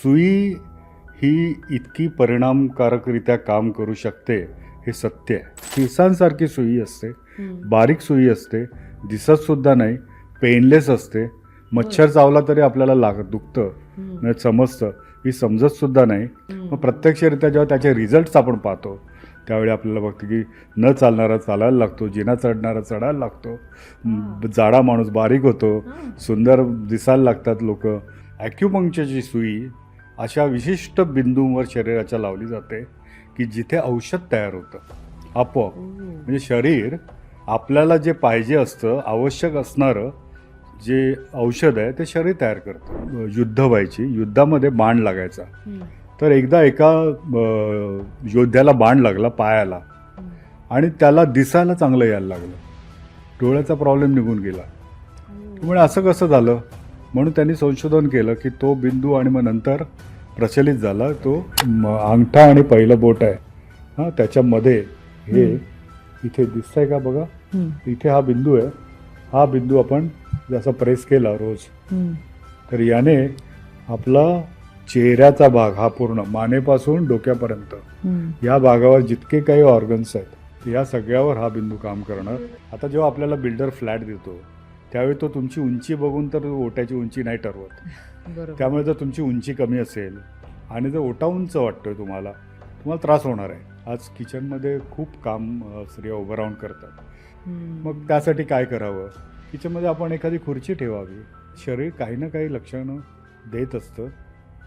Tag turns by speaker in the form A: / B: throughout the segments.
A: सुई ही इतकी परिणामकारकरित्या काम करू शकते हे सत्य आहे. केसांसारखी सुई असते, बारीक सुई असते, दिसतसुद्धा नाही, पेनलेस असते. मच्छर चावला तरी आपल्याला दुखतं, म्हणजे समजतं, ही समजतसुद्धा नाही. मग प्रत्यक्षरित्या जेव्हा त्याचे रिझल्ट्स आपण पाहतो त्यावेळी आपल्याला बघतो की न चालणारा चालायला लागतो, जिना चढणारा चढायला लागतो, जाडा माणूस बारीक होतो, सुंदर दिसायला लागतात लोक. ॲक्युपंक्चरची सुई अशा विशिष्ट बिंदूंवर शरीराच्या लावली जाते की जिथे औषध तयार होतं आपोआप. म्हणजे शरीर आपल्याला जे पाहिजे असतं, आवश्यक असणारं जे औषध आहे ते शरीर तयार करतं. युद्ध व्हायची, युद्धामध्ये बाण लागायचा, तर एकदा एका योद्ध्याला बाण लागला पायाला आणि त्याला दिसायला चांगलं यायला लागलं, डोळ्याचा प्रॉब्लेम निघून गेला. त्यामुळे असं कसं झालं म्हणून त्यांनी संशोधन केलं की तो बिंदू आणि मग नंतर प्रचलित झाला तो अंगठा आणि पहिलं बोट आहे हां, त्याच्यामध्ये हे इथे दिसतंय का बघा, इथे हा बिंदू आहे. हा बिंदू आपण जसा प्रेस केला रोज तर याने आपला चेहऱ्याचा भाग हा पूर्ण मानेपासून डोक्यापर्यंत या भागावर जितके काही ऑर्गन्स आहेत या सगळ्यावर हा बिंदू काम करणार. आता जेव्हा आपल्याला बिल्डर फ्लॅट देतो त्यावेळी तो तुमची उंची बघून तर ओट्याची उंची नाही ठरवत. त्यामुळे जर तुमची उंची कमी असेल आणि जर ओटा उंच वाटतोय तुम्हाला त्रास होणार आहे. आज किचनमध्ये खूप काम स्त्रिया उभं राहून करतात. मग त्यासाठी काय करावं, किचनमध्ये आपण एखादी खुर्ची ठेवावी. शरीर काही ना काही लक्षणं देत असतं,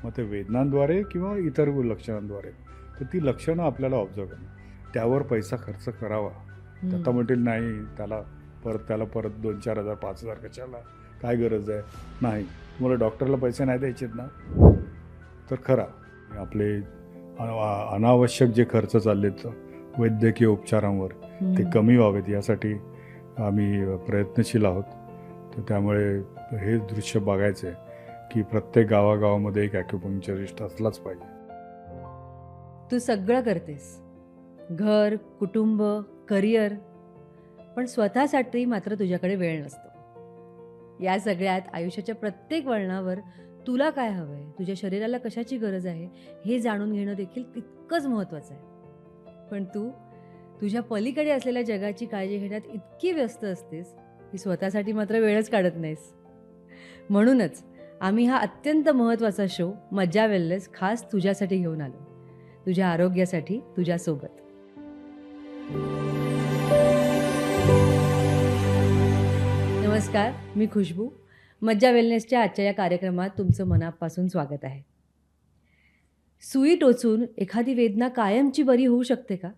A: मग ते वेदनांद्वारे किंवा इतर लक्षणांद्वारे. तर ती लक्षणं आपल्याला ऑब्झर्व करणं, त्यावर पैसा खर्च करावा. आता म्हणतील नाही त्याला परत 2-4 हजार 5 हजार कशाला, काय गरज आहे. नाही, तुम्हाला डॉक्टरला पैसे नाही द्यायचेत ना, तर खरा आपले अनावश्यक जे खर्च चाललेत वैद्यकीय उपचारांवर ते कमी व्हावेत यासाठी आम्ही प्रयत्नशील आहोत. तर त्यामुळे हे दृश्य बघायचं आहे की प्रत्येक गावागावामध्ये एक ॲक्युपंक्चरिस्ट असलाच पाहिजे.
B: तू सगळं करतेस, घर, कुटुंब, करिअर, पण स्वतःसाठी मात्र तुझ्याकडे वेळ नसतो. या सगळ्यात आयुष्याच्या प्रत्येक वळणावर तुला काय हवं आहे, तुझ्या शरीराला कशाची गरज आहे हे जाणून घेणं देखील तितकंच महत्त्वाचं आहे. पण तू तुझ्या पलीकडे असलेल्या जगाची काळजी घेण्यात इतकी व्यस्त असतेस की स्वतःसाठी मात्र वेळच काढत नाहीस. म्हणूनच आम्ही हा अत्यंत महत्त्वाचा शो मज्जा वेलनेस खास तुझ्यासाठी घेऊन आलो, तुझ्या आरोग्यासाठी तुझ्यासोबत. नमस्कार, मी खुशबू. मज्जा वेलनेसच्या आजच्या या कार्यक्रमात तुमचं मनापासून स्वागत आहे. सुई टोचून एखादी वेदना कायमची बरी होऊ शकते का?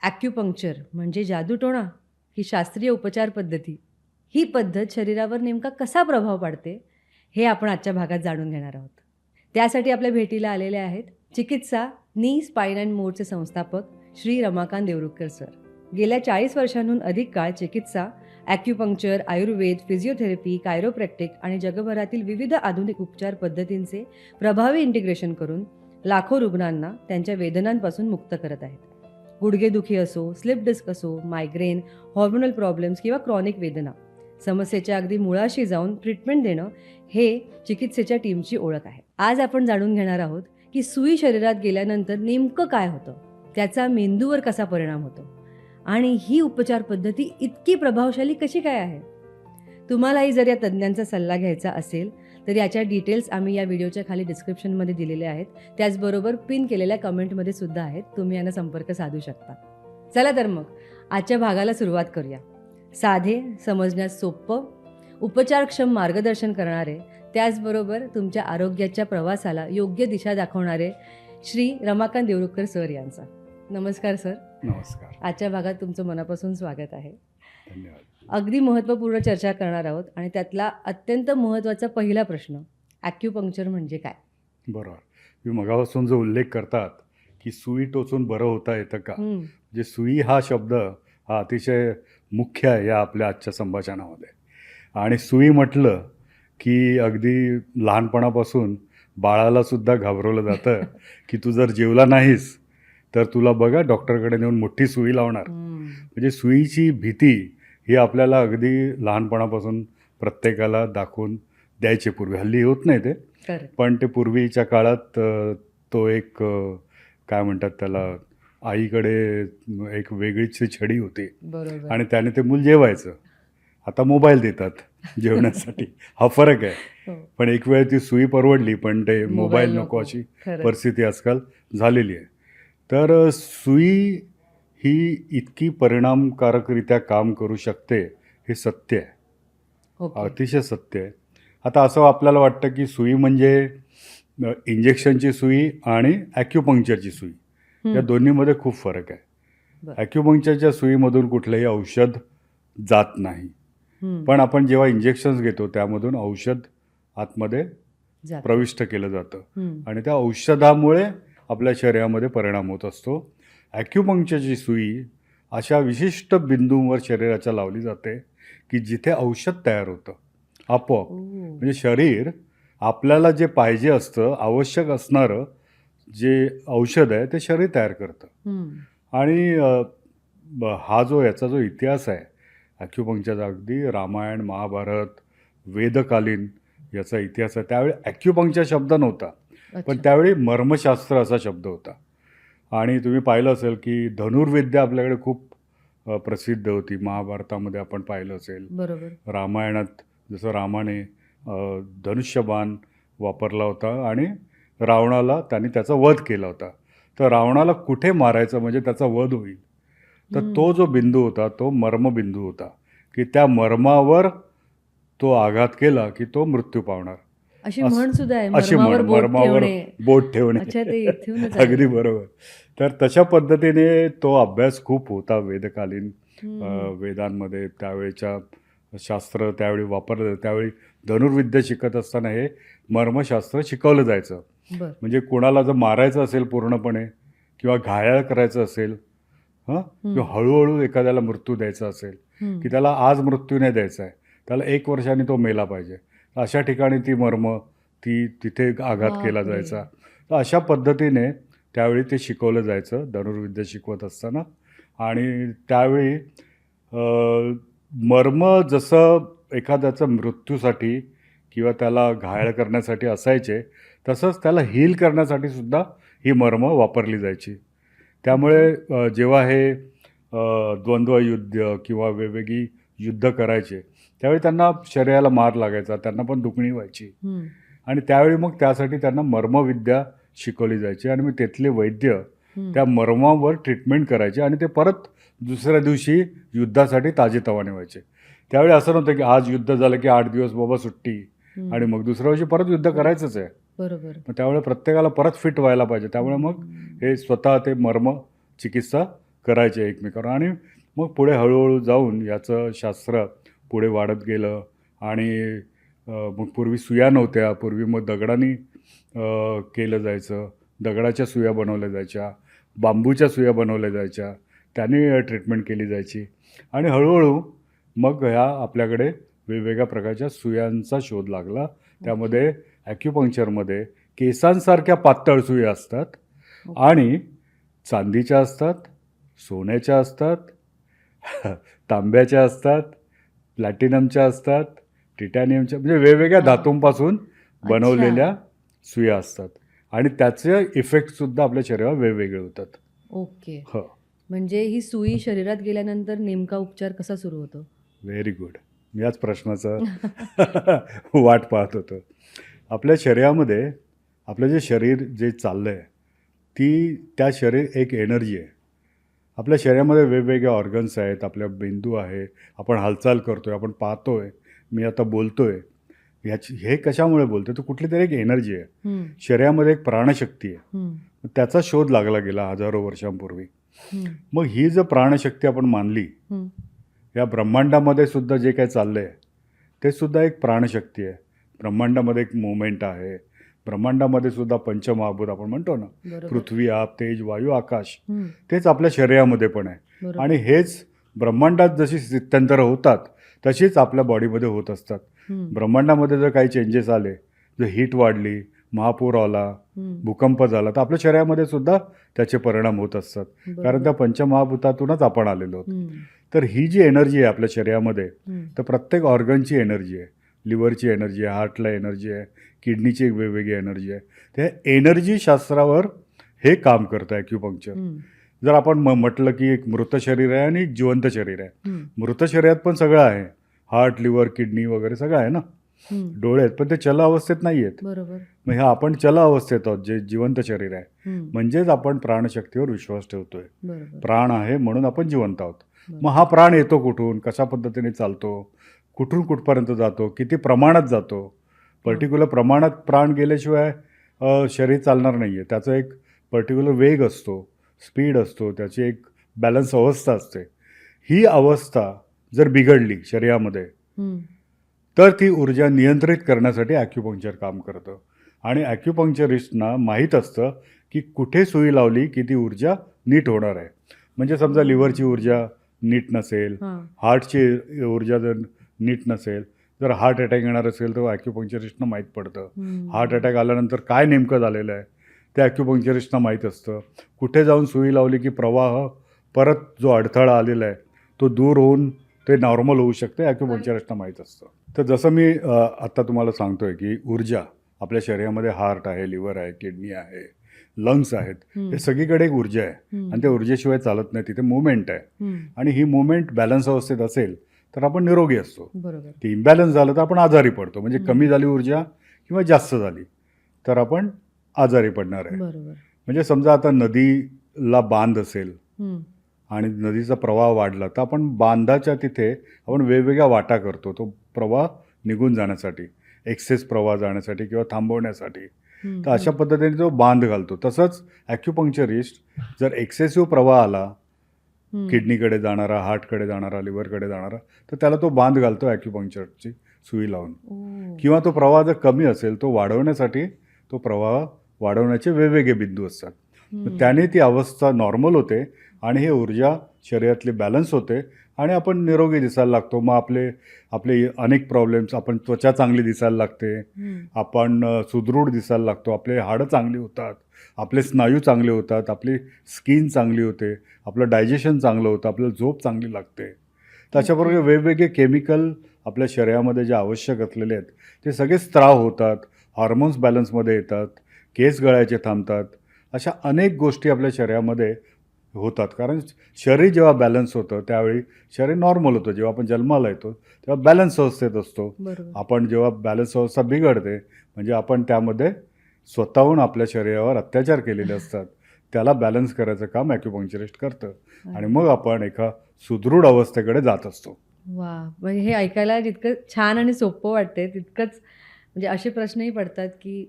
B: ॲक्युपंक्चर म्हणजे जादूटोणा ही शास्त्रीय उपचार पद्धती, ही पद्धत शरीरावर नेमका कसा प्रभाव पाडते हे आपण आजच्या भागात जाणून घेणार आहोत. त्यासाठी आपल्या भेटीला आलेले आहेत चिकित्सा नी स्पाइन अँड मोरचे संस्थापक श्री रमाकांत देवरुखकर सर. गेल्या 40 वर्षांहून अधिक काळ चिकित्सा, ॲक्युपंक्चर, आयुर्वेद, फिजिओथेरपी, कायरोप्रॅक्टिक आणि जगभरातील विविध आधुनिक उपचार पद्धतींचे प्रभावी इंटिग्रेशन करून लाखो रुग्णांना त्यांच्या वेदनांपासून मुक्त करत आहेत. गुडघेदुखी असो, स्लिप डिस्क असो, मायग्रेन, हॉर्मोनल प्रॉब्लेम्स किंवा क्रॉनिक वेदना, समस्येच्या अगदी मुळाशी जाऊन ट्रीटमेंट देणं हे चिकित्सेच्या टीमची ओळख आहे. आज आपण जाणून घेणार आहोत की सुई शरीरात गेल्यानंतर नेमकं काय होतं, त्याचा मेंदूवर कसा परिणाम होतो आणि ही उपचार पद्धती इतकी प्रभावशाली कशी काय आहे. तुम्हालाही जर या तज्ज्ञांचा सल्ला घ्यायचा असेल तर याच्या डिटेल्स आम्ही या व्हिडिओच्या खाली डिस्क्रिप्शनमध्ये दिलेले आहेत. त्याचबरोबर पिन केलेल्या कमेंटमध्ये सुद्धा आहेत, तुम्ही यांना संपर्क साधू शकता. चला तर मग आजच्या भागाला सुरुवात करूया. साधे, समजण्यास सोपं, उपचारक्षम मार्गदर्शन करणारे, त्याचबरोबर तुमच्या आरोग्याच्या प्रवासाला योग्य दिशा दाखवणारे श्री रमाकांत देवरुखकर सर यांचा. नमस्कार सर.
A: नमस्कार.
B: आजच्या भागात तुमचं मनापासून स्वागत आहे.
A: धन्यवाद.
B: अगदी महत्त्वपूर्ण चर्चा करणार आहोत आणि त्यातला अत्यंत महत्त्वाचा पहिला प्रश्न, ॲक्युपंक्चर म्हणजे काय?
A: बरोबर. तुम्ही मगापासून जो उल्लेख करतात की सुई टोचून बरं होता येतं का, म्हणजे सुई हा शब्द हा अतिशय मुख्य आहे या आपल्या आजच्या संभाषणामध्ये. आणि सुई म्हटलं की अगदी लहानपणापासून बाळाला सुद्धा घाबरवलं जातं की तू जर जेवला नाहीस तर तुला बघा डॉक्टरकडे नेऊन मोठी सुई लावणार. म्हणजे सुईची भीती ही आपल्याला अगदी लहानपणापासून प्रत्येकाला दाखवून द्यायचे पूर्वी. हल्ली होत नाही ते,
B: खरं.
A: पण ते पूर्वीच्या काळात तो एक काय म्हणतात त्याला, आईकडे एक वेगळीच छडी होती
B: बरोबर.
A: आणि त्याने ते मूल जेवायचं. आता मोबाईल देतात जेवण्यासाठी. हा फरक आहे.
B: हो.
A: पण एक वेळ ती सुई परवडली, पण ते मोबाईल नको अशी
B: खरं.
A: परिस्थिती आजकाल झालेली आहे. तर सुई ही इतकी परिणामकारकरित्या काम करू शकते, हे सत्य आहे.
B: ओके.
A: अतिशय सत्य आहे. आता असं आपल्याला वाटतं की सुई म्हणजे इंजेक्शनची सुई आणि ॲक्युपंक्चरची सुई, या दोन्हीमध्ये खूप फरक आहे.
B: बरं.
A: ॲक्युपंक्चरच्या सुईमधून कुठलंही औषध जात नाही, पण आपण जेव्हा इंजेक्शन्स घेतो त्यामधून औषध आतमध्ये
B: जातं.
A: प्रविष्ट केलं जातं आणि त्या औषधामुळे आपल्या शरीरामध्ये परिणाम होत असतो. ॲक्युपंक्चरची सुई अशा विशिष्ट बिंदूंवर शरीराच्या लावली जाते की जिथे औषध तयार होतं आपोआप. म्हणजे शरीर आपल्याला जे पाहिजे असतं, आवश्यक असणारं जे औषध आहे ते शरीर तयार करतं. आणि हा याचा जो इतिहास आहे ॲक्युपंक्चरचा, अगदी रामायण महाभारत वेदकालीन याचा इतिहास आहे. त्यावेळी ॲक्युपंक्चर शब्द नव्हता, पण त्यावेळी मर्मशास्त्र असा शब्द होता. आणि तुम्ही पाहिलं असेल की धनुर्विद्या आपल्याकडे खूप प्रसिद्ध होती. महाभारतामध्ये आपण पाहिलं असेल.
B: बरोबर.
A: रामायणात जसं रामाने धनुष्यबाण वापरला होता आणि रावणाला त्याने त्याचा वध केला होता. तर रावणाला कुठे मारायचं म्हणजे त्याचा वध होईल, तर तो जो बिंदू होता तो मर्मबिंदू होता की त्या मर्मावर तो आघात केला की तो मृत्यू पावणार.
B: अशी म्हण सुद्धा आहे,
A: अशी मर्मावर बोट ठेवणे.
B: अच्छा, ते इथूनच आलं.
A: अगदी बरोबर. तर तशा पद्धतीने तो अभ्यास खूप होता वेदकालीन वेदांमध्ये. त्यावेळेच्या शास्त्र त्यावेळी वापरलं. त्यावेळी धनुर्विद्या शिकत असताना हे मर्मशास्त्र शिकवलं जायचं. म्हणजे कोणाला जर मारायचं असेल पूर्णपणे किंवा घायाळ करायचं असेल, किंवा हळूहळू एखाद्याला मृत्यू द्यायचा असेल की त्याला आज मृत्यू नाही द्यायचा आहे, त्याला 1 वर्षाने तो मेला पाहिजे, अशा ठिकाणी ती तिथे आघात केला जायचा. तर अशा पद्धतीने त्यावेळी ते शिकवलं जायचं धनुर्विद्या शिकवत असताना. आणि त्यावेळी मर्म जसं एखाद्याचं मृत्यूसाठी किंवा त्याला घायाळ करण्यासाठी असायचे, तसंच त्याला हील करण्यासाठी सुद्धा ही मर्म वापरली जायची. त्यामुळे जेव्हा हे द्वंद्वयुद्ध किंवा वेगवेगळी युद्ध करायचे त्यावेळी त्यांना शरीराला मार लागायचा, त्यांना पण दुखणी व्हायची. आणि त्यावेळी मग त्यासाठी त्यांना मर्मविद्या शिकवली जायची आणि मग तिथले वैद्य त्या मर्मावर ट्रीटमेंट करायचे आणि ते परत दुसऱ्या दिवशी युद्धासाठी ताजेतवाने व्हायचे. त्यावेळी असं नव्हतं की आज युद्ध झालं की 8 दिवस बाबा सुट्टी आणि मग दुसऱ्या वर्षी परत युद्ध करायचंच आहे.
B: बरोबर.
A: मग त्यावेळी प्रत्येकाला परत फिट व्हायला पाहिजे. त्यामुळे मग हे स्वतः ते मर्म चिकित्सा करायचे एकमेकांवर. आणि मग पुढे हळूहळू जाऊन याचं शास्त्र पुढे वाढत गेलं. आणि मग पूर्वी सुया नव्हत्या, पूर्वी मग दगडाने केलं जायचं. दगडाच्या सुया बनवल्या जायच्या, बांबूच्या सुया बनवल्या जायच्या, त्याने ट्रीटमेंट केली जायची. आणि हळूहळू मग ह्या आपल्याकडे वेगवेगळ्या प्रकारच्या सुयांचा शोध लागला. त्यामध्ये ॲक्युपंक्चरमध्ये केसांसारख्या पातळ सुया असतात आणि चांदीच्या असतात, सोन्याच्या असतात, तांब्याच्या असतात, प्लॅटिनमच्या असतात, टिटॅनियमच्या, म्हणजे वेगवेगळ्या धातूंपासून बनवलेल्या सुया असतात. आणि त्याचे इफेक्टसुद्धा आपल्या शरीरावर वेगवेगळे होतात.
B: ओके. म्हणजे ही सुई शरीरात गेल्यानंतर नेमका उपचार कसा सुरू होतो?
A: Very good. मी याच प्रश्नाचा वाट पाहत होतो. आपल्या शरीरामध्ये आपलं जे शरीर जे चाललं आहे त्या शरीर एक एनर्जी आहे. आपल्या शरीरामध्ये वेगवेगळे ऑर्गन्स आहेत, आपल्या बिंदू आहे, आपण हालचाल करतो आहे, आपण पाहतो आहे, मी आता बोलतो आहे. हे कशामुळे बोलतो? तर कुठली तरी एक एनर्जी आहे. शरीरामध्ये एक प्राणशक्ती आहे. त्याचा शोध लागला गेला हजारो वर्षांपूर्वी. मग ही जर प्राणशक्ती आपण मानली, या ब्रह्मांडामध्ये सुद्धा जे काही चाललं आहे ते सुद्धा एक प्राणशक्ती आहे. ब्रह्मांडामध्ये एक मोमेंट आहे. ब्रह्मांडामध्ये सुद्धा पंचमहाभूत आपण म्हणतो ना, पृथ्वी, आप, तेज, वायू, आकाश, तेच आपल्या शरीरामध्ये पण आहे. आणि हेच ब्रह्मांडात जशी स्थित्यंतरं होतात तशीच आपल्या बॉडीमध्ये होत असतात. ब्रह्मांडामध्ये जर काही चेंजेस आले, जर हीट वाढली, महापूर आला, भूकंप झाला, तर आपल्या शरीरामध्ये सुद्धा त्याचे परिणाम होत असतात. कारण त्या पंचमहाभूतातूनच आपण आलेलो आहोत. तर ही जी एनर्जी आहे आपल्या शरीरामध्ये, तर प्रत्येक ऑर्गनची एनर्जी आहे. लिव्हरची एनर्जी आहे, हार्टला एनर्जी आहे, किडनीची एक वेगवेगळी एनर्जी आहे. त्या एनर्जी शास्त्रावर हे काम करतं ॲक्युपंक्चर. जर आपण म्हटलं की एक मृत शरीर आहे आणि एक जिवंत शरीर आहे. मृत शरीरात पण सगळं आहे, हार्ट, लिव्हर, किडनी वगैरे सगळं आहे ना, डोळे आहेत, पण ते चल अवस्थेत नाही आहेत.
B: बरोबर.
A: मग ह्या आपण चल अवस्थेत आहोत, जे जिवंत शरीर आहे. म्हणजेच आपण प्राणशक्तीवर विश्वास ठेवतोय.
B: बरोबर.
A: प्राण आहे म्हणून आपण जिवंत आहोत. मग हा प्राण येतो कुठून, कशा पद्धतीने चालतो, कुठून कुठपर्यंत जातो, किती प्रमाणात जातो. पर्टिक्युलर प्रमाणात प्राण गेल्याशिवाय शरीर चालणार नाही आहे. त्याचा एक पर्टिक्युलर वेग असतो, स्पीड असतो, त्याची एक बॅलन्स अवस्था असते. ही अवस्था जर बिघडली शरीरामध्ये तर ती ऊर्जा नियंत्रित करण्यासाठी ॲक्युपंक्चर काम करतं. आणि ॲक्युपंक्चरिस्टना माहीत असतं की कुठे सुई लावली की ती ऊर्जा नीट होणार आहे. म्हणजे समजा लिव्हरची ऊर्जा नीट नसेल, हार्टची ऊर्जा जर नीट नसेल, जर हार्ट अटॅक येणार असेल तर ॲक्युपंक्चरिस्टना माहीत पडतं. हार्ट अटॅक आल्यानंतर काय नेमकं झालेलं आहे ते ॲक्युपंक्चरिस्टना माहीत असतं. कुठे जाऊन सुई लावली की प्रवाह परत जो अडथळा आलेला आहे तो दूर होऊन ते नॉर्मल होऊ शकते, ॲक्युपंक्चरिस्टना माहीत असतं. तर जसं मी आत्ता तुम्हाला सांगतोय की ऊर्जा आपल्या शरीरामध्ये हार्ट आहे, लिव्हर आहे, किडनी आहे, लंग्स आहेत, हे सगळीकडे एक ऊर्जा आहे आणि त्या ऊर्जेशिवाय चालत नाही. तिथे मुवमेंट आहे आणि ही मुवमेंट बॅलन्स अवस्थेत असेल तर आपण निरोगी असतो. ती इम्बॅलन्स झालं तर आपण आजारी पडतो. म्हणजे कमी झाली ऊर्जा किंवा जास्त झाली तर आपण आजारी पडणार आहे. म्हणजे समजा आता नदीला बांध असेल आणि नदीचा प्रवाह वाढला तर आपण बांधाच्या तिथे आपण वेगवेगळ्या वाटा करतो तो प्रवाह निघून जाण्यासाठी, एक्सेस प्रवाह जाण्यासाठी किंवा थांबवण्यासाठी. तर अशा पद्धतीने तो बांध घालतो. तसंच ॲक्युपंक्चरिस्ट जर एक्सेसिव्ह प्रवाह आला, किडनीकडे जाणारा, हार्टकडे जाणारा, लिव्हरकडे जाणारा, तर त्याला तो बांध घालतो ॲक्युपंक्चरची सुई लावून. किंवा तो प्रवाह जर कमी असेल तो वाढवण्यासाठी तो प्रवाह वाढवण्याचे वेगवेगळे बिंदू असतात. त्याने ती अवस्था नॉर्मल होते आणि हे ऊर्जा शरीरातली बॅलन्स होते आणि आपण निरोगी दिसायला लागतो. मग आपले अनेक प्रॉब्लेम्स, आपण त्वचा चांगली दिसायला लागते, आपण सुदृढ दिसायला लागतो, आपले हाडं चांगली होतात, आपले स्नायू चांगले होतात, आपली स्किन चांगली होते, आपलं डायजेशन चांगलं होतं, आपल्याला झोप चांगली लागते. त्याच्याबरोबर वेगवेगळे केमिकल आपल्या शरीरामध्ये जे आवश्यक असलेले आहेत ते सगळे स्त्राव होतात, हार्मोन्स बॅलन्समध्ये येतात, केस गळायचे थांबतात. अशा अनेक गोष्टी आपल्या शरीरामध्ये होतात. कारण शरीर जेव्हा बॅलन्स होतं त्यावेळी शरीर नॉर्मल होतं. जेव्हा आपण जन्माला येतो तेव्हा बॅलन्स अवस्थेत असतो. आपण जेव्हा बॅलन्स अवस्था बिघडते म्हणजे आपण त्यामध्ये स्वतःहून आपल्या शरीरावर अत्याचार केलेले असतात. त्याला बॅलन्स करायचं काम ॲक्युपंक्चरिस्ट करतं आणि मग आपण एका सुदृढ अवस्थेकडे जात असतो.
B: वा, म्हणजे हे ऐकायला जितकं छान आणि सोपं वाटते तितकंच म्हणजे असे प्रश्नही पडतात की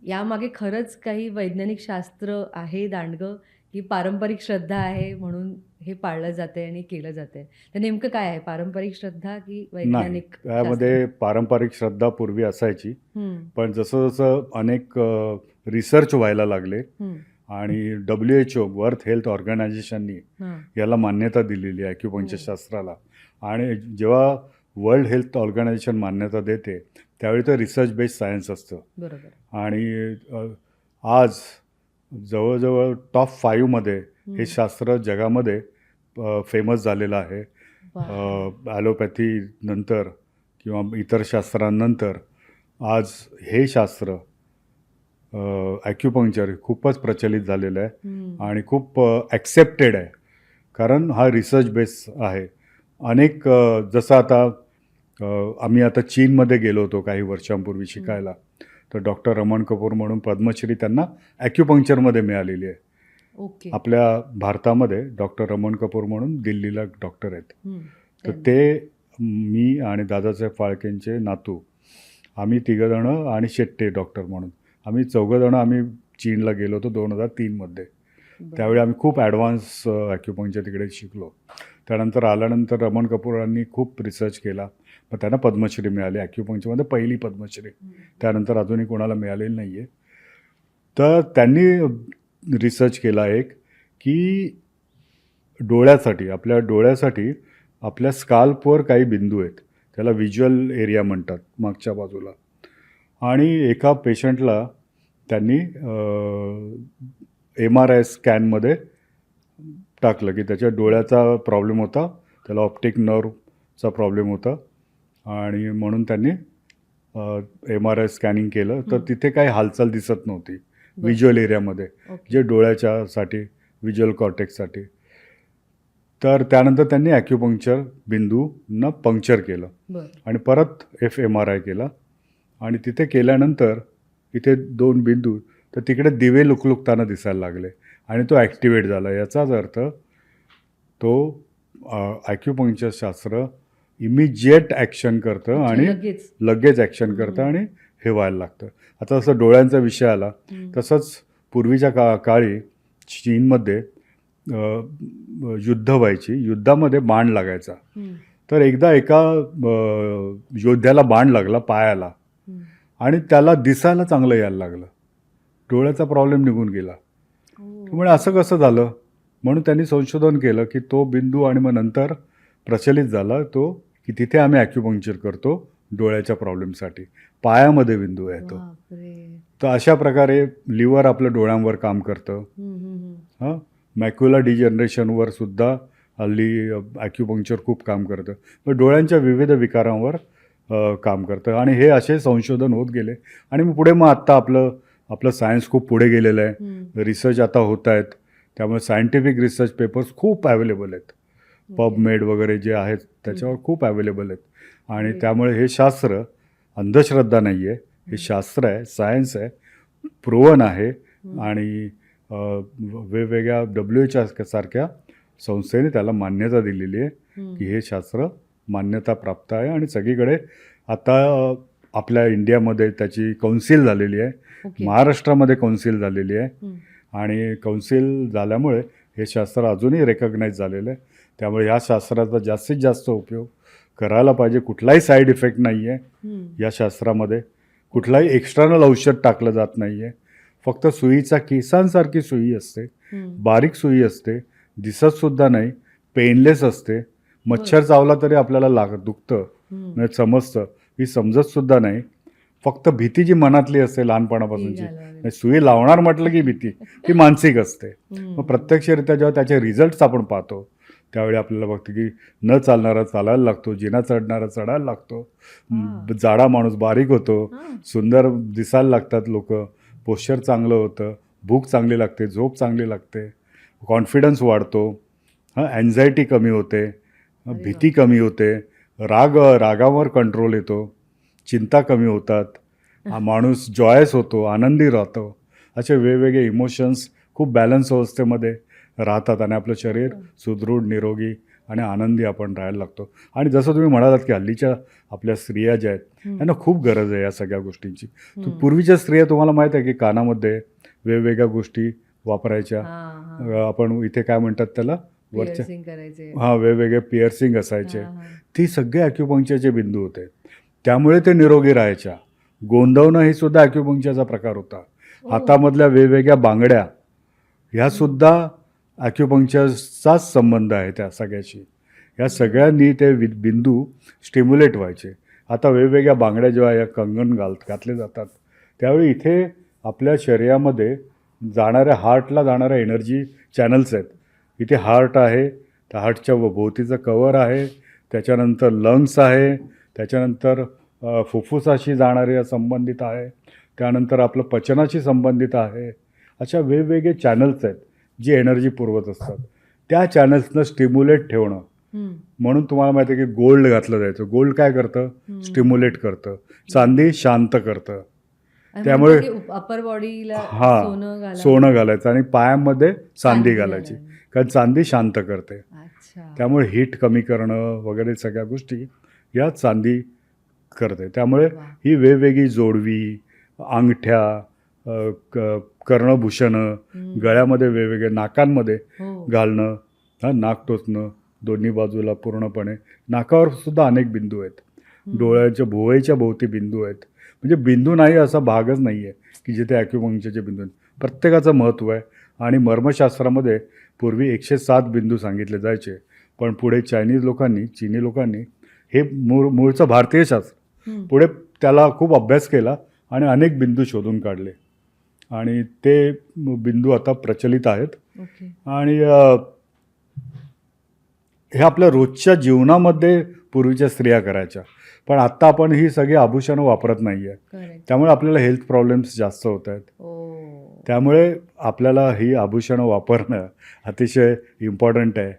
B: यामागे खरंच काही वैज्ञानिक शास्त्र आहे दांडगं की पारंपरिक श्रद्धा आहे म्हणून हे पाळलं जाते आणि केलं जाते. तर नेमकं काय आहे, पारंपरिक श्रद्धा की वैज्ञानिक?
A: त्यामध्ये पारंपरिक श्रद्धा पूर्वी असायची, पण जसं जसं अनेक रिसर्च व्हायला लागले आणि WHO वर्ल्ड हेल्थ ऑर्गनायझेशननी याला मान्यता दिलेली आहे ॲक्युपंक्चर शास्त्राला. आणि जेव्हा वर्ल्ड हेल्थ ऑर्गनायझेशन मान्यता देते त्यावेळी तर रिसर्च बेस्ड सायन्स असतं. आणि आज जवळजवळ टॉप 5मध्ये हे शास्त्र जगामध्ये फेमस झालेलं आहे. ॲलोपॅथी नंतर किंवा इतर शास्त्रांनंतर आज हे शास्त्र ॲक्युपंक्चर खूपच प्रचलित झालेलं आहे आणि खूप ॲक्सेप्टेड आहे. कारण हा रिसर्च बेस आहे. अनेक जसं आता आम्ही आता चीनमध्ये गेलो होतो काही वर्षांपूर्वी शिकायला, तर डॉक्टर रमण कपूर म्हणून पद्मश्री त्यांना ॲक्युपंक्चरमध्ये मिळालेली आहे. आपल्या भारतामध्ये डॉक्टर रमण कपूर म्हणून दिल्लीला डॉक्टर आहेत. तर ते मी आणि दादासाहेब फाळकेंचे नातू, आम्ही तिघंजणं आणि शेट्टे डॉक्टर म्हणून आम्ही चौघंजणं आम्ही चीनला गेलो होतो 2003मध्ये. त्यावेळी आम्ही खूप ॲडव्हान्स ॲक्युपंक्चर तिकडे शिकलो. त्यानंतर आल्यानंतर रमण कपूरांनी खूप रिसर्च केला, मग त्यांना पद्मश्री मिळाली, ॲक्युपंक्चरमध्ये पहिली पद्मश्री. त्यानंतर अजूनही कोणाला मिळालेली नाही आहे. तर त्यांनी रिसर्च केला एक की डोळ्यासाठी, आपल्या डोळ्यासाठी आपल्या स्काल्पवर काही बिंदू आहेत, त्याला व्हिज्युअल एरिया म्हणतात मागच्या बाजूला. आणि एका पेशंटला त्यांनी MRI स्कॅनमध्ये टाकलं की त्याच्या डोळ्याचा प्रॉब्लेम होता, त्याला ऑप्टिक नर्वचा प्रॉब्लेम होता आणि म्हणून त्यांनी MRI स्कॅनिंग केलं तर तिथे काही हालचाल दिसत नव्हती
B: बरं.
A: व्हिज्युअल एरियामध्ये,
B: ओके.
A: जे डोळ्याच्यासाठी व्हिज्युअल कॉर्टेक्ससाठी. तर त्यानंतर त्यांनी ॲक्युपंक्चर बिंदूंना पंक्चर केलं
B: बरं.
A: आणि परत MRI केला आणि तिथे केल्यानंतर इथे 2 बिंदू, तर तिकडे दिवे लुकलुकताना दिसायला लागले आणि तो ॲक्टिवेट झाला. याचाच अर्थ तो ॲक्युपंक्चर शास्त्र इमिजिएट ॲक्शन करतं
B: अच्छा,
A: आणि
B: लगेच.
A: लगेच ॲक्शन करतं आणि हे व्हायला लागतं. आता जसं डोळ्यांचा विषय आला तसंच पूर्वीच्या काळी चीनमध्ये युद्ध व्हायची. युद्धामध्ये बाण लागायचा. तर एकदा एका योद्ध्याला बाण लागला पायाला आणि त्याला दिसायला चांगलं यायला लागलं. डोळ्याचा प्रॉब्लेम निघून गेला. त्यामुळे असं कसं झालं म्हणून त्यांनी संशोधन केलं की तो बिंदू आणि मग नंतर प्रचलित झाला तो की तिथे आम्ही ॲक्युपंक्चर करतो डोळ्याच्या प्रॉब्लेमसाठी. पायामध्ये बिंदू आहे तो.
B: बापरे.
A: तर अशा प्रकारे लिव्हर आपलं डोळ्यांवर काम करतं. हां, मॅक्युला डिजनरेशनवर सुद्धा हल्ली ॲक्युपंक्चर खूप काम करतं. मग डोळ्यांच्या विविध विकारांवर काम करतं आणि हे असे संशोधन होत गेले आणि मग पुढे मग आत्ता आपलं सायन्स खूप पुढे गेलेलं आहे. रिसर्च आता होत आहेत. त्यामुळे सायंटिफिक रिसर्च पेपर्स खूप अवेलेबल आहेत. पबमेड वगैरे जे आहेत त्याच्यावर खूप अवेलेबल आहेत आणि त्यामुळे हे शास्त्र अंधश्रद्धा नाही आहे. हे शास्त्र आहे, सायन्स आहे, प्रूव्हन आहे आणि वेगवेगळ्या WHO सारख्या संस्थेने त्याला मान्यता दिलेली आहे की हे शास्त्र मान्यता प्राप्त आहे आणि सगळीकडे आता आपल्या इंडियामध्ये त्याची कौन्सिल झालेली आहे. महाराष्ट्रामध्ये कौन्सिल झालेली आहे आणि कौन्सिल झाल्यामुळे हे शास्त्र अजूनही रेकग्नाईज झालेलं आहे. त्यामुळे ह्या शास्त्राचा जास्तीत जास्त उपयोग करायला पाहिजे. कुठलाही साईड इफेक्ट नाही आहे या शास्त्रामध्ये. कुठलाही एक्सटर्नल औषध टाकलं जात नाही आहे. फक्त सुईचा केसांसारखी सुई असते, बारीक सुई असते, दिसतसुद्धा नाही, पेनलेस असते. मच्छर चावला तरी आपल्याला दुखतं, म्हणजे समजतं. ही समजतसुद्धा नाही. फक्त भीती जी मनातली असते लहानपणापासूनची, सुई लावणार म्हटलं की भीती, ती मानसिक असते. मग प्रत्यक्षरित्या जेव्हा त्याचे रिझल्ट्स आपण पाहतो त्यावेळी आपल्याला बघतो की न चालणारा चालायला लागतो, जिना चढणारा चढायला लागतो, जाडा माणूस बारीक होतो, सुंदर दिसायला लागतात लोक, पोश्चर चांगलं होतं, भूक चांगली लागते, झोप चांगली लागते, कॉन्फिडन्स वाढतो, अँझायटी कमी होते, भीती कमी होते, रागावर कंट्रोल येतो, चिंता कमी होतात, माणूस जॉयस होतो, आनंदी राहतो. असे वेगवेगळे इमोशन्स खूप बॅलन्स अवस्थेमध्ये राहतात आणि आपलं शरीर सुदृढ, निरोगी आणि आनंदी आपण राहायला लागतो. आणि जसं तुम्ही म्हणालात की हल्लीच्या आपल्या स्त्रिया ज्या आहेत त्यांना खूप गरज आहे या सगळ्या गोष्टींची. पूर्वीच्या स्त्रिया तुम्हाला माहीत आहे की कानामध्ये वेगवेगळ्या गोष्टी वापरायच्या. आपण इथे काय म्हणतात त्याला, वरच्या वेगवेगळे पिअर्सिंग असायचे. ती सगळे ॲक्युपंक्चरचे बिंदू होते. त्यामुळे ते निरोगी राहायच्या. गोंदवणं हे सुद्धा ॲक्युपंक्चरचा प्रकार होता. हातामधल्या वेगवेगळ्या बांगड्या ह्यासुद्धा ॲक्युपंक्चरचाच संबंध आहे त्या सगळ्याशी. ह्या सगळ्यांनी ते बिंदू स्टिम्युलेट व्हायचे. आता वेगवेगळ्या बांगड्या जेव्हा या कंगन घातले जातात त्यावेळी इथे आपल्या शरीरामध्ये हार्टला जाणाऱ्या एनर्जी चॅनल्स आहेत. इथे हार्ट आहे, त्या हार्टच्या भोवतीचं कवर आहे, त्याच्यानंतर लंग्स आहे, त्याच्यानंतर फुफ्फुसाशी जाणारे संबंधित आहे, त्यानंतर आपलं पचनाशी संबंधित आहे. अशा वेगवेगळे चॅनल्स आहेत जी एनर्जी पुरवत असतात. त्या चॅनल्सनं स्टिम्युलेट ठेवणं म्हणून तुम्हाला माहिती आहे की गोल्ड घातलं जायचं. गोल्ड काय करतं, स्टिम्युलेट करतं. चांदी शांत करतं. त्यामुळे
B: अपर बॉडीला
A: सोनं घालायचं आणि पायामध्ये चांदी घालायची, कारण चांदी शांत करते. त्यामुळे हीट कमी करणं वगैरे सगळ्या गोष्टी या चांदी करते. त्यामुळे ही वेगवेगळी जोडवी, अंगठ्या, कर्णभूषणं, गळ्यामध्ये वेगवेगळे, नाकांमध्ये घालणं, नाक टोचणं दोन्ही बाजूला पूर्णपणे, नाकावर सुद्धा अनेक बिंदू आहेत, डोळ्याच्या भोवईच्या भोवती बिंदू आहेत. म्हणजे बिंदू नाही असा भागच नाही आहे की जिथे ॲक्युपंक्चरचे बिंदू आहेत. प्रत्येकाचं महत्त्व आहे. आणि मर्मशास्त्रामध्ये पूर्वी 107 बिंदू सांगितले जायचे, पण पुढे चीनी लोकांनी हे मूळचं भारतीय शास्त्र पुढे त्याला खूप अभ्यास केला आणि अनेक बिंदू शोधून काढले आणि ते बिंदू आता प्रचलित आहेत. आणि हे आपल्या रोजच्या जीवनामध्ये पूर्वीच्या स्त्रिया करायच्या. पण आत्ता आपण ही सगळी आभूषणं वापरत नाही आहे.
B: करेक्ट.
A: त्यामुळे आपल्याला हेल्थ प्रॉब्लेम्स जास्त होत आहेत.
B: ओ,
A: त्यामुळे आपल्याला ही आभूषणं वापरणं अतिशय इम्पॉर्टंट आहे.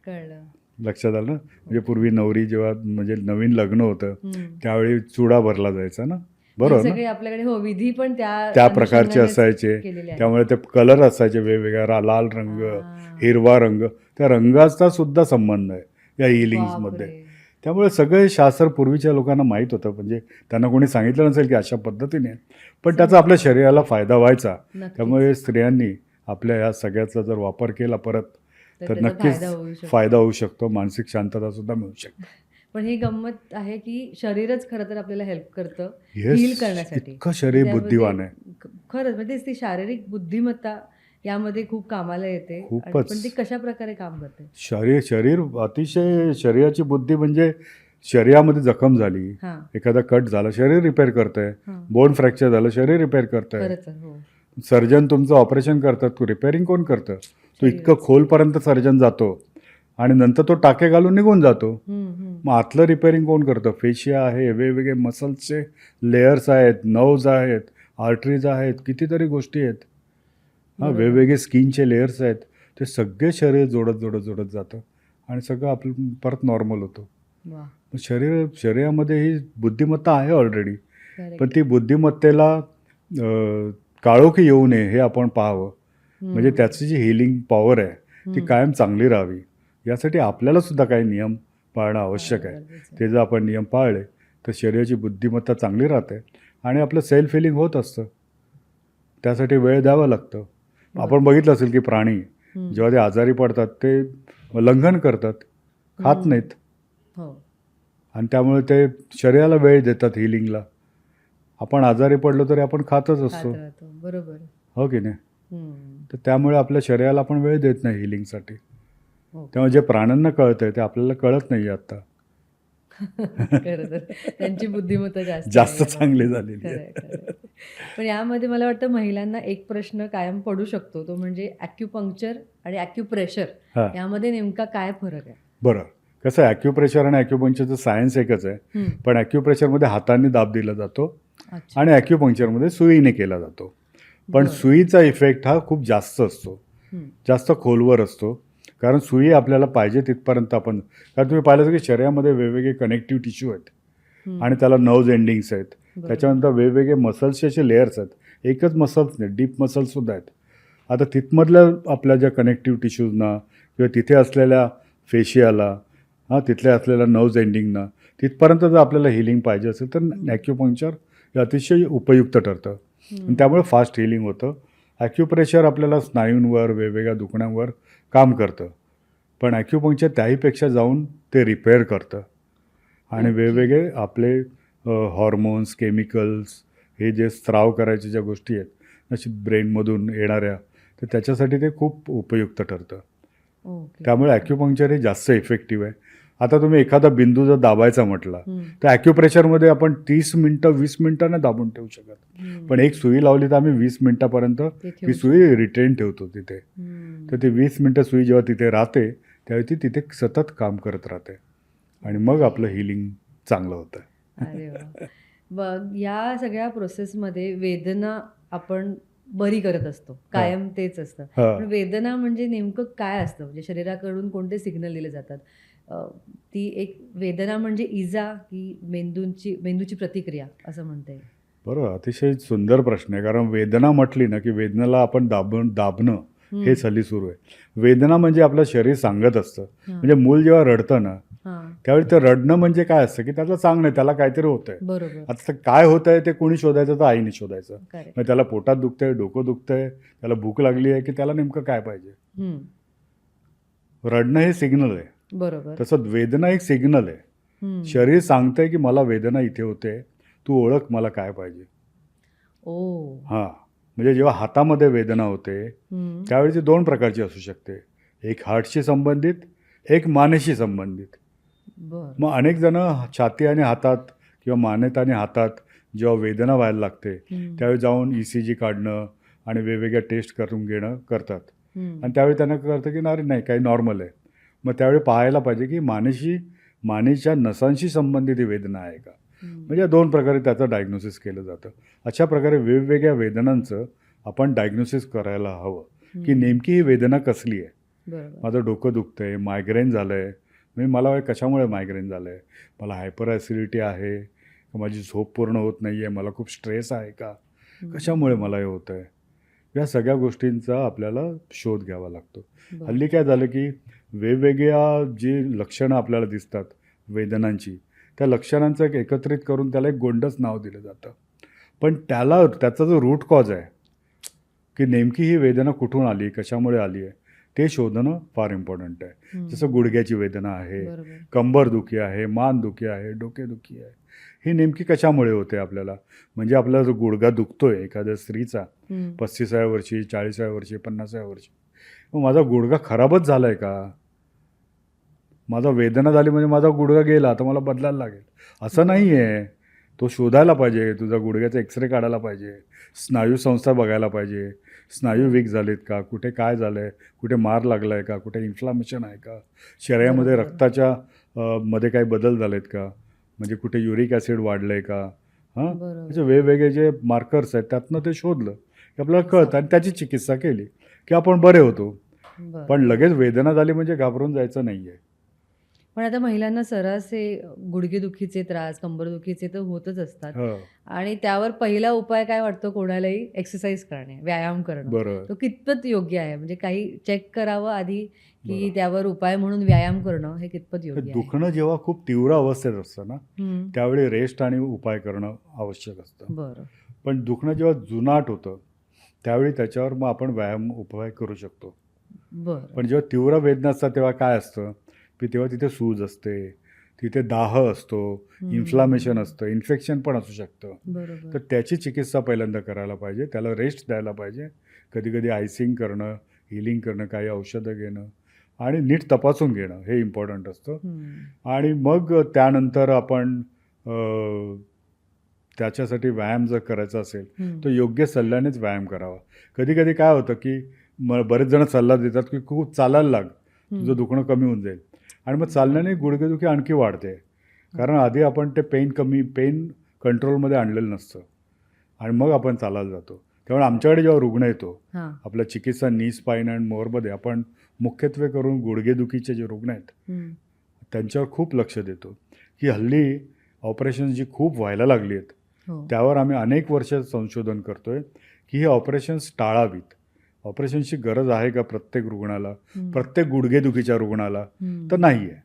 B: कळलं.
A: लक्षात आलं ना? म्हणजे पूर्वी नवरी जेव्हा म्हणजे नवीन लग्न होतं
B: हम्म.
A: त्यावेळी चुडा भरला जायचा ना,
B: हे
A: बरोबर ना?
B: सगळे आपल्याकडे हो विधी पण
A: त्या प्रकारचे
B: अनुषंगानेच
A: असायचे.
B: केलेले आहेत.
A: त्यामुळे ते कलर असायचे वेगवेगळा, लाल रंग,
B: आ,
A: हिरवा रंग, त्या रंगाचा सुद्धा संबंध आहे या हिलिंग्समध्ये.
B: बापरे.
A: त्यामुळे सगळे शास्त्र पूर्वीच्या लोकांना माहीत होतं, म्हणजे त्यांना कोणी सांगितलं नसेल की अशा पद्धतीने, पण त्याचा आपल्या शरीराला फायदा व्हायचा.
B: नक्कीच.
A: त्यामुळे स्त्रियांनी आपल्या ह्या सगळ्याचा जर वापर केला परत तर
B: त्याचा
A: नक्कीच
B: फायदा होऊ शकतो.
A: फायदा होऊ शकतो, मानसिक शांतता सुद्धा मिळू शकते.
B: पण ही गंमत आहे की शरीरच खरं तर आपल्याला हेल्प करतं हील
A: येस,
B: करण्यासाठी.
A: इतकं शरीर
B: त्यामध्ये
A: बुद्धिवान आहे.
B: खरंच म्हणजे ती शारीरिक बुद्धिमत्ता यामध्ये खूप कामाला येते. आणि
A: खूपच.
B: पण ती कशा प्रकारे काम करते.
A: शरीर शरीर अतिशय शरीराची बुद्धी म्हणजे शरीरामध्ये जखम झाली,
B: हां
A: एखादा कट झाला, शरीर रिपेअर करतंय.
B: हां
A: बोन फ्रॅक्चर झालं, शरीर रिपेअर करतंय.
B: खरंच आहे, हो.
A: सर्जन तुमचं ऑपरेशन करतात, तो रिपेअरिंग कोण करतं? तो इतकं
B: शरीरच.
A: खोलपर्यंत सर्जन जातो आणि नंतर तो टाके घालून निघून जातो.
B: हम्म.
A: मग आतलं रिपेअरिंग कोण करतं? फेशिया आहे, वेगवेगळे मसल्सचे लेयर्स आहेत, नर्व्ज आहेत, आर्टरीज आहेत, कितीतरी गोष्टी आहेत. हां,
B: बरोबर.
A: वेगवेगळे स्किनचे लेयर्स आहेत. ते सगळे शरीर जोडत जातं आणि सगळं आपलं परत नॉर्मल होतं.
B: वा,
A: शरीरामध्ये ही बुद्धिमत्ता आहे ऑलरेडी,
B: करेक्ट.
A: पण ती बुद्धिमत्तेला काळोखी येऊ नये हे आपण पाहावं. म्हणजे त्याची जी हिलिंग पॉवर आहे ती कायम चांगली राहावी, यासाठी आपल्याला सुद्धा काही नियम पाळणं आवश्यक आहे. ते जर आपण नियम पाळले तर शरीराची बुद्धिमत्ता चांगली राहते आणि आपलं सेल्फ हिलिंग होत असतं. त्यासाठी वेळ द्यावं लागतं. आपण बघितलं असेल की प्राणी जेव्हा ते आजारी पडतात ते लंघन करतात, खात नाहीत,
B: हो,
A: आणि त्यामुळे ते शरीराला वेळ देतात हिलिंगला. आपण आजारी पडलो तरी आपण खातच असतो,
B: खात राहतो. बरोबर.
A: हो की नाही?
B: हम्म.
A: तर त्यामुळे आपल्या शरीराला आपण वेळ देत नाही हिलिंगसाठी.
B: हो.
A: त्यामुळे जे प्राण्यांना कळतंय ते आपल्याला कळत नाही आता.
B: खरं तर त्यांची बुद्धिमत्ता जास्त
A: जास्त
B: आहे या
A: चांगली
B: बाबतीत.
A: झालेली
B: खरं
A: आहे.
B: आहे, खरं आहे. पण यामध्ये मला वाटतं महिलांना एक प्रश्न कायम पडू शकतो, तो म्हणजे ॲक्युपंक्चर आणि ॲक्युप्रेशर
A: हां,
B: यामध्ये नेमका काय फरक आहे.
A: बरं. कसं आहे, ॲक्युप्रेशर आणि ॲक्युपंक्चरचं सायन्स एकच आहे,
B: हम्म.
A: पण ॲक्युप्रेशरमध्ये हातांनी दाब दिला जातो
B: अच्छा.
A: आणि ॲक्युपंक्चरमध्ये सुईने केला जातो. पण
B: बरं.
A: सुईचा इफेक्ट हा खूप जास्त असतो,
B: हम्म.
A: जास्त खोलवर असतो. कारण सुई आपल्याला पाहिजे तिथपर्यंत आपण, कारण तुम्ही पाहिलं की शरीरामध्ये वेगवेगळे कनेक्टिव्ह टिश्यू आहेत
B: हम्म.
A: आणि त्याला नर्व्ज एंडिंग्स आहेत.
B: बरोबर.
A: त्याच्यानंतर वेगवेगळे मसल्सचे असे लेयर्स आहेत. एकच मसल्स नाही, डीप मसल्ससुद्धा आहेत. आता तिथमधल्या आपल्या ज्या कनेक्टिव्ह टिश्यूजना किंवा तिथे असलेल्या फेशियाला, तिथल्या असलेल्या नर्व्ज एंडिंगना, तिथपर्यंत जर आपल्याला हिलिंग पाहिजे असेल तर ॲक्युपंक्चर हे अतिशय उपयुक्त ठरतं आणि त्यामुळे फास्ट हिलिंग होतं. ॲक्युप्रेशर आपल्याला स्नायूंवर, वेगवेगळ्या दुखण्यावर काम करतं, पण ॲक्युपंक्चर त्याहीपेक्षा जाऊन ते रिपेअर करतं आणि वेगवेगळे आपले हॉर्मोन्स, केमिकल्स, हे जे स्त्राव करायचे ज्या गोष्टी आहेत अशी ब्रेनमधून येणाऱ्या, तर त्याच्यासाठी ते खूप उपयुक्त ठरतं.
B: ओके.
A: त्यामुळे ॲक्युपंक्चर हे जास्त इफेक्टिव्ह आहे. आता तुम्ही एखादा बिंदू जर दाबायचा म्हटला
B: हम्म.
A: तर ॲक्युप्रेशरमध्ये आपण 30 मिनटं 20 मिनटं नाही दाबून ठेवू शकत,
B: हम्म.
A: पण एक सुई लावली तर आम्ही 20 मिनटापर्यंत
B: ते
A: ती
B: ठेवू
A: सुई रिटेन ठेवतो तिथे.
B: हम्म.
A: तर ती 20 मिनटं सुई जेव्हा तिथे राहते त्यावेळी ती तिथे सतत काम करत राहते आणि मग आपलं हिलिंग चांगलं होतं.
B: अरे वा. बघ, या सगळ्या प्रोसेसमध्ये वेदना आपण बरी करत असतो, कायम तेच असतं.
A: हां.
B: पण वेदना म्हणजे नेमकं काय असतं, म्हणजे शरीराकडून कोणते सिग्नल दिले जातात. ती एक वेदना म्हणजे इजा की मेंदूची प्रतिक्रिया असं म्हणता येईल.
A: बरोबर, अतिशय सुंदर प्रश्न आहे. कारण वेदना म्हटली ना की वेदनेला आपण दाबणं हेच हल्ली सुरू आहे. वेदना म्हणजे आपलं शरीर सांगत असतं. म्हणजे मूल जेव्हा रडतं ना
B: हां,
A: त्यावेळी ते रडणं म्हणजे काय असतं की त्याला सांग नाही, त्याला काहीतरी होतंय.
B: बरोबर.
A: आता काय होतंय ते कोणी शोधायचं, तर आईने शोधायचं.
B: करेक्ट.
A: मग त्याला पोटात दुखतंय, डोकं दुखतंय, त्याला भूक लागली आहे, की त्याला नेमकं काय पाहिजे. रडणं हे सिग्नल आहे,
B: बरोबर.
A: तसं वेदना एक सिग्नल आहे.
B: हम्म.
A: शरीर सांगतंय की मला वेदना इथे होते, तू ओळख मला काय पाहिजे.
B: ओ.
A: हां, म्हणजे जेव्हा हातामध्ये वेदना होते
B: हम्म.
A: त्यावेळी ती 2 प्रकारची असू शकते. एक हार्टशी संबंधित, एक मानेशी संबंधित.
B: बर.
A: मग अनेक जण छाती आणि हातात किंवा मानेत आणि हातात जेव्हा वेदना व्हायला लागते त्यावेळी जाऊन ECG काढणं आणि वेगवेगळ्या टेस्ट करून घेणं करतात आणि त्यावेळी त्यांना कळतं की अरे नाही, काही नॉर्मल आहे. मग त्यावेळी पाहायला पाहिजे की मानेशी मानेच्या नसांशी संबंधित ही वेदना आहे का. म्हणजे 2 प्रकारे त्याचं डायग्नोसिस केलं जातं. अशा प्रकारे वेगवेगळ्या वेदनांचं आपण डायग्नोसिस करायला हवं की नेमकी ही वेदना कसली आहे.
B: बरोबर.
A: माझं डोकं दुखतं आहे, मायग्रेन झालं आहे, म्हणजे मला कशामुळे मायग्रेन झालं आहे, मला हायपर ॲसिडिटी आहे, माझी झोप पूर्ण होत नाही आहे, मला खूप स्ट्रेस आहे का, कशामुळे मला हे होतं आहे. या सगळ्या गोष्टींचा आपल्याला शोध घ्यावा लागतो. हल्ली काय झालं की वेगवेगळ्या जी लक्षणं आपल्याला दिसतात वेदनांची, त्या लक्षणांचं एक एकत्रित करून त्याला एक गोंडस नाव दिलं जातं. पण त्याचा जो रूट कॉज आहे की नेमकी ही वेदना कुठून आली, कशामुळे आली आहे, ते शोधणं फार इम्पॉर्टंट आहे. जसं गुडघ्याची वेदना आहे, कंबरदुखी आहे, मानदुखी आहे, डोकेदुखी आहे, ही नेमकी कशामुळे होते आपल्याला. म्हणजे आपला जो गुडघा दुखतोय एखाद्या स्त्रीचा 35व्या वर्षी, 40व्या वर्षी, 50व्या वर्षी, मग माझा गुडघा खराबच झाला आहे का, माझा वेदना झाली म्हणजे माझा गुडघा गेला तर मला बदलायला लागेल असं नाही आहे. तो शोधायला पाहिजे, तुझा गुडघ्याचा एक्सरे काढायला पाहिजे, स्नायू संस्था बघायला पाहिजे, स्नायू वीक झालेत का, कुठे काय झालं आहे, कुठे मार लागला आहे का, कुठे इन्फ्लामेशन आहे का, शरीरामध्ये रक्ताच्या मध्ये काही बदल झालेत का, म्हणजे कुठे युरिक ॲसिड वाढलं आहे का. असे वेगवेगळे जे मार्कर्स आहेत त्यातनं ते शोधलं की आपल्याला कळतं आणि त्याची चिकित्सा केली की आपण बरे होतो. पण लगेच वेदना झाली म्हणजे घाबरून जायचं नाही आहे.
B: पण आता महिलांना सर्रास हे गुडघेदुखीचे त्रास, कंबरदुखीचे तर होतच असतात आणि त्यावर पहिला उपाय काय वाटतो कोणालाही, एक्सरसाइज करणे, व्यायाम करणं.
A: बरोबर.
B: तो कितपत योग्य आहे, म्हणजे काही चेक करावं आधी की त्यावर उपाय म्हणून व्यायाम करणं हे कितपत योग्य आहे.
A: दुखणं जेव्हा खूप तीव्र अवस्थेत असतं ना त्यावेळी रेस्ट आणि उपाय करणं आवश्यक असतं.
B: बरं.
A: पण दुखणं जेव्हा जुनाट होतं त्यावेळी त्याच्यावर मग आपण व्यायाम उपाय करू शकतो.
B: बरं.
A: पण जेव्हा तीव्र वेदना असतात तेव्हा काय असतं की तेव्हा तिथे सूज असते, तिथे दाह असतो, इन्फ्लामेशन असतं, इन्फेक्शन पण असू शकतं.
B: बरोबर.
A: तर त्याची चिकित्सा पहिल्यांदा करायला पाहिजे, त्याला रेस्ट द्यायला पाहिजे, कधी कधी आयसिंग करणं, हिलिंग करणं, काही औषधं घेणं आणि नीट तपासून घेणं हे इम्पॉर्टंट असतं. आणि मग त्यानंतर आपण त्याच्यासाठी व्यायाम जर करायचा असेल तर योग्य सल्ल्यानेच व्यायाम करावा. कधी कधी काय होतं की बरेच जण सल्ला देतात की खूप चालायला लाग, तुझं दुखणं कमी होऊन जाईल, आणि मग चालण्याने गुडघेदुखी आणखी वाढते. कारण आधी आपण ते पेन कंट्रोलमध्ये आणलेलं नसतं आणि मग आपण चालायला जातो. त्यामुळे आमच्याकडे जेव्हा रुग्ण येतो आपल्या चिकित्सा नी स्पाईन अँड मोअरमध्ये आपण मुख्यत्वे करून गुडघेदुखीचे जे रुग्ण आहेत त्यांच्यावर खूप लक्ष देतो की हल्ली ऑपरेशन जी खूप व्हायला लागली आहेत त्यावर आम्ही अनेक वर्ष संशोधन करतो आहे की ही ऑपरेशन्स टाळावीत. ऑपरेशनची गरज आहे का प्रत्येक रुग्णाला, प्रत्येक गुडघेदुखीच्या रुग्णाला, तर नाही आहे.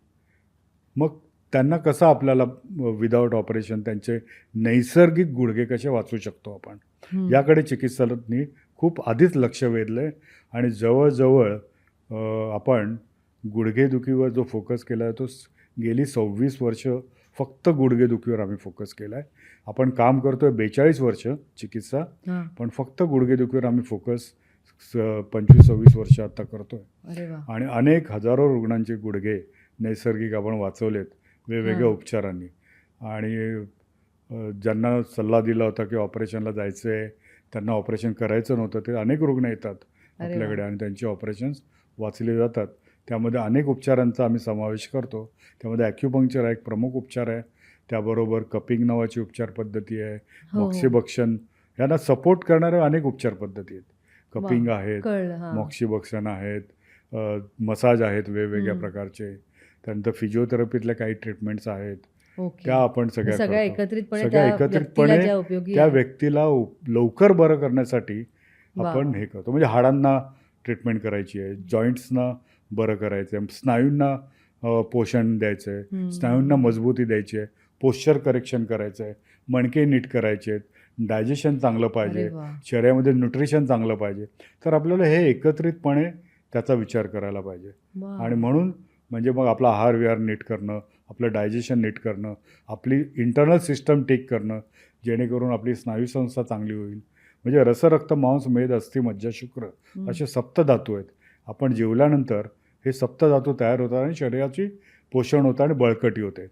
A: मग त्यांना कसं आपल्याला विदाऊट ऑपरेशन त्यांचे नैसर्गिक गुडघे कसे वाचवू शकतो आपण, याकडे चिकित्सकांनी खूप आधीच लक्ष वेधलं आहे. आणि जवळजवळ आपण गुडघेदुखीवर जो फोकस केला आहे तो गेली 26 वर्ष फक्त गुडघेदुखीवर आम्ही फोकस केला आहे. आपण काम करतो आहे 42 वर्ष चिकित्सा, पण फक्त गुडघेदुखीवर आम्ही फोकस 25-26 वर्ष आता करतो आहे. आणि अनेक हजारो रुग्णांचे गुडघे नैसर्गिक आपण वाचवलेत वेगवेगळ्या उपचारांनी. आणि ज्यांना सल्ला दिला होता की ऑपरेशनला जायचं आहे, त्यांना ऑपरेशन करायचं नव्हतं, ते अनेक रुग्ण येतात आपल्याकडे आणि त्यांचे ऑपरेशन्स वाचले जातात. त्यामध्ये अनेक उपचारांचा आम्ही समावेश करतो. त्यामध्ये ॲक्युपंक्चर हा एक प्रमुख उपचार आहे, त्याबरोबर कपिंग नावाची उपचार पद्धती आहे, मॉक्सिबक्शन, यांना सपोर्ट करणाऱ्या अनेक उपचार पद्धती आहेत. कपिंग आहेत, मॉक्सिबक्शन आहेत, मसाज आहेत वेगवेगळ्या प्रकारचे, त्यानंतर फिजिओथेरपीतल्या काही ट्रीटमेंट्स आहेत, त्या आपण सगळ्या एकत्रितपणे त्या व्यक्तीला लवकर बरं करण्यासाठी आपण हे करतो. म्हणजे हाडांना ट्रीटमेंट करायची आहे, जॉईंट्सना बरं करायचं आहे, स्नायूंना पोषण द्यायचं आहे, स्नायूंना मजबूती द्यायची आहे, पोश्चर करेक्शन करायचं आहे, मणके नीट करायचे आहेत, डायजेशन चांगलं पाहिजे, शरीरामध्ये न्यूट्रिशन चांगलं पाहिजे. तर आपल्याला हे एकत्रितपणे त्याचा विचार करायला पाहिजे. आणि म्हणून म्हणजे मग आपला आहार विहार नीट करणं, आपलं डायजेशन नीट करणं, आपली इंटरनल सिस्टम ठीक करणं, जेणेकरून आपली स्नायूसंस्था चांगली होईल. म्हणजे रस, रक्त, मांस, मेद, अस्थि, मज्जा, शुक्र असे सप्तधातू आहेत. आपण जेवल्यानंतर हे सप्तधातू तयार होतात आणि शरीराची पोषण होतं आणि बळकटी होते.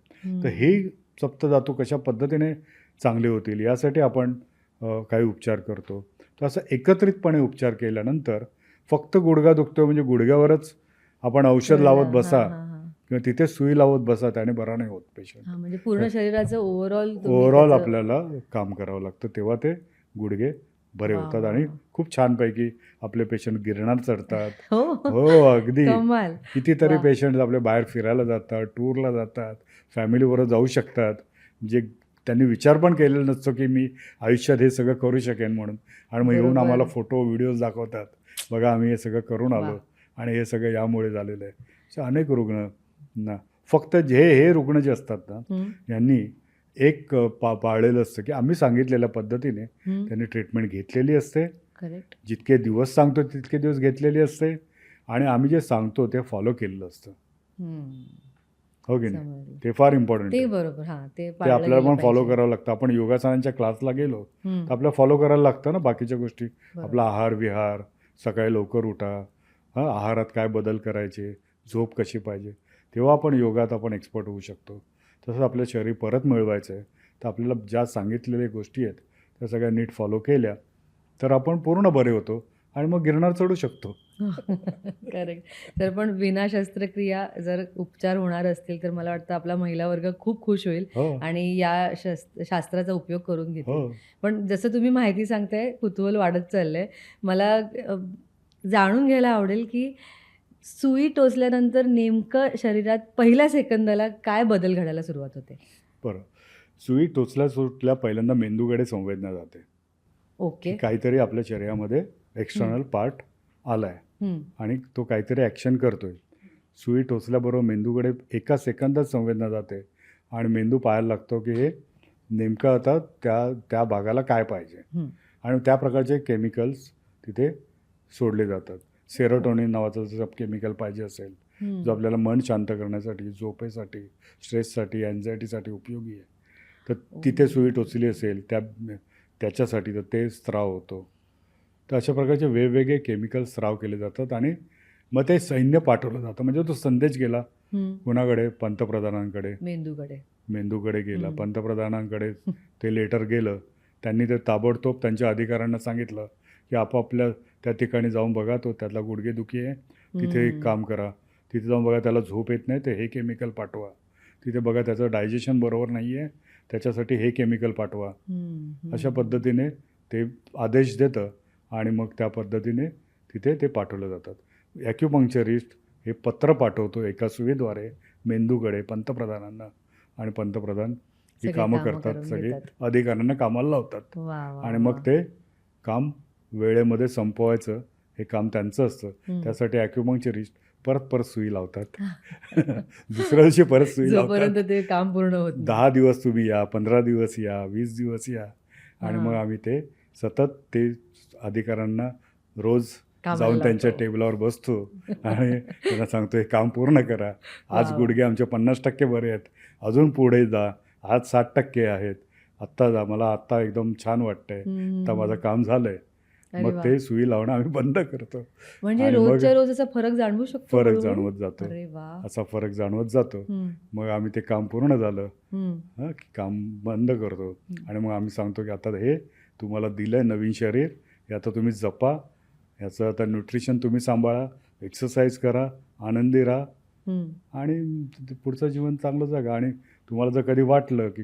A: तर हे सप्तधातू कशा पद्धतीने चांगले होतील यासाठी आपण काही उपचार करतो. तर असं एकत्रितपणे उपचार केल्यानंतर फक्त गुडघा दुखतो म्हणजे गुडघ्यावरच आपण औषध लावत बसा किंवा तिथे सुई लावत बसा, त्याने बरा नाही होत पेशंट.
B: हां, म्हणजे पूर्ण शरीराचं
A: ओव्हरऑल आपल्याला काम करावं लागतं, तेव्हा ते गुडघे बरे
B: वा,
A: होतात
B: वा,
A: आणि
B: वा.
A: खूप छानपैकी आपले पेशंट गिरणार चढतात.
B: हो
A: हो, अगदी.
B: कमाल.
A: कितीतरी
B: वा.
A: पेशंट आपले बाहेर फिरायला जातात, टूरला जातात, फॅमिलीबरोबर जाऊ शकतात. जे त्यांनी विचार पण केलेला नसतो की मी आयुष्यात हे सगळं करू शकेन म्हणून, आणि मग येऊन
B: बरोबर.
A: आम्हाला फोटो व्हिडिओज दाखवतात, बघा आम्ही हे सगळं करून आलो
B: वा.
A: आणि हे सगळं यामुळे झालेलं आहे. असे अनेक रुग्ण ना, फक्त हे रुग्ण जे असतात ना,
B: हं,
A: यांनी एक पाळलेलं असतं की आम्ही सांगितलेल्या पद्धतीने
B: हं.
A: त्यांनी ट्रीटमेंट घेतलेली असते.
B: करेक्ट.
A: जितके दिवस सांगतो तितके दिवस घेतलेली असते आणि आम्ही जे सांगतो ते फॉलो केलेलं असतं. हो की नाही?
B: समजलं.
A: ते फार इम्पॉर्टंट
B: ते
A: आहे.
B: बरोबर. हां, ते
A: ते
B: पाळलं
A: आपल्याला
B: गेलं
A: पण फॉलो
B: पाहिजे.
A: करावं लागतं. आपण योगासनांच्या क्लासला गेलो
B: हं,
A: तर आपल्याला फॉलो करायला लागतं ना बाकीच्या गोष्टी.
B: बरोबर.
A: आपला आहार विहार, सकाळी लवकर उठा, आहारात काय बदल करायचे, झोप कशी पाहिजे, तेव्हा आपण योगात आपण एक्सपर्ट होऊ शकतो. तसंच आपलं शरीर परत मिळवायचं आहे, तर आपल्याला ज्या सांगितलेल्या गोष्टी आहेत त्या सगळ्या नीट फॉलो केल्या तर आपण पूर्ण बरे होतो आणि मग गिरनार चढू शकतो.
B: करेक्ट. तर पण विना शस्त्रक्रिया जर उपचार होणार असतील तर मला वाटतं आपला महिला वर्ग खूप खुश होईल
A: हो,
B: आणि या शास्त्राचा उपयोग करून घेतील.
A: हो.
B: पण जसं तुम्ही माहिती सांगताय कुतूहल वाढत चाललंय. मला जाणून घ्यायला आवडेल की सुई टोचल्यानंतर नेमकं शरीरात पहिल्या सेकंदाला काय बदल घडायला सुरुवात होते?
A: बरं. सुई टोचल्या सुटल्या पहिल्यांदा मेंदूकडे संवेदना जाते की
B: ओके.
A: काहीतरी आपल्या शरीरामध्ये एक्सटर्नल पार्ट आला आहे
B: हं.
A: आणि तो काहीतरी ॲक्शन करतोय. सुई टोचल्याबरोबर मेंदूकडे एका सेकंदात संवेदना जाते आणि मेंदू पाहायला लागतो की हे नेमकं आता त्या भागाला काय पाहिजे
B: हं.
A: आणि त्या प्रकारचे केमिकल्स तिथे सोडले जातात. सेरोटोनिन नावाचं जर केमिकल पाहिजे असेल,
B: हं.
A: जो आपल्याला मन शांत करण्यासाठी, झोपेसाठी, स्ट्रेससाठी, अँझायटीसाठी उपयोगी आहे. तर तिथे सुई टोचली असेल त्याच्यासाठी तर ते स्त्राव होतो. तर अशा प्रकारचे वेगवेगळे केमिकल स्त्राव केले जातात आणि मग ते सैन्य पाठवलं जातं. म्हणजे तो संदेश गेला
B: हं.
A: कुणाकडे? पंतप्रधानांकडे.
B: मेंदूकडे.
A: मेंदूकडे गेला.
B: हं.
A: पंतप्रधानांकडे ते लेटर गेलं. त्यांनी ते ताबडतोब त्यांच्या अधिकाऱ्यांना सांगितलं की आपापल्या त्या ठिकाणी जाऊन बघा, तो त्यातला गुडघेदुखी आहे, तिथे एक काम करा, तिथे जाऊन बघा त्याला झोप येत नाही, तर हे केमिकल पाठवा. तिथे बघा त्याचं डायजेशन बरोबर नाही आहे, त्याच्यासाठी हे केमिकल पाठवा. अशा पद्धतीने ते आदेश देतं आणि मग त्या पद्धतीने तिथे ते पाठवलं जातात. ॲक्युपंक्चरिस्ट हे पत्र पाठवतो एका सुईद्वारे मेंदूकडे पंतप्रधानांना आणि पंतप्रधान ही
B: सगळे
A: कामं
B: कामं
A: करतात,
B: करून
A: सगळे
B: घेतात.
A: अधिकाऱ्यांना कामाला लावतात
B: वा, वा,
A: आणि मग
B: वा.
A: ते काम वेळेमध्ये संपवायचं हे काम त्यांचं असतं.
B: हं.
A: त्यासाठी ॲक्युपंक्चरिस्ट परत सुई लावतात. दुसऱ्या दिवशी परत सुई
B: जोपर्यंत
A: लावतात.
B: ते काम पूर्ण होत नाही.
A: 10 दिवस तुम्ही या, 15 दिवस या, 20 दिवस या आणि मग
B: हां.
A: आम्ही ते सतत ते अधिकाऱ्यांना रोज
B: कामाला
A: जाऊन त्यांच्या
B: लावतो.
A: टेबलावर बसतो आणि त्यांना सांगतो हे काम पूर्ण करा. आज
B: वा.
A: गुडघे आमचे 50% बरे आहेत, अजून पुढे जा, आज 60% आहेत, आत्ता जा, मला आत्ता एकदम छान वाटतंय, आता माझं काम झालंय.
B: अरे
A: मग
B: वा.
A: ते सुई लावणं आम्ही बंद करतो
B: म्हणजे
A: आणि मग
B: रोजच्या रोज असा फरक जाणवू शकतो
A: फरक
B: हळूहळू?
A: जाणवत जातो.
B: अरे वा.
A: असा फरक जाणवत जातो.
B: हं,
A: मग आम्ही ते काम पूर्ण झालं
B: हं,
A: की काम बंद करतो आणि मग आम्ही सांगतो की आता हे तुम्हाला दिलं आहे नवीन शरीर, हे आता तुम्ही जपा, ह्याचं आता न्यूट्रिशन तुम्ही सांभाळा, एक्सरसाइज करा, आनंदी राहा
B: हं.
A: आणि पुढचं जीवन चांगलं जगा. आणि तुम्हाला जर कधी वाटलं की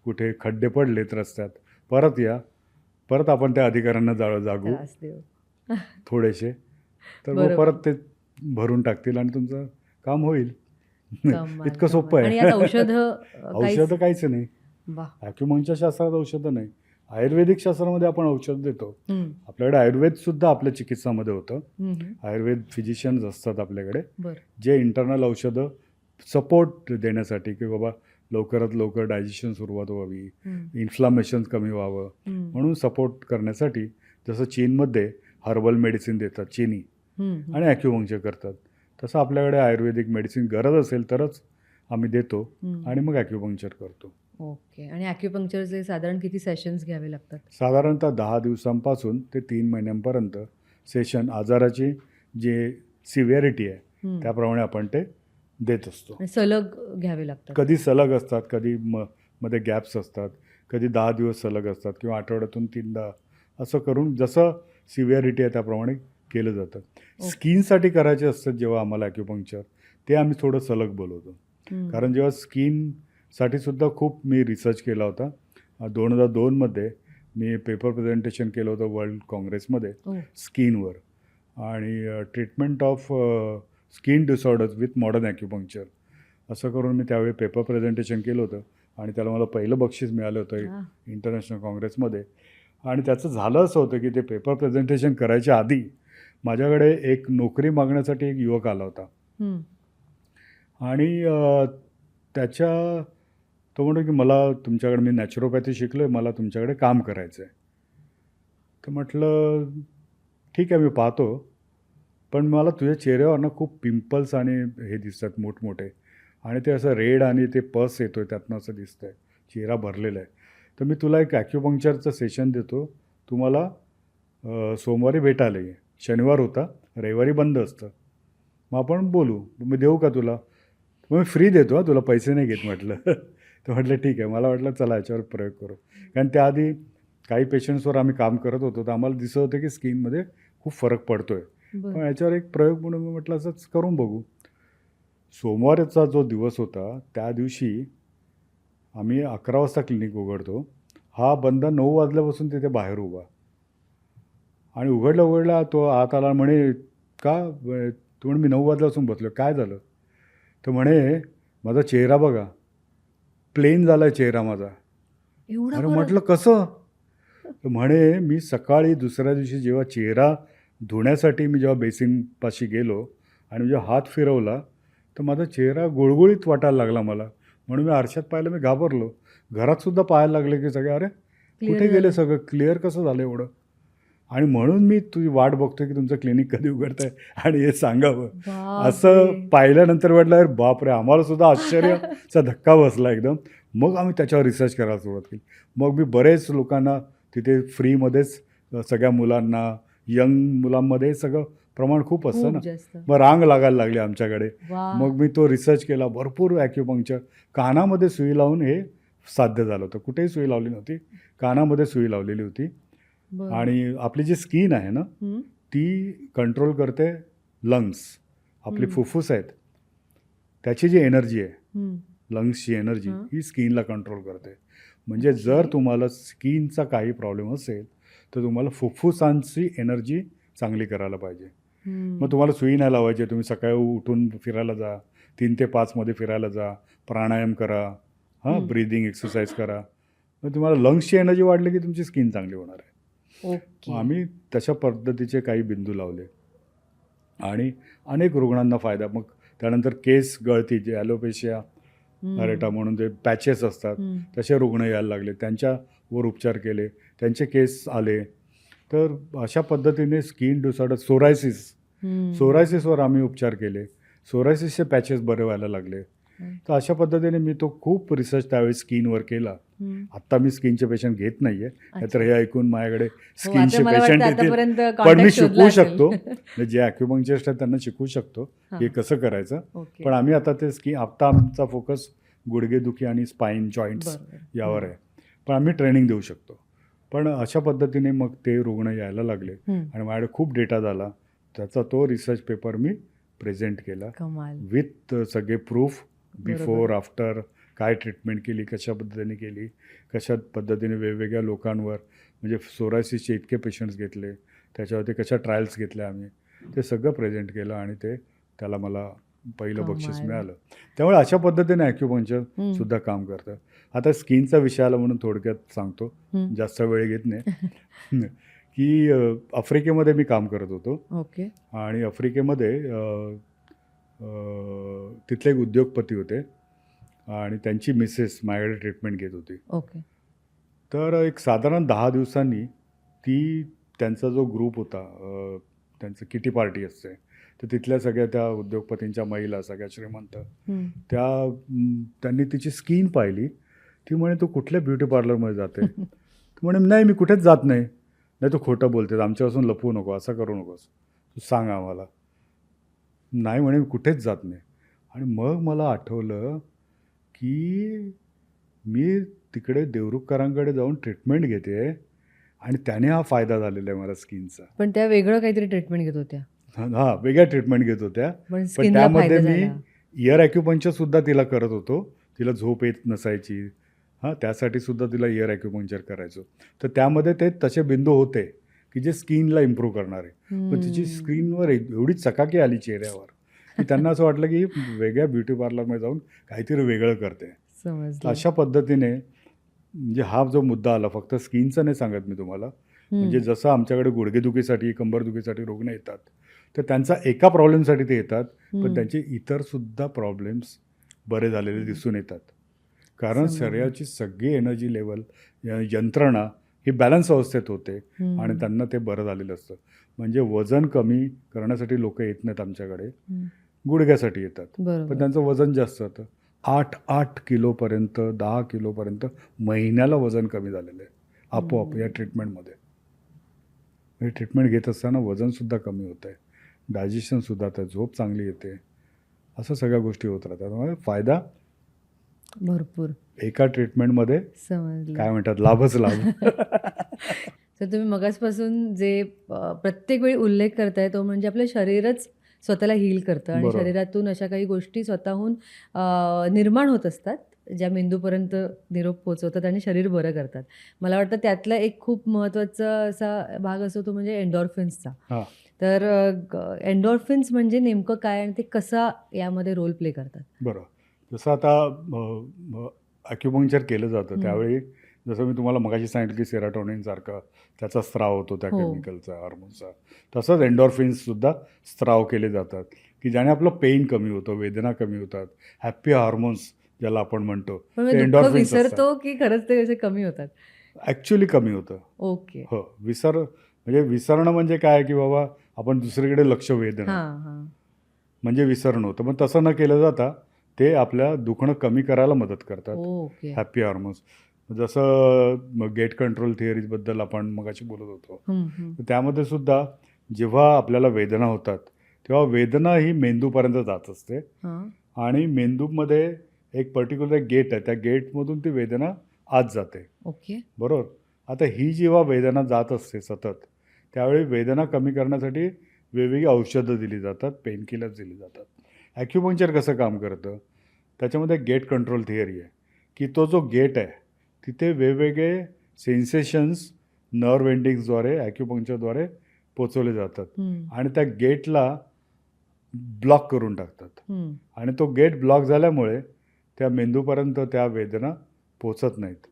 A: कुठे खड्डे पडलेत रस्त्यात, परत या, परत आपण त्या अधिकाऱ्यांना जागू
B: त्रास देऊ.
A: थोडेसे, तर मग
B: बरोबर.
A: परत ते भरून टाकतील आणि तुमचं काम होईल.
B: कमाल,
A: इतकं सोपं
B: कमाल. आणि यात
A: आहे.
B: औषधं
A: औषधं काहीच नाही.
B: वा.
A: ॲक्युपंक्चर शास्त्रात औषधं नाही. आयुर्वेदिक शास्त्रामध्ये आपण औषध देतो.
B: हं,
A: आपल्याकडे आयुर्वेदसुद्धा आपल्या चिकित्सामध्ये होतं.
B: हं, हं.
A: आयुर्वेद फिजिशियन्स असतात आपल्याकडे,
B: बरं.
A: जे इंटरनल औषधं सपोर्ट देण्यासाठी की बाबा लवकरात लवकर डायजेशन सुरुवात व्हावी,
B: हं,
A: इन्फ्लामेशन कमी व्हावं
B: हं,
A: म्हणून सपोर्ट करण्यासाठी, जसं चीनमध्ये हर्बल मेडिसिन देतात चीनी
B: हं, हं.
A: आणि ॲक्युपंक्चर करतात, तसं आपल्याकडे आयुर्वेदिक मेडिसिन गरज असेल तरच आम्ही देतो
B: हं.
A: आणि मग ॲक्युपंक्चर करतो.
B: ओके. आणि ॲक्युपंक्चरचे साधारण किती सेशन्स घ्यावे लागतात?
A: साधारणतः 10 दिवसांपासून ते 3 महिन्यांपर्यंत सेशन आजाराची जी सिव्हिअरिटी आहे
B: हं.
A: त्याप्रमाणे आपण ते देत असतो.
B: आणि सलग घ्यावे लागतात?
A: कधी सलग असतात, कधी मध्ये गॅप्स असतात, कधी 10 दिवस सलग असतात किंवा आठवड्यातून 3दा, असं करून जसं सिव्हिअरिटी आहे त्याप्रमाणे केलं जातं. स्किनसाठी करायचे असतात जेव्हा आम्हाला ॲक्युपंक्चर, ते आम्ही थोडं सलग बोलवतो. कारण जेव्हा स्किनसाठी सुद्धा खूप मी रिसर्च केला होता. 2002मध्ये मी पेपर प्रेझेंटेशन केलं होतं वर्ल्ड काँग्रेसमध्ये स्किनवर आणि treatment of skin disorders with modern acupuncture असं करून मी त्यावेळी पेपर प्रेझेंटेशन केलं होतं आणि त्याला मला पहिलं बक्षीस मिळालं होतं इंटरनॅशनल काँग्रेसमध्ये. आणि त्याचं झालं असं होतं की ते पेपर प्रेझेंटेशन करायच्या आधी माझ्याकडे एक नोकरी मागण्यासाठी एक युवक आला होता आणि तो म्हणतो की मला तुमच्याकडे मी नॅचरोपॅथी शिकलो आहे, मला तुमच्याकडे काम करायचं आहे. तर म्हटलं ठीक आहे मी पाहतो, पण मला तुझ्या चेहऱ्यावर ना खूप पिंपल्स आणि हे दिसतात मोठमोठे आणि ते असं रेड आणि ते पस येतो आहे त्यातनं असं दिसतं आहे, चेहरा भरलेला आहे. तर मी तुला एक ॲक्युपंक्चरचं सेशन देतो, तू मला सोमवारी भेटायला ये. शनिवार होता, रविवारी बंद असतं, मग आपण बोलू, मी देऊ का तुला? मग मी फ्री देतो हां, तुला पैसे नाही घेत म्हटलं. तर म्हटलं ठीक आहे. मला वाटलं चला याच्यावर प्रयोग करू, कारण त्याआधी काही पेशंट्सवर आम्ही काम करत होतो तर आम्हाला दिसत होतं की स्किनमध्ये खूप फरक पडतो आहे. पण याच्यावर एक प्रयोग म्हणून मी म्हटलं असंच करून बघू. सोमवारचा जो दिवस होता त्या दिवशी आम्ही 11 वाजता क्लिनिक उघडतो, हा बंदा 9 वाजल्यापासून तिथे बाहेर उभा आणि उघडला तो आत आला. म्हणे का तू? म्हणे मी 9 वाजल्यापासून बसलो. काय झालं? तर म्हणे माझा चेहरा बघा, प्लेन झाला आहे चेहरा माझा. अरे म्हटलं कसं? तर म्हणे मी सकाळी दुसऱ्या दिवशी जेव्हा चेहरा धुण्यासाठी मी जेव्हा बेसिनपाशी गेलो आणि जेव्हा हात फिरवला तर माझा चेहरा गुळगुळीत वाटायला लागला मला. म्हणून मी आरशात पाहिलं, मी घाबरलो. घरातसुद्धा पाहायला लागले की सगळे अरे कुठे गेले, सगळं क्लिअर कसं झालं एवढं? आणि म्हणून मी तुझी वाट बघतोय की तुमचं क्लिनिक कधी उघडतंय आणि हे सांगावं. असं पाहिल्यानंतर वाटलं अरे बापरे, आम्हाला सुद्धा आश्चर्याचा धक्का बसला एकदम. मग आम्ही त्याच्यावर रिसर्च करायला सुरुवात केली. मग मी बरेच लोकांना तिथे फ्रीमध्येच, सगळ्या मुलांना, यंग मुलांमध्ये सगळं प्रमाण खूप असतं ना, मग रांग लागायला लागली आमच्याकडे. मग मी तो रिसर्च केला, भरपूर ॲक्युपंक्चर. कानामध्ये सुई लावून हे साध्य झालं होतं. कुठेही सुई लावली नव्हती, कानामध्ये सुई लावलेली होती. आणि आपली जी स्किन आहे ना ती कंट्रोल करते लंग्स, आपली फुफ्फुस आहेत, त्याची जी एनर्जी आहे, लंग्सची एनर्जी ही स्किनला कंट्रोल करते. म्हणजे जर तुम्हाला स्किनचा काही प्रॉब्लेम असेल तर तुम्हाला फुफ्फुसांची एनर्जी चांगली करायला पाहिजे. मग तुम्हाला सुई नाही लावायची, तुम्ही सकाळी उठून फिरायला जा, 3 ते 5मध्ये फिरायला जा, प्राणायाम करा, ब्रीदिंग एक्सरसाइज करा. मग तुम्हाला लंग्सची एनर्जी वाढली की तुमची स्किन चांगली होणार आहे. आम्ही तशा पद्धतीचे काही बिंदू लावले आणि अनेक रुग्णांना फायदा. मग त्यानंतर केस गळती, जे ॲलोपेशिया अरेटा म्हणून जे पॅचेस असतात तसे रुग्ण यायला लागले, त्यांच्यावर उपचार केले, त्यांचे केस आले. तर अशा पद्धतीने स्किन डिसऑर्डर, सोरायसिसवर आम्ही उपचार केले, सोरायसिसचे पॅचेस बरे व्हायला लागले. तर अशा पद्धतीने मी तो खूप रिसर्च त्यावेळी स्किनवर केला. आत्ता मी स्किनचे पेशंट घेत नाही आहे, नाहीतर हे ऐकून माझ्याकडे स्किनचे पेशंट येतील. पण मी शिकवू शकतो, जे ॲक्युपंक्चरिस्ट आहेत त्यांना शिकवू शकतो हे कसं करायचं. पण आम्ही आता ते आत्ता आमचा फोकस गुडघेदुखी आणि स्पाईन जॉईंट्स यावर आहे, पण आम्ही ट्रेनिंग देऊ शकतो. पण अशा पद्धतीने मग ते रुग्ण यायला लागले आणि माझ्याकडे खूप डेटा झाला. त्याचा तो रिसर्च पेपर मी प्रेझेंट केला विथ सगळे प्रूफ, बिफोर आफ्टर, काय ट्रीटमेंट केली, कशा पद्धतीने केली, कशा पद्धतीने वेगवेगळ्या लोकांवर, म्हणजे सोरायसिसचे इतके पेशंट्स घेतले, त्याच्यावरती कशा ट्रायल्स घेतल्या आम्ही, ते सगळं प्रेझेंट केलं आणि त्याला मला पहिलं बक्षीस मिळालं. त्यामुळे अशा पद्धतीने ॲक्युपंक्चर सुद्धा काम करतं. आता स्किनचा विषय आला म्हणून थोडक्यात सांगतो, जास्त वेळ घेत नाही. की आफ्रिकेमध्ये मी काम करत होतो आणि आफ्रिकेमध्ये तिथले एक उद्योगपती होते आणि त्यांची मिसेस माझ्याकडे ट्रीटमेंट घेत होती. तर एक साधारण 10 दिवसांनी त्यांचा जो ग्रुप होता, त्यांचं किटी पार्टी असते, तर तिथल्या सगळ्या त्या उद्योगपतींच्या महिला, सगळ्या श्रीमंत, त्यांनी तिची स्किन पाहिली. ती म्हणे तू कुठल्या ब्युटी पार्लरमध्ये जाते? म्हणे नाही मी कुठेच जात नाही. नाही तू खोटं बोलतेस, आमच्यापासून लपवू नको, असं करू नकोस, तू सांग आम्हाला. नाही म्हणे मी कुठेच जात नाही. आणि मग मला आठवलं की मी तिकडे देवरुखकरांकडे जाऊन ट्रीटमेंट घेते आणि त्याने हा फायदा झालेला आहे मला स्किनचा.
B: पण त्या वेगळं काहीतरी ट्रीटमेंट घेत होत्या.
A: वेगळ्या ट्रीटमेंट घेत होत्या, पण त्यामध्ये मी इयर ॲक्युपंक्चरसुद्धा तिला करत होतो. तिला झोप येत नसायची. त्यासाठी सुद्धा तिला इयर ॲक्युपंक्चर करायचो. तर त्यामध्ये ते तसे बिंदू होते की जे स्किनला इम्प्रूव्ह करणारे. पण तिची स्किनवर एवढी चकाकी आली चेहऱ्यावर की त्यांना असं वाटलं की वेगळ्या ब्युटी पार्लरमध्ये जाऊन काहीतरी वेगळं करते. तर
B: समजलं.
A: अशा पद्धतीने म्हणजे हा जो मुद्दा आला, फक्त स्किनचा नाही सांगत मी तुम्हाला. म्हणजे जसं आमच्याकडे गुडघेदुखीसाठी, कंबरदुखीसाठी रुग्ण येतात, तर त्यांचा एका प्रॉब्लेमसाठी ते येतात, पण त्यांचे इतरसुद्धा प्रॉब्लेम्स बरे झालेले दिसून येतात. कारण
B: समजलं.
A: शरीराची सगळी एनर्जी लेवल, यंत्रणा ही बॅलन्स अवस्थेत होते आणि त्यांना ते बरं झालेलं असतं. म्हणजे वजन कमी करण्यासाठी लोक येत नाहीत आमच्याकडे, गुडघ्यासाठी येतात. पण
B: बरोबर.
A: त्यांचं वजन जास्त होतं. 8 किलोपर्यंत, 10 किलोपर्यंत महिन्याला वजन कमी झालेलं आहे आपोआप या ट्रीटमेंटमध्ये. हे ट्रीटमेंट घेत असताना वजनसुद्धा कमी होतं आहे, डायजेशनसुद्धा होतं, झोप चांगली येते, असं सगळ्या गोष्टी होत राहतात. त्यामुळे फायदा
B: भरपूर.
A: एका ट्रीटमेंटमध्ये
B: समजलं.
A: काय म्हणतात, लाभच लाभ.
B: तर तुम्ही मगासपासून जे प्रत्येक वेळी उल्लेख करताय तो म्हणजे आपलं शरीरच स्वतःला हील करतं आणि
A: बरोबर.
B: शरीरातून अशा काही गोष्टी स्वतःहून निर्माण होत असतात ज्या मेंदूपर्यंत निरोप पोहोचवतात आणि शरीर बरं करतात. मला वाटतं त्यातला एक खूप महत्त्वाचा असा भाग असतो तो म्हणजे एन्डॉर्फिन्सचा.
A: हां.
B: तर एन्डॉर्फिन्स म्हणजे नेमकं काय आणि ते कसा यामध्ये रोल प्ले करतात?
A: बरं. जसं आता ॲक्युपंक्चर केलं जातं त्यावेळी जसं मी तुम्हाला मगाशी सांगितलं की सेरोटोनिनसारखा त्याचा स्राव होतो त्या केमिकलचा, हार्मोनचा. तसंच एन्डॉर्फिन्ससुद्धा स्राव केले जातात की ज्याने आपलं पेन कमी होतं, वेदना कमी होतात. हॅप्पी हार्मोन्स ज्याला आपण म्हणतो
B: पण
A: ते
B: दुःख
A: एन्डॉर्फिन्स असतात.
B: विसरतो की खरंच ते असे कमी होतात?
A: ॲक्च्युली कमी होतं.
B: ओके.
A: हो. म्हणजे विसरणं म्हणजे काय की बाबा आपण दुसरीकडे लक्ष वेधणं
B: हां.
A: म्हणजे विसरणं होतं. मग तसं न केलं जाता ते आपल्या दुखणं कमी करायला मदत करतात
B: ओके.
A: Happy hormones. जसं गेट कंट्रोल थिअरीबद्दल आपण मगाशी बोलत होतो. तर त्यामध्ये सुद्धा जेव्हा आपल्याला वेदना होतात तेव्हा वेदना ही मेंदूपर्यंत जात असते
B: हां.
A: आणि मेंदूमध्ये एक पर्टिक्युलर गेट आहे, त्या गेटमधून ती वेदना आत जाते.
B: ओके.
A: बरोबर. आता ही जेव्हा वेदना जात असते सतत, त्यावेळी वेदना कमी करण्यासाठी वेगवेगळी औषधं दिली जातात, पेन किलर्स दिली जातात. ॲक्युपंक्चर कसं काम करतं, त्याच्यामध्ये गेट कंट्रोल थिअरी आहे की तो जो गेट आहे तिथे वेगवेगळे सेन्सेशन्स नर्व एंडिंग्सद्वारे, ॲक्युपंक्चरद्वारे पोचवले जातात आणि त्या गेटला ब्लॉक करून टाकतात आणि तो गेट ब्लॉक झाल्यामुळे त्या मेंदूपर्यंत त्या वेदना पोचत नाहीत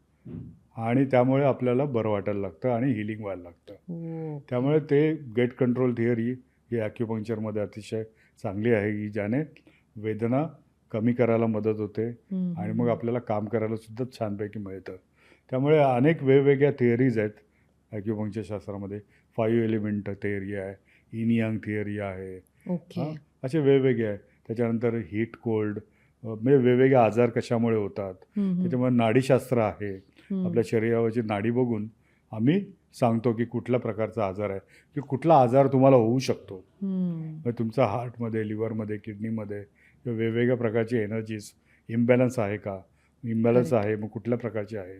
A: आणि त्यामुळे आपल्याला बरं वाटायला लागतं आणि हिलिंग व्हायला लागतं. त्यामुळे ते गेट कंट्रोल थिअरी ही ॲक्युपंक्चरमध्ये अतिशय चांगली आहे की ज्याने वेदना कमी करायला मदत होते आणि मग आपल्याला काम करायला सुद्धा छानपैकी मिळतं. त्यामुळे अनेक वेगवेगळ्या थिअरीज आहेत ॲक्युपंक्चर शास्त्रामध्ये. 5 एलिमेंट थिअरी आहे, यिन यांग थिअरी आहे,
B: ओके.
A: असे वेगवेगळे आहे. त्याच्यानंतर हीट कोल्ड, म्हणजे वेगवेगळे आजार कशामुळे होतात. त्याच्यामुळे नाडीशास्त्र आहे. आपल्या शरीरावरची नाडी बघून आम्ही सांगतो की कुठल्या प्रकारचा आजार आहे की कुठला आजार तुम्हाला होऊ शकतो. मग तुमचा हार्टमध्ये, लिव्हरमध्ये, किडनीमध्ये किंवा वेगवेगळ्या प्रकारची एनर्जीज इम्बॅलन्स आहे का? इम्बॅलन्स आहे, मग कुठल्या प्रकारची आहे?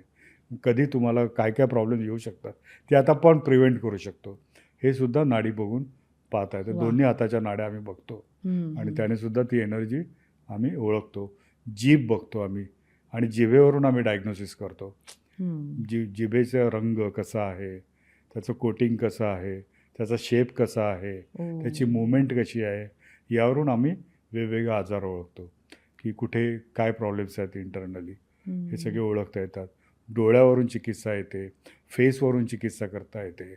A: कधी तुम्हाला काय काय प्रॉब्लेम येऊ शकतात ते आता आपण प्रिव्हेंट करू शकतो. हे सुद्धा नाडी बघून पाहता येतं. दोन्ही हाताच्या नाड्या आम्ही बघतो आणि त्याने सुद्धा ती एनर्जी आम्ही ओळखतो. जीभ बघतो आम्ही आणि जिभेवरून आम्ही डायग्नोसिस करतो. जिभेचा रंग कसा आहे, त्याचं कोटिंग कसं आहे, त्याचा शेप कसा आहे, त्याची मूवमेंट कशी आहे, यावरून आम्ही वेगवेगळे आजार ओळखतो की कुठे काय प्रॉब्लेम्स आहेत इंटरनली, हे सगळे ओळखता येतात. डोळ्यावरून चिकित्सा येते, फेसवरून चिकित्सा करता येते.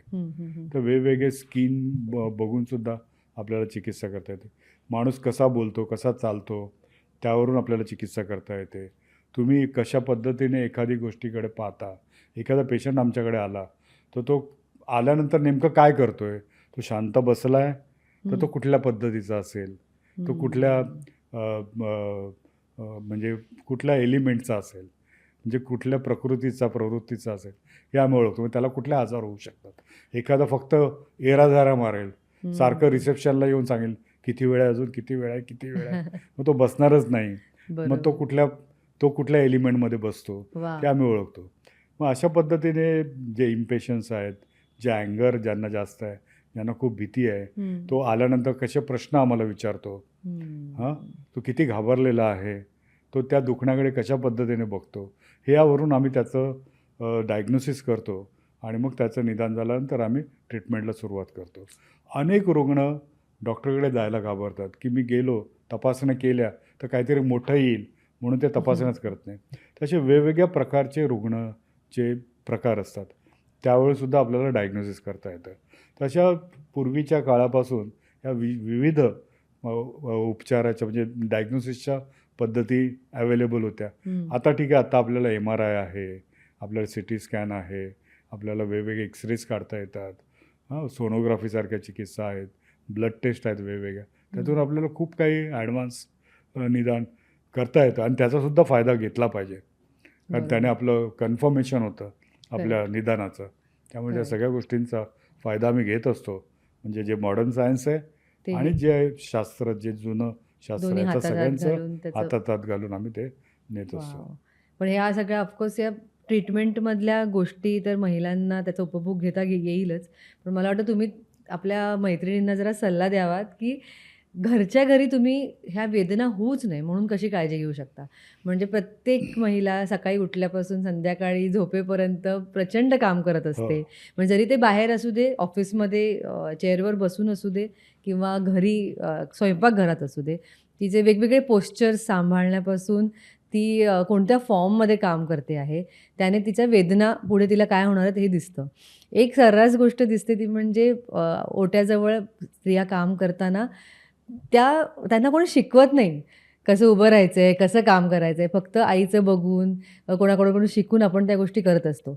A: तर वेगवेगळे स्किन बघूनसुद्धा आपल्याला चिकित्सा करता येते. माणूस कसा बोलतो, कसा चालतो, त्यावरून आपल्याला चिकित्सा करता येते. तुम्ही कशा पद्धतीने एखादी गोष्टीकडे पाहता. एखादा पेशंट आमच्याकडे आला तर तो आल्यानंतर नेमकं काय करतो आहे, तो शांत बसला आहे तर तो कुठल्या पद्धतीचा असेल, तो कुठल्या म्हणजे कुठल्या एलिमेंटचा असेल, म्हणजे कुठल्या प्रवृत्तीचा असेल, हे आम्ही ओळखतो. मग त्याला कुठले आजार होऊ शकतात. एखादा फक्त एराझारा मारेल, सारखं रिसेप्शनला येऊन सांगेल किती वेळ आहे, अजून किती वेळ आहे, किती वेळ आहे, मग तो बसणारच नाही. मग तो कुठल्या एलिमेंटमध्ये बसतो ते आम्ही ओळखतो. मग अशा पद्धतीने जे इम्पेशन्स आहेत, जे अँगर ज्यांना जास्त आहे ज्यांना खूप भीती आहे,
B: हम्म.
A: तो आल्यानंतर कसे प्रश्न आम्हाला विचारतो,
B: हम्म.
A: हां, तो किती घाबरलेला आहे, तो त्या दुखण्याकडे कशा पद्धतीने बघतो, हे यावरून आम्ही त्याचं डायग्नोसिस करतो आणि मग त्याचं निदान झाल्यानंतर आम्ही ट्रीटमेंटला सुरुवात करतो. अनेक रुग्ण डॉक्टरकडे जायला घाबरतात, की मी गेलो, तपासण्या केल्या तर काहीतरी मोठं येईल म्हणून ते तपासण्याच करत नाही. तसे वेगवेगळ्या प्रकारचे रुग्णचे प्रकार असतात, त्यावेळेसुद्धा आपल्याला डायग्नोसिस करता येतं. तशा पूर्वीच्या काळापासून या विविध उपचाराच्या म्हणजे डायग्नोसिसच्या पद्धती अवेलेबल होत्या.
B: हम्म.
A: आता ठीक आहे, आता आपल्याला MRI आहे, आपल्याला CT स्कॅन आहे, आपल्याला वेगवेगळे एक्सरेज काढता येतात, हां, सोनोग्राफीसारख्या चिकित्सा आहेत, ब्लड टेस्ट आहेत वेगवेगळ्या. त्यातून आपल्याला खूप काही ॲडव्हान्स निदान करता येतं आणि त्याचासुद्धा फायदा घेतला पाहिजे, कारण
B: बरोबर.
A: त्याने आपलं कन्फर्मेशन होतं आपल्या निदानाचं. त्यामुळे त्या
B: Correct.
A: सगळ्या गोष्टींचा फायदा आम्ही घेत असतो. म्हणजे जे मॉडर्न सायन्स आहे
B: ते
A: आणि जे आहे शास्त्र, जे जुनं शास्त्र
B: दोन्ही
A: आहे, त्या
B: हातात हात
A: सगळ्यांचं
B: घालून त्याचं
A: हातात हात घालून आम्ही ते नेत असतो.
B: वाव. पण ह्या सगळ्या ऑफकोर्स या ट्रीटमेंटमधल्या गोष्टी तर महिलांना त्याचा उपभोग घेता येईलच. पण मला वाटतं तुम्ही आपल्या मैत्रिणींना जरा सल्ला द्यावात, की घरच्या घरी तुम्ही ह्या वेदना होऊच नये म्हणून कशी काळजी घेऊ शकता. म्हणजे प्रत्येक महिला सकाळी उठल्यापासून संध्याकाळी झोपेपर्यंत प्रचंड काम करत
A: हो.
B: असते. म्हणजे जरी ते बाहेर असू दे, ऑफिसमध्ये चेअरवर बसून असू दे किंवा घरी स्वयंपाकघरात असू दे, तिचे वेगवेगळे पोश्चर्स सांभाळण्यापासून ती कोणत्या फॉर्ममध्ये काम करते आहे, त्याने तिच्या वेदना पुढे तिला काय होणार आहेत हे दिसतं. एक सर्रास गोष्ट दिसते ती म्हणजे ओट्याजवळ स्त्रिया काम करताना त्यांना कोणी शिकवत नाही. कसं उभं राहायचं आहे, कसं काम करायचं आहे. फक्त आईचं बघून कोणाकडून शिकून आपण त्या गोष्टी करत असतो.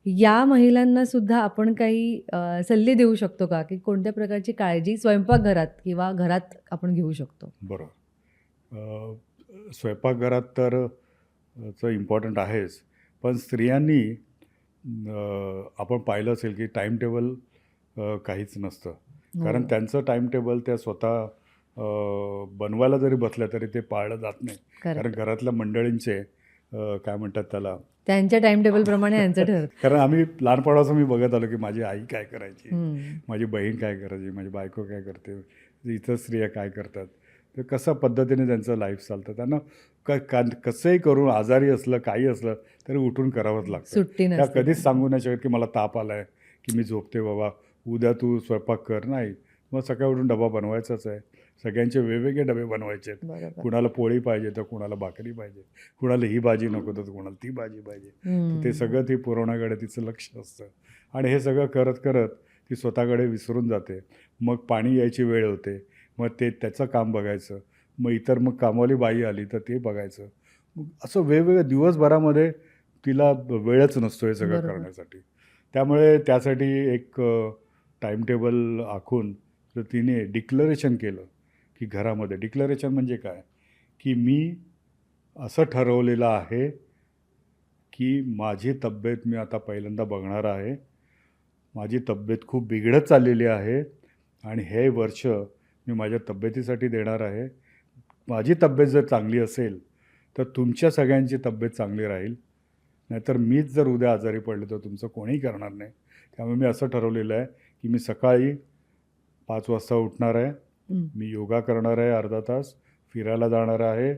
B: या महिलांनासुद्धा आपण काही सल्ले देऊ शकतो का, की कोणत्या प्रकारची काळजी स्वयंपाकघरात किंवा घरात आपण घेऊ शकतो?
A: बरोबर. स्वयंपाकघरात तर इम्पॉर्टंट आहेच, पण स्त्रियांनी आपण पाहिलं असेल की टाईम टेबल काहीच नसतं. कारण
B: हो.
A: त्यांचं टाईम टेबल त्या स्वतः बनवायला जरी बसल्या तरी ते पाळलं जात नाही. कारण
B: करेक्ट.
A: घरातल्या मंडळींचे काय म्हणतात त्याला,
B: त्यांच्या टाईम टेबलप्रमाणे यांचं ठरतं.
A: कारण आम्ही लहानपणापासून मी बघत आलो की माझी आई काय करायची,
B: हं.
A: माझी बहीण काय करायची, माझी बायको काय करते, इतर स्त्रिया काय करतात, तर कशा पद्धतीने त्यांचं लाईफ चालतं. त्यांना कसंही करून आजारी असलं काही असलं तरी उठून करावंच लागतं.
B: सुट्टी
A: त्या
B: नसते.
A: कधीच सांगू नाही शकत की मला ताप आला आहे, की मी झोपते बाबा, उद्या तू स्वयंपाक कर. नाही, मग सकाळी उठून डबा बनवायचाच आहे. सगळ्यांचे वेगवेगळे डबे बनवायचे आहेत.
B: बरोबर.
A: कुणाला पोळी पाहिजे तर कुणाला भाकरी पाहिजे, कुणाला ही भाजी नको तर कुणाला ती भाजी पाहिजे. तर ते सगळं ती पुरवण्याकडे तिचं लक्ष असतं आणि हे सगळं करत करत ती स्वतःकडे विसरून जाते. मग पाणी यायची वेळ होते, मग त्याचं काम बघायचं, मग इतर मग कामवाली बाई आली तर ते बघायचं. मग असं वेगवेगळ्या दिवसभरामध्ये तिला वेळच नसतो हे सगळं
B: बरोबर.
A: करण्यासाठी. त्यामुळे त्यासाठी एक टाईम टेबल आखून तर तिने डिक्लरेशन केलं की घरामध्ये. डिक्लरेशन म्हणजे काय, की मी असं ठरवलेलं आहे की माझी तब्येत मी आता पहिल्यांदा बघणार आहे. माझी तब्येत खूप बिघडत चाललेली आहे आणि हे वर्ष मी माझ्या तब्येतीसाठी देणार आहे. माझी तब्येत जर चांगली असेल तर तुमच्या सगळ्यांची तब्येत चांगली राहील, नाहीतर मीच जर उद्या आजारी पडले तर तुमचं कोणीही करणार नाही. त्यामुळे मी असं ठरवलेलं आहे की मी सकाळी 5 वाजता उठणार आहे, मी योगा करणार आहे अर्धा तास, फिरायला जाणार आहे,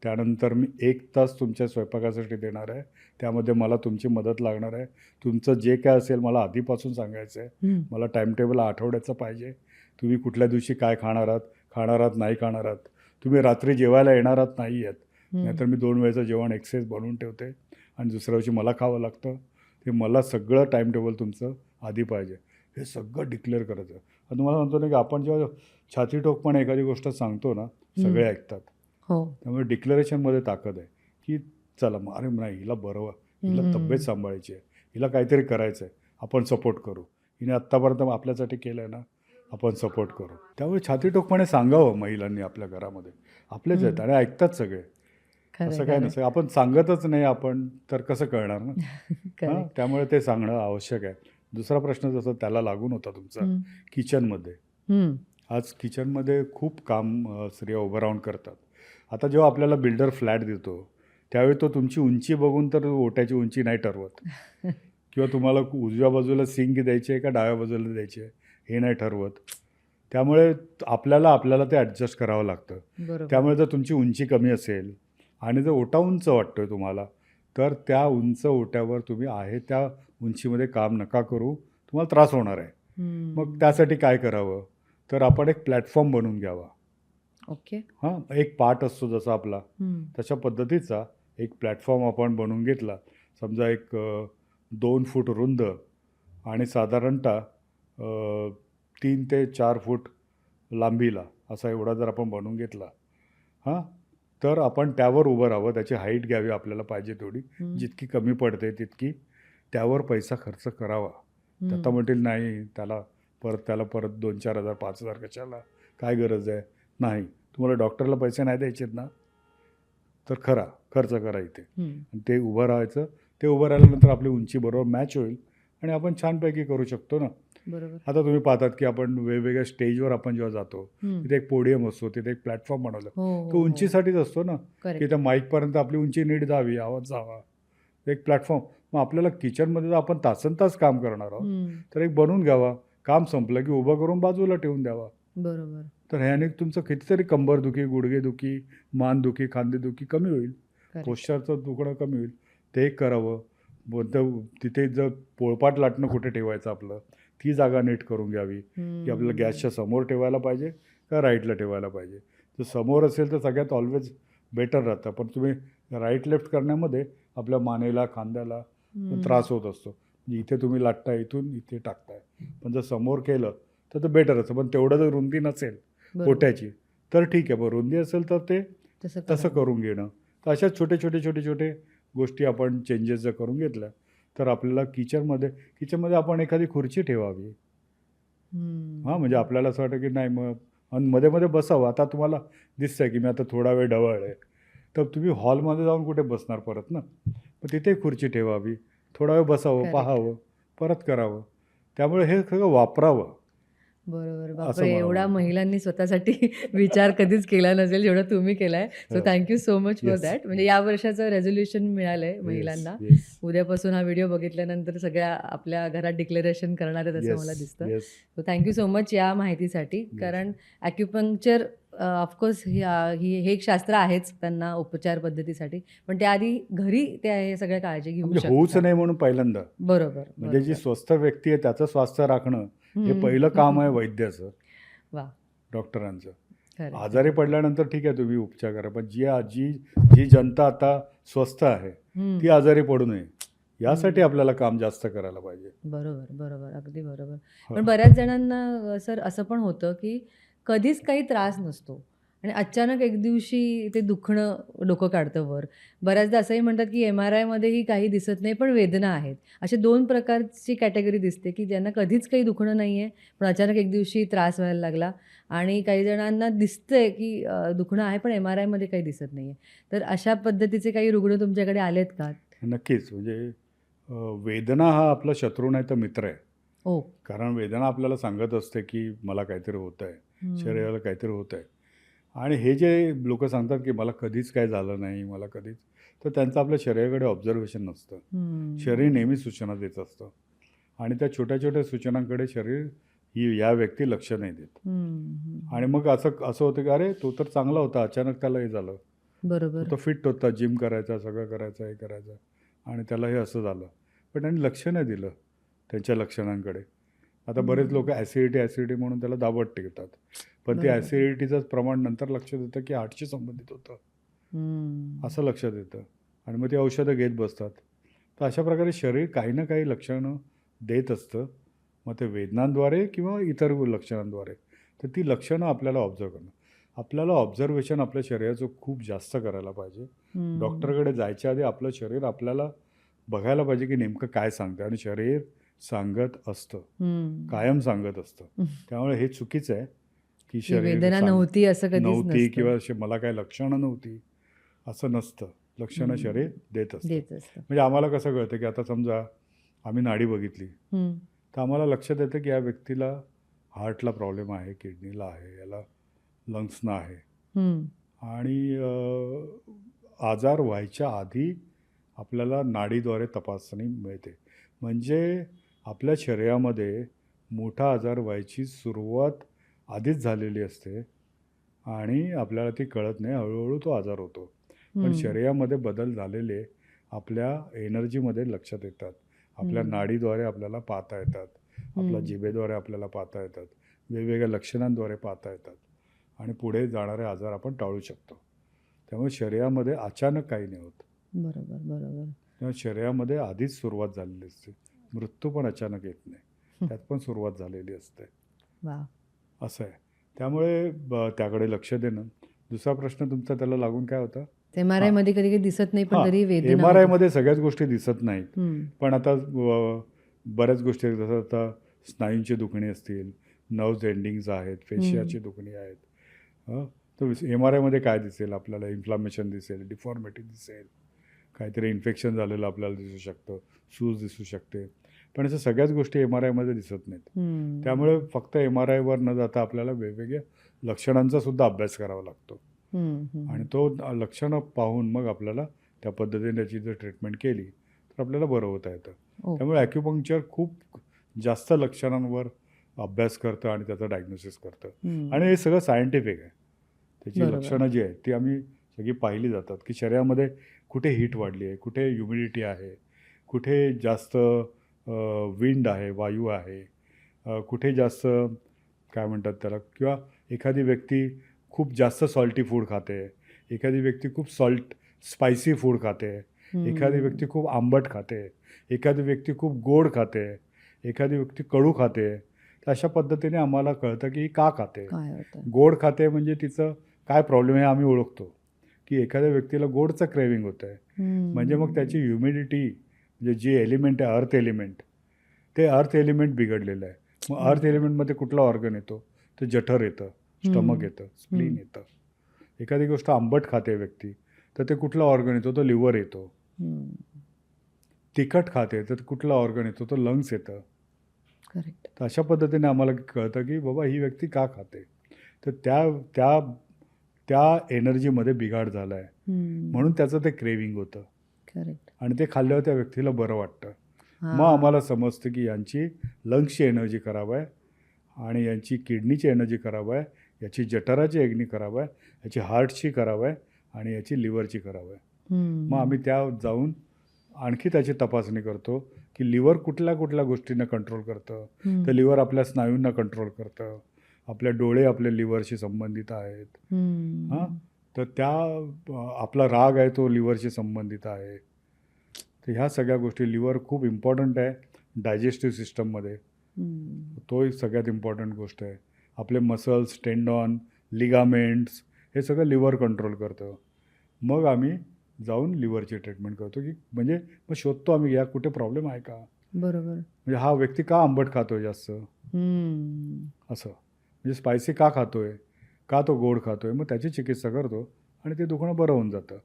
A: त्यानंतर मी 1 तास तुमच्या स्वयंपाकासाठी देणार आहे. त्यामध्ये मला तुमची मदत लागणार आहे. तुमचं जे काय असेल मला आधीपासून सांगायचं आहे. मला टाईम टेबल आठवड्याचं पाहिजे. तुम्ही कुठल्या दिवशी काय खाणार आहात, नाही खाणार आहात. तुम्ही रात्री जेवायला येणार आहात, नाही येत. नाहीतर मी 2 वेळचं जेवण एक्सेस बनवून ठेवते आणि दुसऱ्या दिवशी मला खावं लागतं. ते मला सगळं टाईम टेबल तुमचं आधी पाहिजे. हे सगळं डिक्लेअर करायचं. आणि तुम्हाला सांगतो ना की आपण जेव्हा छाती ठोकपणे एखादी गोष्ट सांगतो ना, सगळे ऐकतात.
B: हो.
A: त्यामुळे डिक्लरेशनमध्ये ताकद आहे की चला अरे नाही, हिला बरं, हिला तब्येत सांभाळायची आहे, हिला काहीतरी करायचं आहे, आपण सपोर्ट करू. हिने आत्तापर्यंत आपल्यासाठी केलं आहे ना, आपण सपोर्ट करू. त्यामुळे छाती ठोकपणे सांगावं महिलांनी आपल्या घरामध्ये. आपलेच आहेत आणि ऐकतात सगळे. असं काय नसतं. आपण सांगतच नाही आपण तर कसं कळणार ना. हां, त्यामुळे ते सांगणं आवश्यक आहे. दुसरा प्रश्न जसा त्याला लागून होता तुमचा, किचनमध्ये. आज किचनमध्ये खूप काम स्त्रिया उभं राहून करतात. आता जेव्हा आपल्याला बिल्डर फ्लॅट देतो त्यावेळी तो तुमची उंची बघून तर ओट्याची उंची नाही ठरवत किंवा तुम्हाला उजव्या बाजूला सिंक द्यायची आहे का डाव्या बाजूला द्यायची आहे हे नाही ठरवत. त्यामुळे आपल्याला ते ॲडजस्ट करावं लागतं.
B: बरोबर.
A: त्यामुळे जर तुमची उंची कमी असेल आणि जर ओटा उंच वाटतोय तुम्हाला, तर त्या उंच ओट्यावर तुम्ही आहे त्या उंचीमध्ये काम नका करू. तुम्हाला त्रास होणार आहे. मग त्यासाठी काय करावं? तर आपण एक प्लॅटफॉर्म बनवून घ्यावा.
B: ओके.
A: हां, एक पाट असतो जसा आपला, तशा पद्धतीचा एक प्लॅटफॉर्म आपण बनवून घेतला. समजा एक 2 फूट रुंद आणि साधारणतः 3 ते 4 फूट लांबीला असा एवढा जर आपण बनवून घेतला, हां, तर आपण त्यावर उभं राहावं. त्याची हाईट घ्यावी आपल्याला पाहिजे तेवढी. जितकी कमी पडते तितकी त्यावर पैसा खर्च करावा. तर आता म्हणतील नाही त्याला परत 2,000-4,000 5,000 कशाला? काय गरज आहे? नाही. तुम्हाला डॉक्टरला पैसे नाही द्यायचेत ना, तर खर्च करा इथे. आणि ते उभं राहायचं. ते उभं राहिल्यानंतर आपली उंची बरोबर मॅच होईल आणि आपण छानपैकी करू शकतो ना.
B: बरोबर.
A: आता तुम्ही पाहतात की आपण वेगवेगळ्या स्टेजवर आपण जेव्हा जातो, तिथे एक पोडियम असतो, तिथे एक प्लॅटफॉर्म बनवलं. तो उंचीसाठीच असतो ना, की त्या माईकपर्यंत आपली उंची नीट जावी, आवाज जावा. एक प्लॅटफॉर्म. मग आपल्याला किचनमध्ये जर आपण तासनतास काम करणार आहोत, तर एक बनवून घ्यावा. काम संपलं की उभं करून बाजूला ठेवून द्यावा.
B: बरोबर.
A: तर ह्याने तुमचं कितीतरी कंबरदुखी, गुडघेदुखी, मानदुखी, खांदेदुखी कमी होईल. पोश्चरचं दुखणं कमी होईल. ते एक करावं. तिथे जर पोळपाट लाटणं कुठे ठेवायचं आपलं, ती जागा नीट करून घ्यावी, की आपल्याला गॅसच्या समोर ठेवायला पाहिजे का राईटला ठेवायला पाहिजे. जर समोर असेल तर सगळ्यात ऑलवेज बेटर राहतं. पण तुम्ही राईट लेफ्ट करण्यामध्ये आपल्या मानेला, खांद्याला त्रास होत असतो. इथे तुम्ही लाटताय, इथून इथे टाकताय. पण जर समोर केलं तर बेटर असतं. पण तेवढं जर रुंदी नसेल ओट्याची तर ठीक आहे. मग रुंदी असेल तर ते तसं करून घेणं. तर अशा छोटे गोष्टी आपण चेंजेस जर करून घेतल्या तर आपल्याला किचनमध्ये आपण एखादी खुर्ची ठेवावी. हां, म्हणजे आपल्याला असं वाटतं की नाही मग आणि मध्ये बसावं. आता तुम्हाला दिसतंय की मी आता थोडा वेळ ढवळ आहे. तर तुम्ही हॉलमध्ये जाऊन कुठे बसणार परत ना. मग तिथे खुर्ची ठेवावी. थोडा वेळ बसावं, पाहावं, परत करावं. त्यामुळे हे सगळं वापरावं.
B: बरोबर. बापरे! एवढा महिलांनी स्वतःसाठी विचार कधीच केला नसेल जेवढा तुम्ही केलाय. So thank so much for that. म्हणजे या वर्षाचं रेझोल्युशन मिळालंय महिलांना. उद्यापासून हा व्हिडिओ बघितल्यानंतर सगळ्या आपल्या घरात डिक्लेरेशन करणार आहेत असं मला दिसतं. सो थँक सो मच या माहितीसाठी. कारण ॲक्युपंक्चर ऑफकोर्स हे एक शास्त्र आहेच त्यांना उपचार पद्धतीसाठी. पण त्याआधी घरी ते हे सगळ्या काळजी घेऊ शकतात.
A: होऊच नाही म्हणून पहिल्यांदा.
B: बरोबर.
A: म्हणजे जी स्वस्थ व्यक्ती आहे त्याचं स्वास्थ्य राखणं हे पहिलं काम आहे वैद्याचं, डॉक्टरांचं. आजारी पडल्यानंतर ठीक आहे तुम्ही उपचार करा, पण जी जनता आता स्वस्थ आहे ती आजारी पडू नये यासाठी आपल्याला काम जास्त करायला पाहिजे.
B: बरोबर. अगदी बरोबर. पण बऱ्याच जणांना सर असं पण होतं की कधीच काही त्रास नसतो आणि अचानक एक दिवशी ते दुखणं डोकं काढतं वर. बऱ्याचदा असंही म्हणतात की MRIमध्येही काही दिसत नाही पण वेदना आहेत. असे 2 प्रकारची कॅटेगरी दिसते की ज्यांना कधीच काही दुखणं नाही आहे, पण अचानक एक दिवशी त्रास व्हायला लागला आणि काही जणांना दिसतंय की दुखणं आहे पण MRIमध्ये काही दिसत नाही आहे. तर अशा पद्धतीचे काही रुग्ण तुमच्याकडे आलेत का?
A: नक्कीच. म्हणजे वेदना हा आपला शत्रू नाही तर मित्र आहे.
B: हो.
A: कारण वेदना आपल्याला सांगत असते की मला काहीतरी होत आहे, शरीराला काहीतरी होत आहे. आणि हे जे लोक सांगतात की मला कधीच काय झालं नाही, मला कधीच, तर त्यांचं आपल्या शरीराकडे ऑब्झर्वेशन नसतं. शरीर नेहमी सूचना देत असतं आणि त्या छोट्या सूचनांकडे शरीर या व्यक्ती लक्ष नाही देत. आणि मग असं होतं की अरे तो तर चांगला होता, अचानक त्याला हे झालं.
B: बरोबर.
A: तो फिट होता, जिम करायचा, सगळं करायचं, हे करायचं आणि त्याला हे असं झालं. पण त्यांनी लक्ष नाही दिलं त्यांच्या लक्षणांकडे. आता बरेच लोक ॲसिडिटी म्हणून त्याला दाबत ठेवतात. पण ते ॲसिडिटीचंच प्रमाण नंतर लक्षात येतं की हार्टशी संबंधित होतं, असं लक्षात येतं आणि मग ती औषधं घेत बसतात. तर अशा प्रकारे शरीर काही ना काही लक्षणं देत असतं. मग ते वेदनांद्वारे किंवा इतर लक्षणांद्वारे. तर ती लक्षणं आपल्याला ऑब्झर्व करणं. आपल्याला ऑब्झर्वेशन आपल्या शरीराचं खूप जास्त करायला पाहिजे. डॉक्टरकडे जायच्या आधी आपलं शरीर आपल्याला बघायला पाहिजे की नेमकं काय सांगतं आणि शरीर सांगत असतं, कायम सांगत असतं. त्यामुळे हे चुकीचं आहे की शरीर
B: वेदना नव्हती असं कधीच
A: नव्हती किंवा मला काय लक्षणं नव्हती असं नसतं. लक्षणं शरीर देत असतं. म्हणजे आम्हाला कसं कळतं की आता समजा आम्ही नाडी बघितली तर आम्हाला लक्षात येतं की या व्यक्तीला हार्टला प्रॉब्लेम आहे, किडनीला आहे, याला लंग्सना आहे. आणि आजार व्हायच्या आधी आपल्याला नाडीद्वारे तपासणी मिळते. म्हणजे आपल्या शरीरामध्ये मोठा आजार व्हायची सुरुवात आधीच झालेली असते आणि आपल्याला ती कळत नाही, हळूहळू तो आजार होतो. पण शरीरामध्ये बदल झालेले आपल्या एनर्जीमध्ये लक्षात येतात, आपल्या नाडीद्वारे आपल्याला पाहता येतात, आपल्या जिभेद्वारे आपल्याला पाहता येतात, वेगवेगळ्या लक्षणांद्वारे पाहता येतात आणि पुढे जाणारे आजार आपण टाळू शकतो. त्यामुळे शरीरामध्ये अचानक काही नाही होत.
B: बरोबर बरोबर.
A: तेव्हा शरीरामध्ये आधीच सुरुवात झालेली असते. मृत्यू पण अचानक येत नाही, त्यात पण सुरुवात झालेली असते.
B: वा.
A: असं आहे. त्यामुळे त्याकडे लक्ष देणं. दुसरा प्रश्न तुमचा त्याला लागून काय होता?
B: MRI मध्ये कधी कधी दिसत नाही पण
A: हां,
B: तरी वेदना
A: MRI
B: होते.
A: मध्ये सगळ्याच गोष्टी दिसत नाहीत.
B: हम्म.
A: पण आता बऱ्याच गोष्टी आहेत, जसं आता स्नायूंची दुखणी असतील, नर्व्ज एंडिंग्ज आहेत, फेशियाची दुखणी आहेत. तर MRI मध्ये काय दिसेल आपल्याला? इन्फ्लामेशन दिसेल, डिफॉर्मिटी दिसेल, काहीतरी इन्फेक्शन झालेलं आपल्याला दिसू शकतं, सूज दिसू शकते. पण अशा सगळ्याच गोष्टी MRI मध्ये दिसत नाहीत. त्यामुळे फक्त MRI वर न जाता आपल्याला वेगवेगळ्या लक्षणांचा सुद्धा अभ्यास करावा लागतो आणि तो लक्षणं पाहून मग आपल्याला त्या पद्धतीने त्याची जर ट्रीटमेंट केली तर आपल्याला बरं होता येतं. त्यामुळे ॲक्युपंक्चर खूप जास्त लक्षणांवर अभ्यास करतं आणि त्याचं डायग्नोसिस करतं आणि हे सगळं सायंटिफिक आहे. त्याची लक्षणं जी आहेत ती आम्ही सगळी पाहिली जातात की शरीरामध्ये कुठे हीट वाढली आहे, कुठे ह्युमिडिटी आहे, कुठे जास्त विंड आहे, वायू आहे, कुठे जास्त काय म्हणतात त्याला, किंवा एखादी व्यक्ती खूप जास्त सॉल्टी फूड खाते, एखादी व्यक्ती खूप स्पायसी फूड खाते, एखादी व्यक्ती खूप आंबट खाते, एखादी व्यक्ती खूप गोड खाते, एखादी व्यक्ती कडू खाते. तर अशा पद्धतीने आम्हाला कळतं की ही का खाते. गोड खाते म्हणजे तिचं काय प्रॉब्लेम आहे आम्ही ओळखतो की एखाद्या व्यक्तीला गोडचं क्रेविंग होतं आहे, म्हणजे मग त्याची ह्युमिडिटी म्हणजे जी एलिमेंट आहे अर्थ एलिमेंट, ते अर्थ एलिमेंट बिघडलेलं आहे. मग अर्थ एलिमेंटमध्ये कुठला ऑर्गन येतो? तर जठर येतं, स्टमक येतं, स्प्लीन येतं. एखादी गोष्ट आंबट खाते व्यक्ती तर ते कुठला ऑर्गन येतो? तो लिव्हर येतो. तिखट खाते तर कुठला ऑर्गन येतो? तो लंग्स येतं.
B: करेक्ट.
A: तर अशा पद्धतीने आम्हाला कळतं की बाबा ही व्यक्ती का खाते. तर त्या त्या त्या एनर्जीमध्ये बिघाड झाला आहे, म्हणून त्याचं ते क्रेविंग होतं.
B: करेक्ट.
A: आणि ते खाल्ल्यावर त्या व्यक्तीला बरं वाटतं. मग आम्हाला समजतं की यांची लंग्सची एनर्जी खराब आहे आणि यांची किडनीची एनर्जी खराब आहे, याची जठराची एग्नी खराब आहे, याची हार्टची खराब आहे आणि याची लिव्हरची खराब आहे. मग आम्ही त्या जाऊन आणखी त्याची तपासणी करतो की लिव्हर कुठल्या कुठल्या गोष्टींना कंट्रोल करतं. तर लिव्हर आपल्या स्नायूंना कंट्रोल करतं, आपल्या डोळे आपल्या लिव्हरशी संबंधित आहेत. तर आपला राग आहे तो लिव्हरशी संबंधित आहे. तर ह्या सगळ्या गोष्टी, लिव्हर खूप इम्पॉर्टंट आहे डायजेस्टिव्ह सिस्टममध्ये. तो एक सगळ्यात इम्पॉर्टंट गोष्ट आहे. आपले मसल्स, टेंडॉन, लिगामेंट्स हे सगळं लिव्हर कंट्रोल करतं. मग आम्ही जाऊन लिव्हरची ट्रीटमेंट करतो की म्हणजे मग शोधतो आम्ही या कुठे प्रॉब्लेम आहे का.
B: बरोबर.
A: म्हणजे हा व्यक्ती का आंबट खातोय जास्त, असं म्हणजे स्पायसी का खातोय, का तो गोड खातोय, मग त्याची चिकित्सा करतो आणि ते दुखणं बरं होऊन जातं.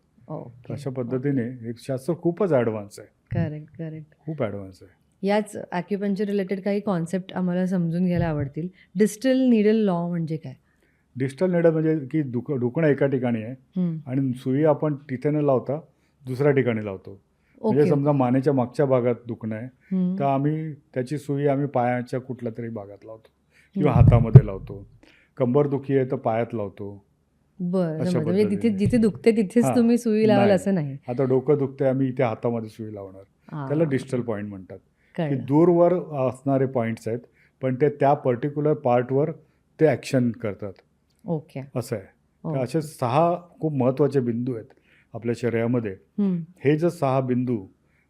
A: अशा पद्धतीने एक शास्त्र खूपच ॲडव्हान्स आहे.
B: Correct correct.
A: खूप ॲडव्हान्स आहे.
B: याच ॲक्युपंक्चर रिलेटेड काही कॉन्सेप्ट आम्हाला समजून घ्यायला आवडतील. डिस्टल नीडल लॉ म्हणजे काय?
A: डिस्टल नीडल म्हणजे की दुखणं एका ठिकाणी आहे आणि सुई आपण तिथे न लावता दुसऱ्या ठिकाणी लावतो. म्हणजे समजा मानेच्या मागच्या भागात दुखणं आहे तर आम्ही त्याची सुई आम्ही पायाच्या कुठल्या तरी भागात लावतो किंवा हातामध्ये लावतो. कंबरदुखी आहे तर पायात लावतो.
B: बरं. म्हणजे जिथे दुखते तिथेच तुम्ही सुई लावाल असं नाही.
A: आता डोकं दुखते आम्ही इथे हातामध्ये सुई लावणार, त्याला डिस्टल पॉईंट म्हणतात. की
B: कळलं.
A: दूरवर असणारे पॉईंट्स आहेत पण ते त्या पर्टिक्युलर पार्टवर ते ॲक्शन करतात.
B: ओके.
A: असं आहे. तर असे 6 खूप महत्त्वाचे बिंदू आहेत आपल्या शरीरामध्ये. हे जर 6 बिंदू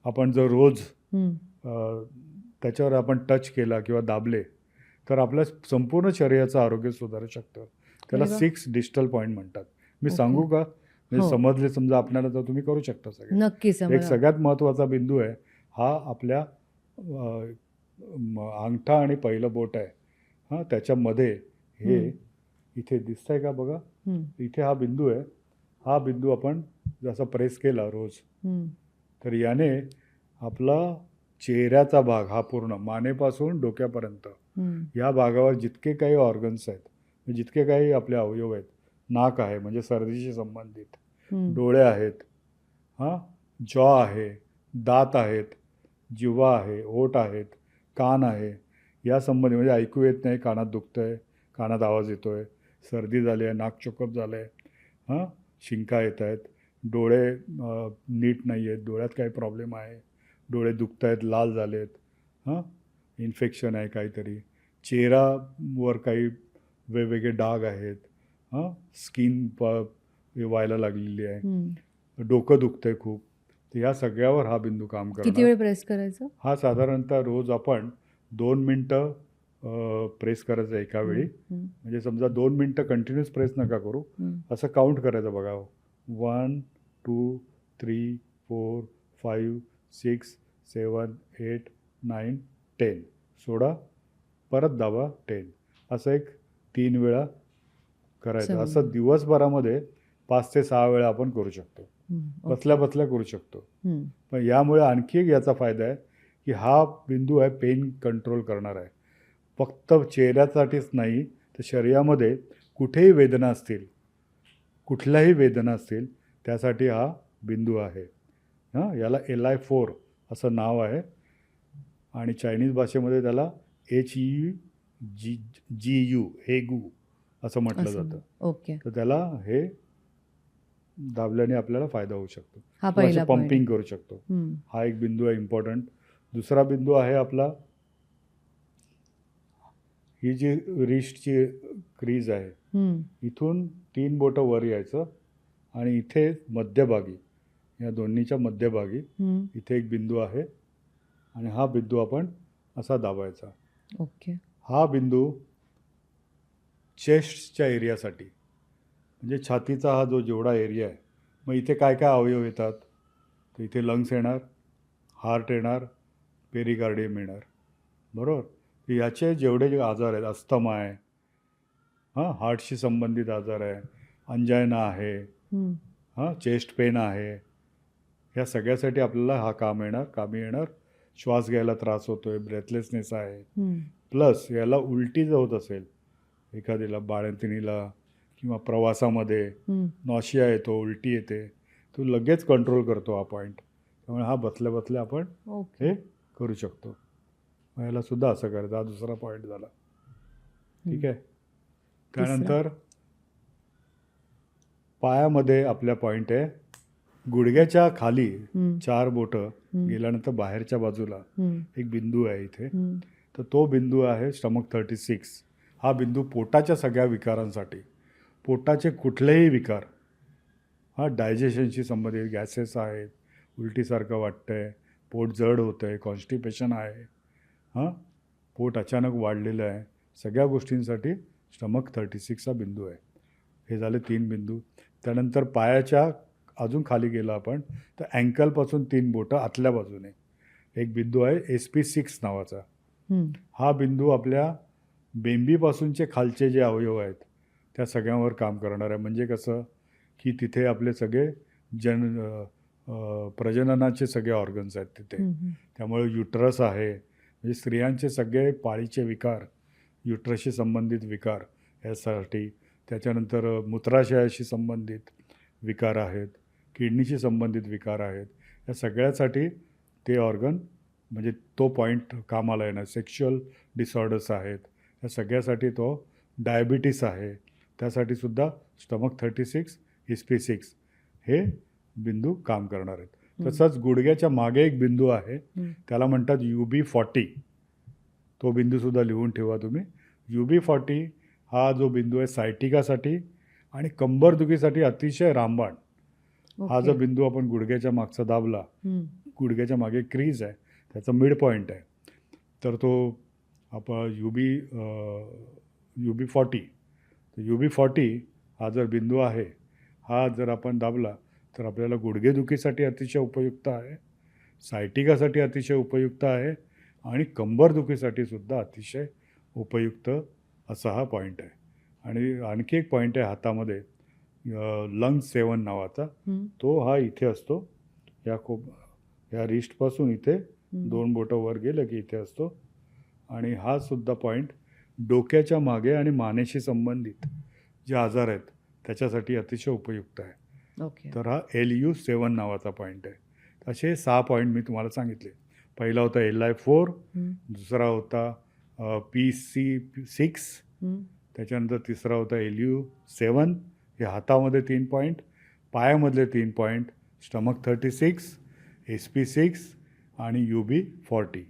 A: आपण जर रोज त्याच्यावर आपण टच केला किंवा दाबले तर आपल्या संपूर्ण शरीराचं आरोग्य सुधारू शकतं. त्याला 6 डिस्टल पॉईंट म्हणतात. मी सांगू का? म्हणजे समजले समजा आपल्याला तर तुम्ही करू शकता सगळे.
B: नक्कीच.
A: एक सगळ्यात महत्त्वाचा बिंदू आहे हा आपल्या अंगठा आणि पहिलं बोट आहे, त्याच्यामध्ये हे इथे दिसतंय का बघा, इथे हा बिंदू आहे. हा बिंदू आपण जसा प्रेस केला रोज तर याने आपला चेहऱ्याचा भाग हा पूर्ण मानेपासून डोक्यापर्यंत या भागावर जितके काही ऑर्गन्स आहेत, जितके काही आपले अवयव आहेत, नाक आहे म्हणजे सर्दीशी संबंधित, डोळे आहेत, जॉ आहे, दात आहेत, जिव्हा आहे, ओठ आहेत, कान आहे, या संबंधी म्हणजे ऐकू येत नाही, कानात दुखतं आहे, कानात आवाज येतो आहे, सर्दी झाली आहे, नाक चोकअप झालं आहे, हां, शिंका येत आहेत, डोळे नीट नाही आहेत, डोळ्यात काही प्रॉब्लेम आहे, डोळे दुखत आहेत, लाल झाले आहेत, हां, इन्फेक्शन आहे काहीतरी, चेहरावर काही वेगवेगळे डाग आहेत, हां, स्किन व्हायला लागलेली आहे, डोकं दुखतंय खूप, तर या सगळ्यावर हा बिंदू काम
B: किती
A: करणार.
B: वेळ प्रेस करायचं?
A: हा साधारणतः रोज आपण 2 मिनटं प्रेस करायचं एका वेळी. म्हणजे समजा 2 मिनटं कंटिन्यूस प्रेस नका करू, असं काउंट करायचं बघा. 1 2 3 4 5 6 7 8 9 10 सोडा, परत दाबा 10, असं एक 3 वेळा करायचं. असं दिवसभरामध्ये 5 ते 6 वेळा आपण करू शकतो, बसल्या बसल्या करू शकतो. पण यामुळे आणखी एक याचा फायदा आहे की हा बिंदू आहे पेन कंट्रोल करणार आहे. फक्त चेहऱ्यासाठीच नाही तर शरीरामध्ये कुठेही वेदना असतील, कुठल्याही वेदना असतील, त्यासाठी हा बिंदू आहे. हां, याला LI4 असं नाव आहे आणि चायनीज भाषेमध्ये त्याला HEGU हेगू असं म्हटलं जातं.
B: ओके.
A: तर त्याला हे दाबल्याने आपल्याला फायदा होऊ शकतो,
B: हा
A: किंवा
B: पहिला
A: असे पंपिंग करू शकतो. हा एक बिंदू आहे इम्पॉर्टंट. दुसरा बिंदू आहे आपला, ही जी रिस्टची क्रीज आहे, इथून 3 बोटं वर यायचं आणि इथे मध्यभागी, या दोन्हीच्या मध्यभागी इथे एक बिंदू आहे आणि हा बिंदू आपण असा दाबायचा.
B: ओके.
A: हा बिंदू चेस्टच्या एरियासाठी, म्हणजे छातीचा हा जो जेवढा एरिया आहे, मग इथे काय काय अवयव येतात, तर इथे लंग्स येणार, हार्ट येणार, पेरिकार्डियम येणार, बरोबर. तर याचे जेवढे जे आजार आहेत, अस्थमा आहे, हां, हार्टशी संबंधित आजार आहे, अंजायना आहे, हां, चेस्ट पेन आहे, ह्या सगळ्यासाठी आपल्याला हा कामी येणार. श्वास घ्यायला त्रास होतो आहे, ब्रेथलेसनेस आहे, प्लस याला उलटी जर होत असेल एखाद्याला, बाळंतिणीला किंवा प्रवासामध्ये नॉशिया येतो, उलटी येते, तो लगेच कंट्रोल करतो हा पॉईंट. त्यामुळे हा बसल्या बसल्या आपण हे करू शकतो. याला सुद्धा असं करायचं. हा दुसरा पॉईंट झाला, ठीक आहे. त्यानंतर पायामध्ये आपल्या पॉईंट आहे, गुडघ्याच्या खाली 4 बोटं गेल्यानंतर बाहेरच्या बाजूला एक बिंदू आहे इथे, तर तो बिंदू आहे स्टमक 36. हा बिंदू पोटाच्या सगळ्या विकारांसाठी, पोटाचे कुठलेही विकार, हा डायजेशनशी संबंधित, गॅसेस आहेत, उलटीसारखं वाटतं आहे, पोट जड होतं आहे, कॉन्स्टिपेशन आहे, हां, पोट अचानक वाढलेलं आहे, सगळ्या गोष्टींसाठी स्टमक 36 हा बिंदू आहे. हे झाले 3 बिंदू. त्यानंतर पायाच्या अजून खाली गेला आपण तर अँकलपासून 3 बोटं आतल्या बाजूने एक बिंदू आहे SP6 नावाचा. हा बिंदू आपल्या बेंबीपासूनचे खालचे जे अवयव आहेत त्या सगळ्यांवर काम करणार आहे. म्हणजे कसं की तिथे आपले सगळे प्रजननाचे सगळे ऑर्गन्स आहेत तिथे. त्यामुळे युट्रस आहे, म्हणजे स्त्रियांचे सगळे पाळीचे विकार, युट्रसशी संबंधित विकार यासाठी, त्याच्यानंतर मूत्राशयाशी संबंधित विकार आहेत, किडनीशी संबंधित विकार आहेत, या सगळ्यासाठी ते ऑर्गन, म्हणजे तो पॉईंट कामाला येणार. सेक्शुअल डिसऑर्डर्स आहेत, या सगळ्यासाठी तो, डायबिटीस आहे त्यासाठी सुद्धा स्टमक 36 SP6 हे बिंदू काम करणार आहेत. तसंच गुडघ्याच्या मागे एक बिंदू आहे, त्याला म्हणतात UB40. तो बिंदूसुद्धा लिहून ठेवा तुम्ही. UB40 हा जो बिंदू आहे सायटिकासाठी आणि कंबरदुखीसाठी अतिशय रामबाण. हा जो बिंदू आपण गुडघ्याच्या मागचा दाबला, गुडघ्याच्या मागे क्रीज आहे, त्याचा मिड पॉईंट आहे, तर तो आपण UB40, तर UB40 हा जर बिंदू आहे, हा जर आपण दाबला तर आपल्याला गुडघेदुखीसाठी अतिशय उपयुक्त आहे, सायटिकासाठी अतिशय उपयुक्त आहे आणि कंबरदुखीसाठी सुद्धा अतिशय उपयुक्त असा हा पॉईंट आहे. आणि आणखी एक पॉईंट आहे हातामध्ये, लंग्स 7 नावाचा, तो हा इथे असतो, या रिस्टपासून इथे 2 बोटं वर गेलं की इथे असतो. आणि हा सुद्धा पॉईंट डोक्याच्या मागे आणि मानेशी संबंधित जे आजार आहेत त्याच्यासाठी अतिशय उपयुक्त आहे. तर हा LU7 नावाचा पॉईंट आहे. असे 6 पॉईंट मी तुम्हाला सांगितले. पहिला होता LI4, दुसरा होता PC6,
B: हं.
A: त्याच्यानंतर तिसरा होता LU7, हे हातामध्ये 3 पॉईंट, पायामधले 3 पॉईंट, स्टमक 36, SP6 आणि UB40,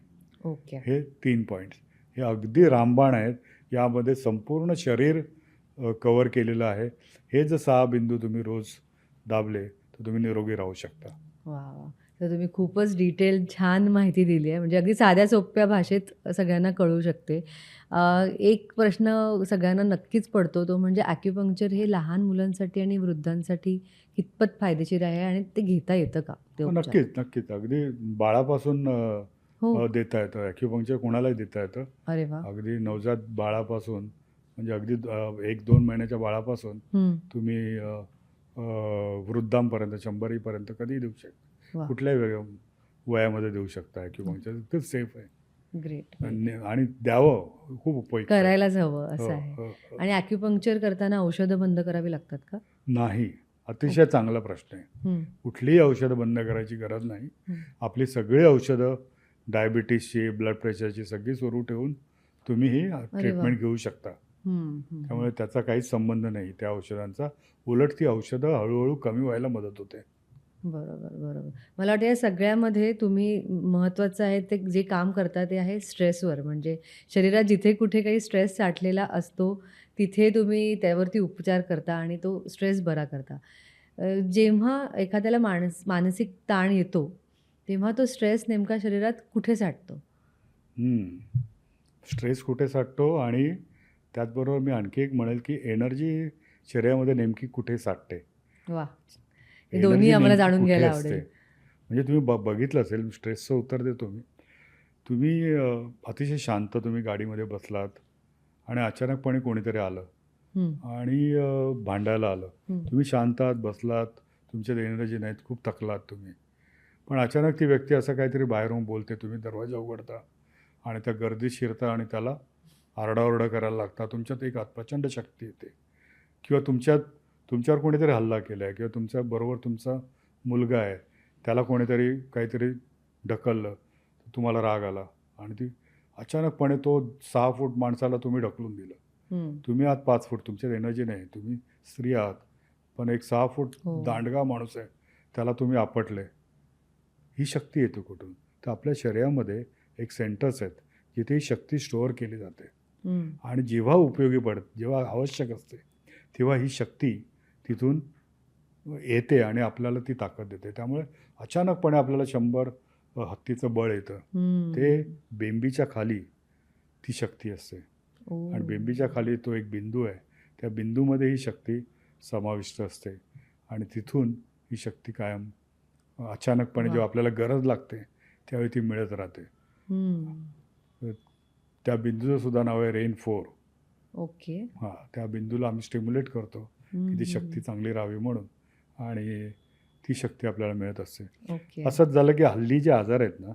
B: ओके.
A: हे 3 पॉईंट्स. हे अगदी रामबाण आहेत. यामध्ये संपूर्ण शरीर कवर केलेलं आहे. हे जर 6 बिंदू तुम्ही रोज दाबले तर तुम्ही निरोगी राहू शकता.
B: वा वा. तर तुम्ही खूपच डिटेल छान माहिती दिली आहे. म्हणजे अगदी साध्या सोप्या भाषेत सगळ्यांना कळू शकते. एक प्रश्न सगळ्यांना नक्कीच पडतो, तो म्हणजे ॲक्युपंक्चर हे लहान मुलांसाठी आणि वृद्धांसाठी कितपत फायदेशीर आहे आणि ते घेता येतं का ते उपचार?
A: नक्कीच, नक्कीच. अगदी बाळापासून
B: हो.
A: देता येतं. ॲक्युपंक्चर कोणालाही देता येतं.
B: अरे वा.
A: अगदी नवजात बाळापासून, म्हणजे अगदी 1-2 महिन्याच्या बाळापासून
B: हं.
A: तुम्ही वृद्धांपर्यंत 100 पर्यंत कधीही देऊ शकता.
B: वा.
A: कुठल्याही वयामध्ये देऊ शकता ॲक्युपंक्चर. इतकं सेफ आहे.
B: ग्रेट.
A: आणि द्यावं, खूप उपयुक्त आहे.
B: करायलाच हवं असं
A: हो,
B: आहे.
A: हो, हो.
B: आणि ॲक्युपंक्चर करताना औषधं बंद करावी लागतात का?
A: नाही. अतिशय चांगला प्रश्न आहे.
B: हं.
A: कुठलीही औषधं बंद करायची गरज नाही.
B: हं.
A: आपली सगळी औषधं, डायबिटीसची, ब्लड प्रेशरची सगळी सुरू ठेवून तुम्ही ही ट्रीटमेंट घेऊ शकता.
B: हं, हं.
A: त्यामुळे त्याचा काहीच संबंध नाही त्या औषधांचा. उलट ती औषधं हळूहळू कमी व्हायला मदत होते.
B: बरोबर, बरोबर. मला वाटतं या सगळ्यामध्ये तुम्ही महत्त्वाचं आहे ते जे काम करता ते आहे स्ट्रेसवर. म्हणजे शरीरात जिथे कुठे काही स्ट्रेस साठलेला असतो, तिथे तुम्ही त्यावरती उपचार करता आणि तो स्ट्रेस बरा करता. जेव्हा एखाद्याला मानसिक ताण येतो, तेव्हा तो स्ट्रेस नेमका शरीरात कुठे साठतो?
A: स्ट्रेस कुठे साठतो, आणि त्याचबरोबर मी आणखी एक म्हणेल की एनर्जी शरीरामध्ये नेमकी कुठे साठते.
B: वाह! हे दोन्ही
A: एनर्जी
B: आम्हाला
A: नेमकी
B: जाणून
A: कुठे
B: घ्यायला
A: असते.
B: आवडेल.
A: म्हणजे तुम्ही बघितलं असेल, स्ट्रेसचं उत्तर देतो मी. तुम्ही अतिशय शांत तुम्ही गाडीमध्ये बसलात आणि अचानकपणे कोणीतरी आलं
B: हं,
A: आणि भांडायला आलं.
B: हं.
A: तुम्ही शांत आहात, बसलात, तुमच्यात एनर्जी नाहीत, खूप थकलात तुम्ही. पण अचानक ती व्यक्ती असं काहीतरी बाहेरून बोलते, तुम्ही दरवाजा उघडता आणि त्या गर्दीत शिरता आणि त्याला आरडाओरडा करायला लागता. तुमच्यात एक प्रचंड शक्ती येते. किंवा तुमच्यावर कोणीतरी हल्ला केला आहे, किंवा तुमच्याबरोबर तुमचा मुलगा आहे, त्याला कोणीतरी काहीतरी ढकललं, तुम्हाला राग आला आणि ती अचानकपणे तो 6 फूट माणसाला तुम्ही ढकलून दिलं.
B: हं.
A: तुम्ही आहात 5 फूट, तुमच्यात एनर्जी नाही, तुम्ही स्त्री आहात, पण एक 6 फूट
B: हो.
A: दांडगा माणूस आहे, त्याला तुम्ही आपटले. ही शक्ती येते कुठून? तर आपल्या शरीरामध्ये एक सेंटर्स आहेत जिथे ही शक्ती स्टोअर केली जाते.
B: हं.
A: आणि जेव्हा उपयोगी पडते, जेव्हा आवश्यक असते, तेव्हा ही शक्ती तिथून येते आणि आपल्याला ती ताकद देते. त्यामुळे अचानकपणे आपल्याला 100 हत्तीचं बळ येतं.
B: हं.
A: ते बेंबीच्या खाली ती शक्ती असते.
B: ओह!
A: आणि बेंबीच्या खाली तो एक बिंदू आहे. त्या बिंदूमध्ये ही शक्ती समाविष्ट असते आणि तिथून ही शक्ती कायम अचानकपणे
B: वाह!
A: जेव्हा आपल्याला गरज लागते त्यावेळी ती मिळत राहते.
B: हं.
A: त्या बिंदूचं सुद्धा नाव आहे रेन 4.
B: ओके.
A: हां, त्या बिंदूला आम्ही स्टिम्युलेट करतो
B: हं,
A: की ती
B: हं,
A: शक्ती
B: हं.
A: चांगली राहावी म्हणून, आणि ती शक्ती आपल्याला मिळत असते.
B: ओके.
A: असंच झालं की हल्ली जे आजार आहेत ना,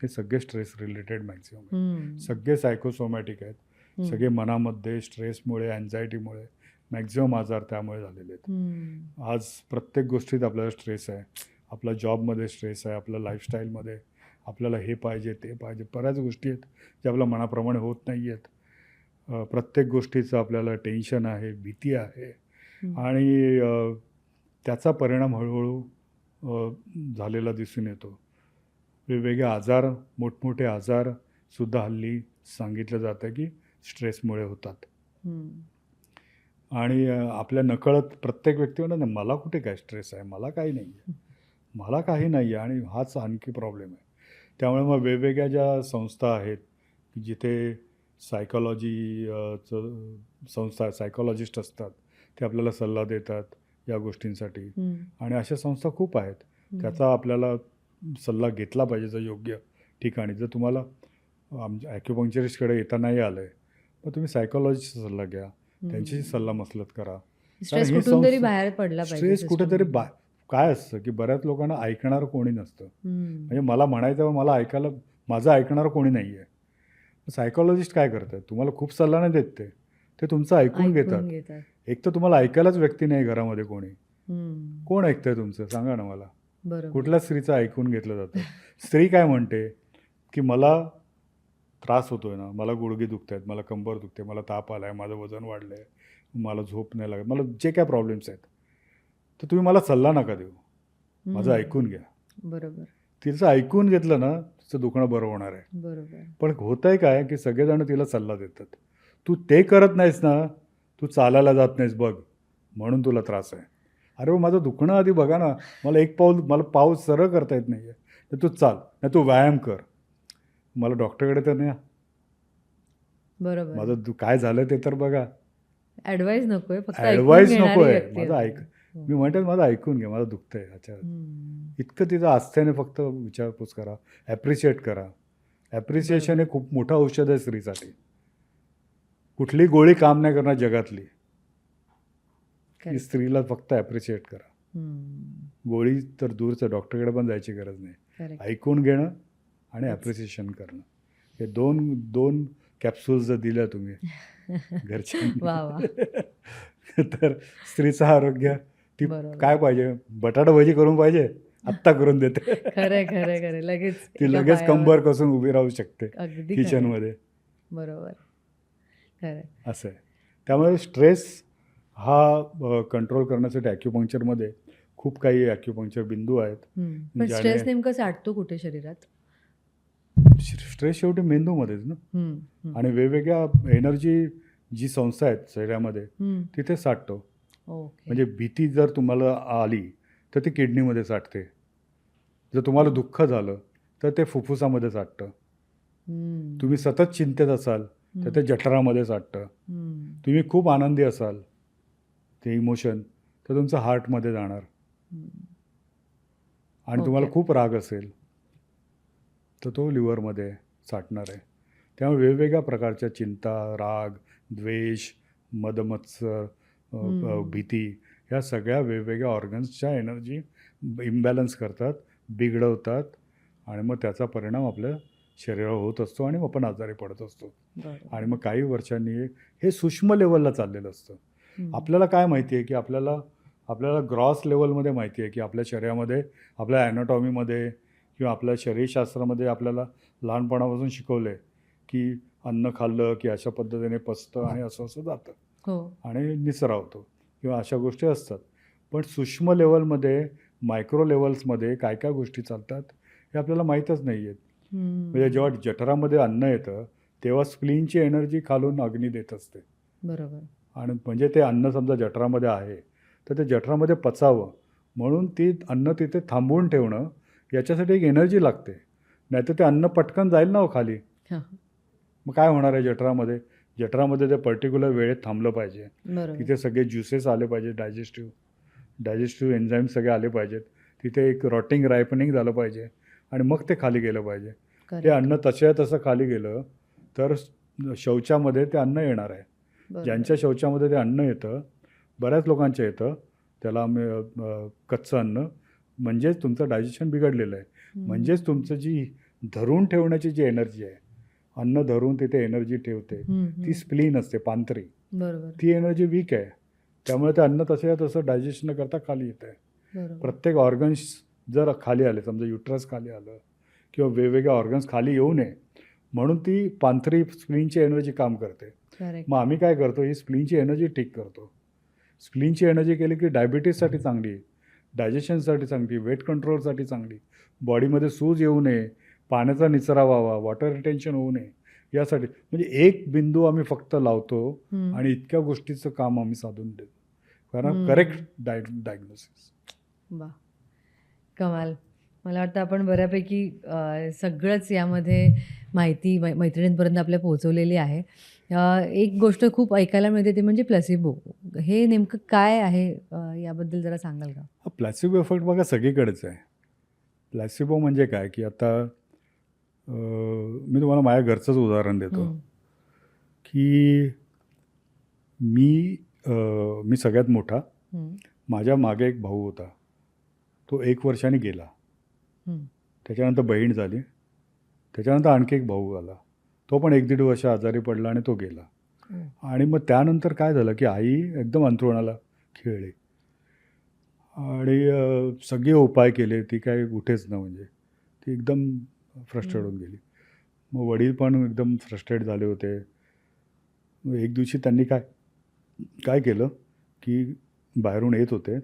A: हे सगळे स्ट्रेस रिलेटेड मॅक्सिमम आहेत.
B: हं.
A: सगळे सायकोसोमॅटिक आहेत.
B: हं.
A: सगळे मनामध्ये स्ट्रेसमुळे, अँझायटीमुळे मॅक्झिमम आजार त्यामुळे झालेले आहेत.
B: हं.
A: आज प्रत्येक गोष्टीत आपल्याला स्ट्रेस आहे. आपला जॉबमध्ये स्ट्रेस आहे, आपल्या लाईफस्टाईलमध्ये आपल्याला हे पाहिजे, ते पाहिजे. बऱ्याच गोष्टी आहेत ज्या आपल्या मनाप्रमाणे होत नाही आहेत. प्रत्येक गोष्टीचं आपल्याला टेन्शन आहे, भीती आहे,
B: हं.
A: आणि त्याचा परिणाम हळूहळू झालेला दिसून येतो. वेगवेगळे आजार, मोठमोठे आजारसुद्धा हल्ली सांगितलं जातं की स्ट्रेसमुळे होतात.
B: हं.
A: आणि आपल्या नकळत प्रत्येक व्यक्ती म्हणतात ना, मला कुठे काय स्ट्रेस आहे, मला काही नाही आहे, मला काही नाही आहे, आणि हाच आणखी प्रॉब्लेम आहे. त्यामुळे मग वेगवेगळ्या ज्या संस्था आहेत की जिथे संस्था सायकॉलॉजिस्ट असतात, ते आपल्याला सल्ला देतात या गोष्टींसाठी.
B: हं.
A: आणि अशा संस्था खूप आहेत.
B: हं.
A: त्याचा आपल्याला सल्ला घेतला पाहिजे जर योग्य ठिकाणी. जर तुम्हाला आमच्या ॲक्युपंक्चरिस्टकडे येता नाही आलं आहे, तर तुम्ही सायकॉलॉजिस्टचा सल्ला घ्या, त्यांच्याशी सल्लामसलत करा.
B: स्ट्रेस
A: ही
B: कुठून तरी
A: संस्था-
B: बाहेर पडला पाहिजे
A: स्ट्रेस कुठेतरी
B: सिस्टममधून.
A: काय असतं की बऱ्याच लोकांना ऐकणारं कोणी नसतं.
B: हं.
A: म्हणजे मला म्हणायचं, मला ऐकायला माझं ऐकणारं कोणी नाही आहे. सायकॉलॉजिस्ट काय करतात, तुम्हाला खूप सल्ला नाही देत, ते तुमचं ऐकून घेतात.
B: घेतात.
A: एक तर तुम्हाला ऐकायलाच व्यक्ती नाही घरामध्ये कोणी.
B: हं.
A: कोण ऐकतंय तुमचं, सांगा ना मला.
B: बरोबर.
A: कुठल्या स्त्रीचं ऐकून घेतलं जातं? स्त्री काय म्हणते की मला त्रास होतोय ना, मला गुडघे दुखत आहेत, मला कंबर दुखते, मला ताप आला आहे, माझं वजन वाढलं आहे, मला झोप नाही लागत, मला जे काय प्रॉब्लेम्स आहेत, तर तुम्ही मला सल्ला नका देऊ, माझं ऐकून घ्या.
B: बरोबर
A: तिचं ऐकून घेतलं ना, तिचं दुखणं बरं होणार आहे.
B: बरोबर
A: पण होतंय काय की सगळेजण तिला सल्ला देतात, तू ते करत नाहीस ना, तू चालायला जात नाहीस बघ, म्हणून तुला त्रास आहे. अरे हो, माझं दुखणं आधी बघा ना, मला पाऊल सरळ करता येत नाही आहे, तर तू चाल, नाही तू व्यायाम कर, मला डॉक्टरकडे तर नाही,
B: बरोबर
A: माझं काय झालं ते तर बघा.
B: ॲडवाईस नकोय, फक्त ऐकून
A: ॲडवाईस
B: घेणारी
A: नको आहे,
B: व्यक्ती
A: माझं
B: हवी.
A: ऐक, मी म्हणते माझं ऐकून घ्या, माझं दुखतंय ह्याच्या इतकं तिचं आस्थेने फक्त विचारपूस करा, ॲप्रिशिएट करा. ॲप्रिसिएशन हे खूप मोठं औषध आहे स्त्रीसाठी. कुठली गोळी काम नाही करणार जगातली, की
B: Correct.
A: स्त्रीला फक्त ॲप्रिशिएट करा. गोळी तर दूरचं, डॉक्टरकडे पण जायची गरज नाही.
B: Correct.
A: ऐकून घेणं आणि ॲप्रिसिएशन करणं, हे दोन दोन कॅप्सूल्स जर दिल्या तुम्ही घरच्यांनी
B: वा वा
A: तर स्त्रीचं आरोग्य, ती
B: बरोबर.
A: काय पाहिजे, बटाटा भजी करून पाहिजे, आत्ता करून देते.
B: खरंय खरंय खरंय लगेच
A: ती
B: एका
A: लगेच
B: पायावर.
A: कंबर कसून उभी राहू शकते
B: अगदी खरंय.
A: किचनमध्ये,
B: बरोबर खरंय.
A: असं आहे. त्यामुळे स्ट्रेस हा कंट्रोल करण्यासाठी ॲक्युपंक्चरमध्ये खूप काही ॲक्युपंक्चर बिंदू आहेत.
B: पण
A: ज्याने-
B: स्ट्रेस नेमकं साठतो कुठे शरीरात?
A: स्ट्रेस शेवटी मेंदूमध्येच ना, आणि वेगवेगळ्या एनर्जी जी संस्था आहेत शरीरामध्ये तिथे साठतो.
B: ओके.
A: म्हणजे भीती जर तुम्हाला आली तर ती किडनीमध्ये साठते, जर तुम्हाला दुःख झालं तर ते फुफ्फुसामध्ये साठतं, तुम्ही सतत चिंतेत असाल तर ते जठरामध्ये साठतं, तुम्ही खूप आनंदी असाल ते इमोशन तर तुमचं हार्टमध्ये जाणार, आणि तुम्हाला
B: ओके.
A: खूप राग असेल तर तो लिव्हरमध्ये साठणार आहे. त्यामुळे वेगवेगळ्या प्रकारच्या चिंता, राग, द्वेष, मदमत्सर, भीती, ह्या सगळ्या वेगवेगळ्या ऑर्गन्सच्या एनर्जी इम्बॅलन्स करतात, बिघडवतात, आणि मग त्याचा परिणाम आपल्या शरीरावर होत असतो आणि आपण आजारी पडत असतो.
B: बरोबर.
A: आणि मग काही वर्षांनी हे सूक्ष्म लेवलला चाललेलं असतं. आपल्याला काय माहिती आहे की आपल्याला ग्रॉस लेवलमध्ये माहिती आहे की आपल्या शरीरामध्ये, आपल्या ॲनाटॉमीमध्ये किंवा आपल्या शरीरशास्त्रामध्ये आपल्याला लहानपणापासून शिकवलं आहे की अन्न खाल्लं की अशा पद्धतीने पचतं आणि असं असं जातं,
B: हो.
A: आणि निसरावतो किंवा अशा गोष्टी असतात. पण सूक्ष्म लेवलमध्ये, मायक्रो लेवल्समध्ये काय काय गोष्टी चालतात हे आपल्याला माहीतच नाही आहेत. म्हणजे जेव्हा जठरामध्ये अन्न येतं तेव्हा स्प्लीनची एनर्जी खालून अग्नी देत असते,
B: बरोबर.
A: आणि म्हणजे ते अन्न समजा जठरामध्ये आहे तर ते जठरामध्ये पचावं म्हणून ती अन्न तिथे थांबवून ठेवणं, याच्यासाठी एक एनर्जी लागते, नाहीतर ते अन्न पटकन जाईल ना हो खाली.
B: हा.
A: मग काय होणार आहे जठरामध्ये ते पर्टिक्युलर वेळेत थांबलं पाहिजे,
B: बरोबर.
A: तिथे सगळे ज्युसेस आले पाहिजे, डायजेस्टिव्ह एन्झाईम सगळे आले पाहिजेत, तिथे एक रॉटिंग रायपनिंग झालं पाहिजे, आणि मग ते खाली गेलं पाहिजे.
B: Correct.
A: ते अन्न तशा तसं खाली गेलं तर शौचामध्ये ते अन्न येणार आहे.
B: बरोबर.
A: ज्यांच्या शौचामध्ये ते अन्न येतं, बऱ्याच लोकांच्या येतं, त्याला आम्ही कच्चं अन्न, म्हणजेच तुमचं डायजेशन बिघडलेलं आहे. म्हणजेच तुमचं जी धरून ठेवण्याची जी एनर्जी आहे, अन्न धरून तिथे एनर्जी ठेवते, ती स्प्लीन असते, पांतरी,
B: बरोबर.
A: ती एनर्जी वीक आहे. त्यामुळे ते अन्न तसं डायजेशन न करता खाली येतं आहे.
B: बरोबर.
A: प्रत्येक ऑर्गन्स जर खाली आले, समजा युट्रस खाली आलं किंवा वेगवेगळे ऑर्गन्स खाली येऊ नये म्हणून ती पांथरी स्प्लीनची एनर्जी काम करते.
B: करेक्ट.
A: मग आम्ही काय करतो, ही स्प्लीनची एनर्जी ठीक करतो. स्प्लीनची एनर्जी केली की डायबिटीजसाठी चांगली, डायजेशनसाठी चांगली, वेट कंट्रोलसाठी चांगली, बॉडीमध्ये सूज येऊ नये, पाण्याचा निचरा व्हावा, वॉटर रिटेन्शन होऊ नये, यासाठी. म्हणजे एक बिंदू आम्ही फक्त लावतो आणि इतक्या गोष्टीचं काम आम्ही साधून देतो, कारण करेक्ट डायग्नोसिस.
B: वा, कमाल. मला वाटतं आपण बऱ्यापैकी सगळंच यामध्ये माहिती मैत्रिणींपर्यंत आपल्या पोहोचवलेली आहे. एक गोष्ट खूप ऐकायला मिळते ते म्हणजे प्लॅसिबो. हे नेमकं काय आहे, याबद्दल जरा सांगाल का?
A: प्लॅसिबो इफेक्ट बघा सगळीकडेच आहे. प्लॅसिबो म्हणजे काय की आता मी तुम्हाला माझ्या घरचंच उदाहरण देतो की मी सगळ्यात मोठा, माझ्या मागे एक भाऊ होता, तो 1 वर्षाने गेला, त्याच्यानंतर बहीण झाली, त्याच्यानंतर आणखी एक भाऊ आला, तो पण 1-1.5 वर्ष आजारी पडला आणि तो गेला. आणि मग त्यानंतर काय झालं की आई एकदम अंथरुणाला खेळली आणि सगळे उपाय केले, ती काय उठेच ना, म्हणजे ती एकदम फ्रस्ट्रेट होऊन गेली. मग वडील पण एकदम फ्रस्ट्रेट झाले होते. मग एक दिवशी त्यांनी काय काय केलं, की बाहेरून येत होते.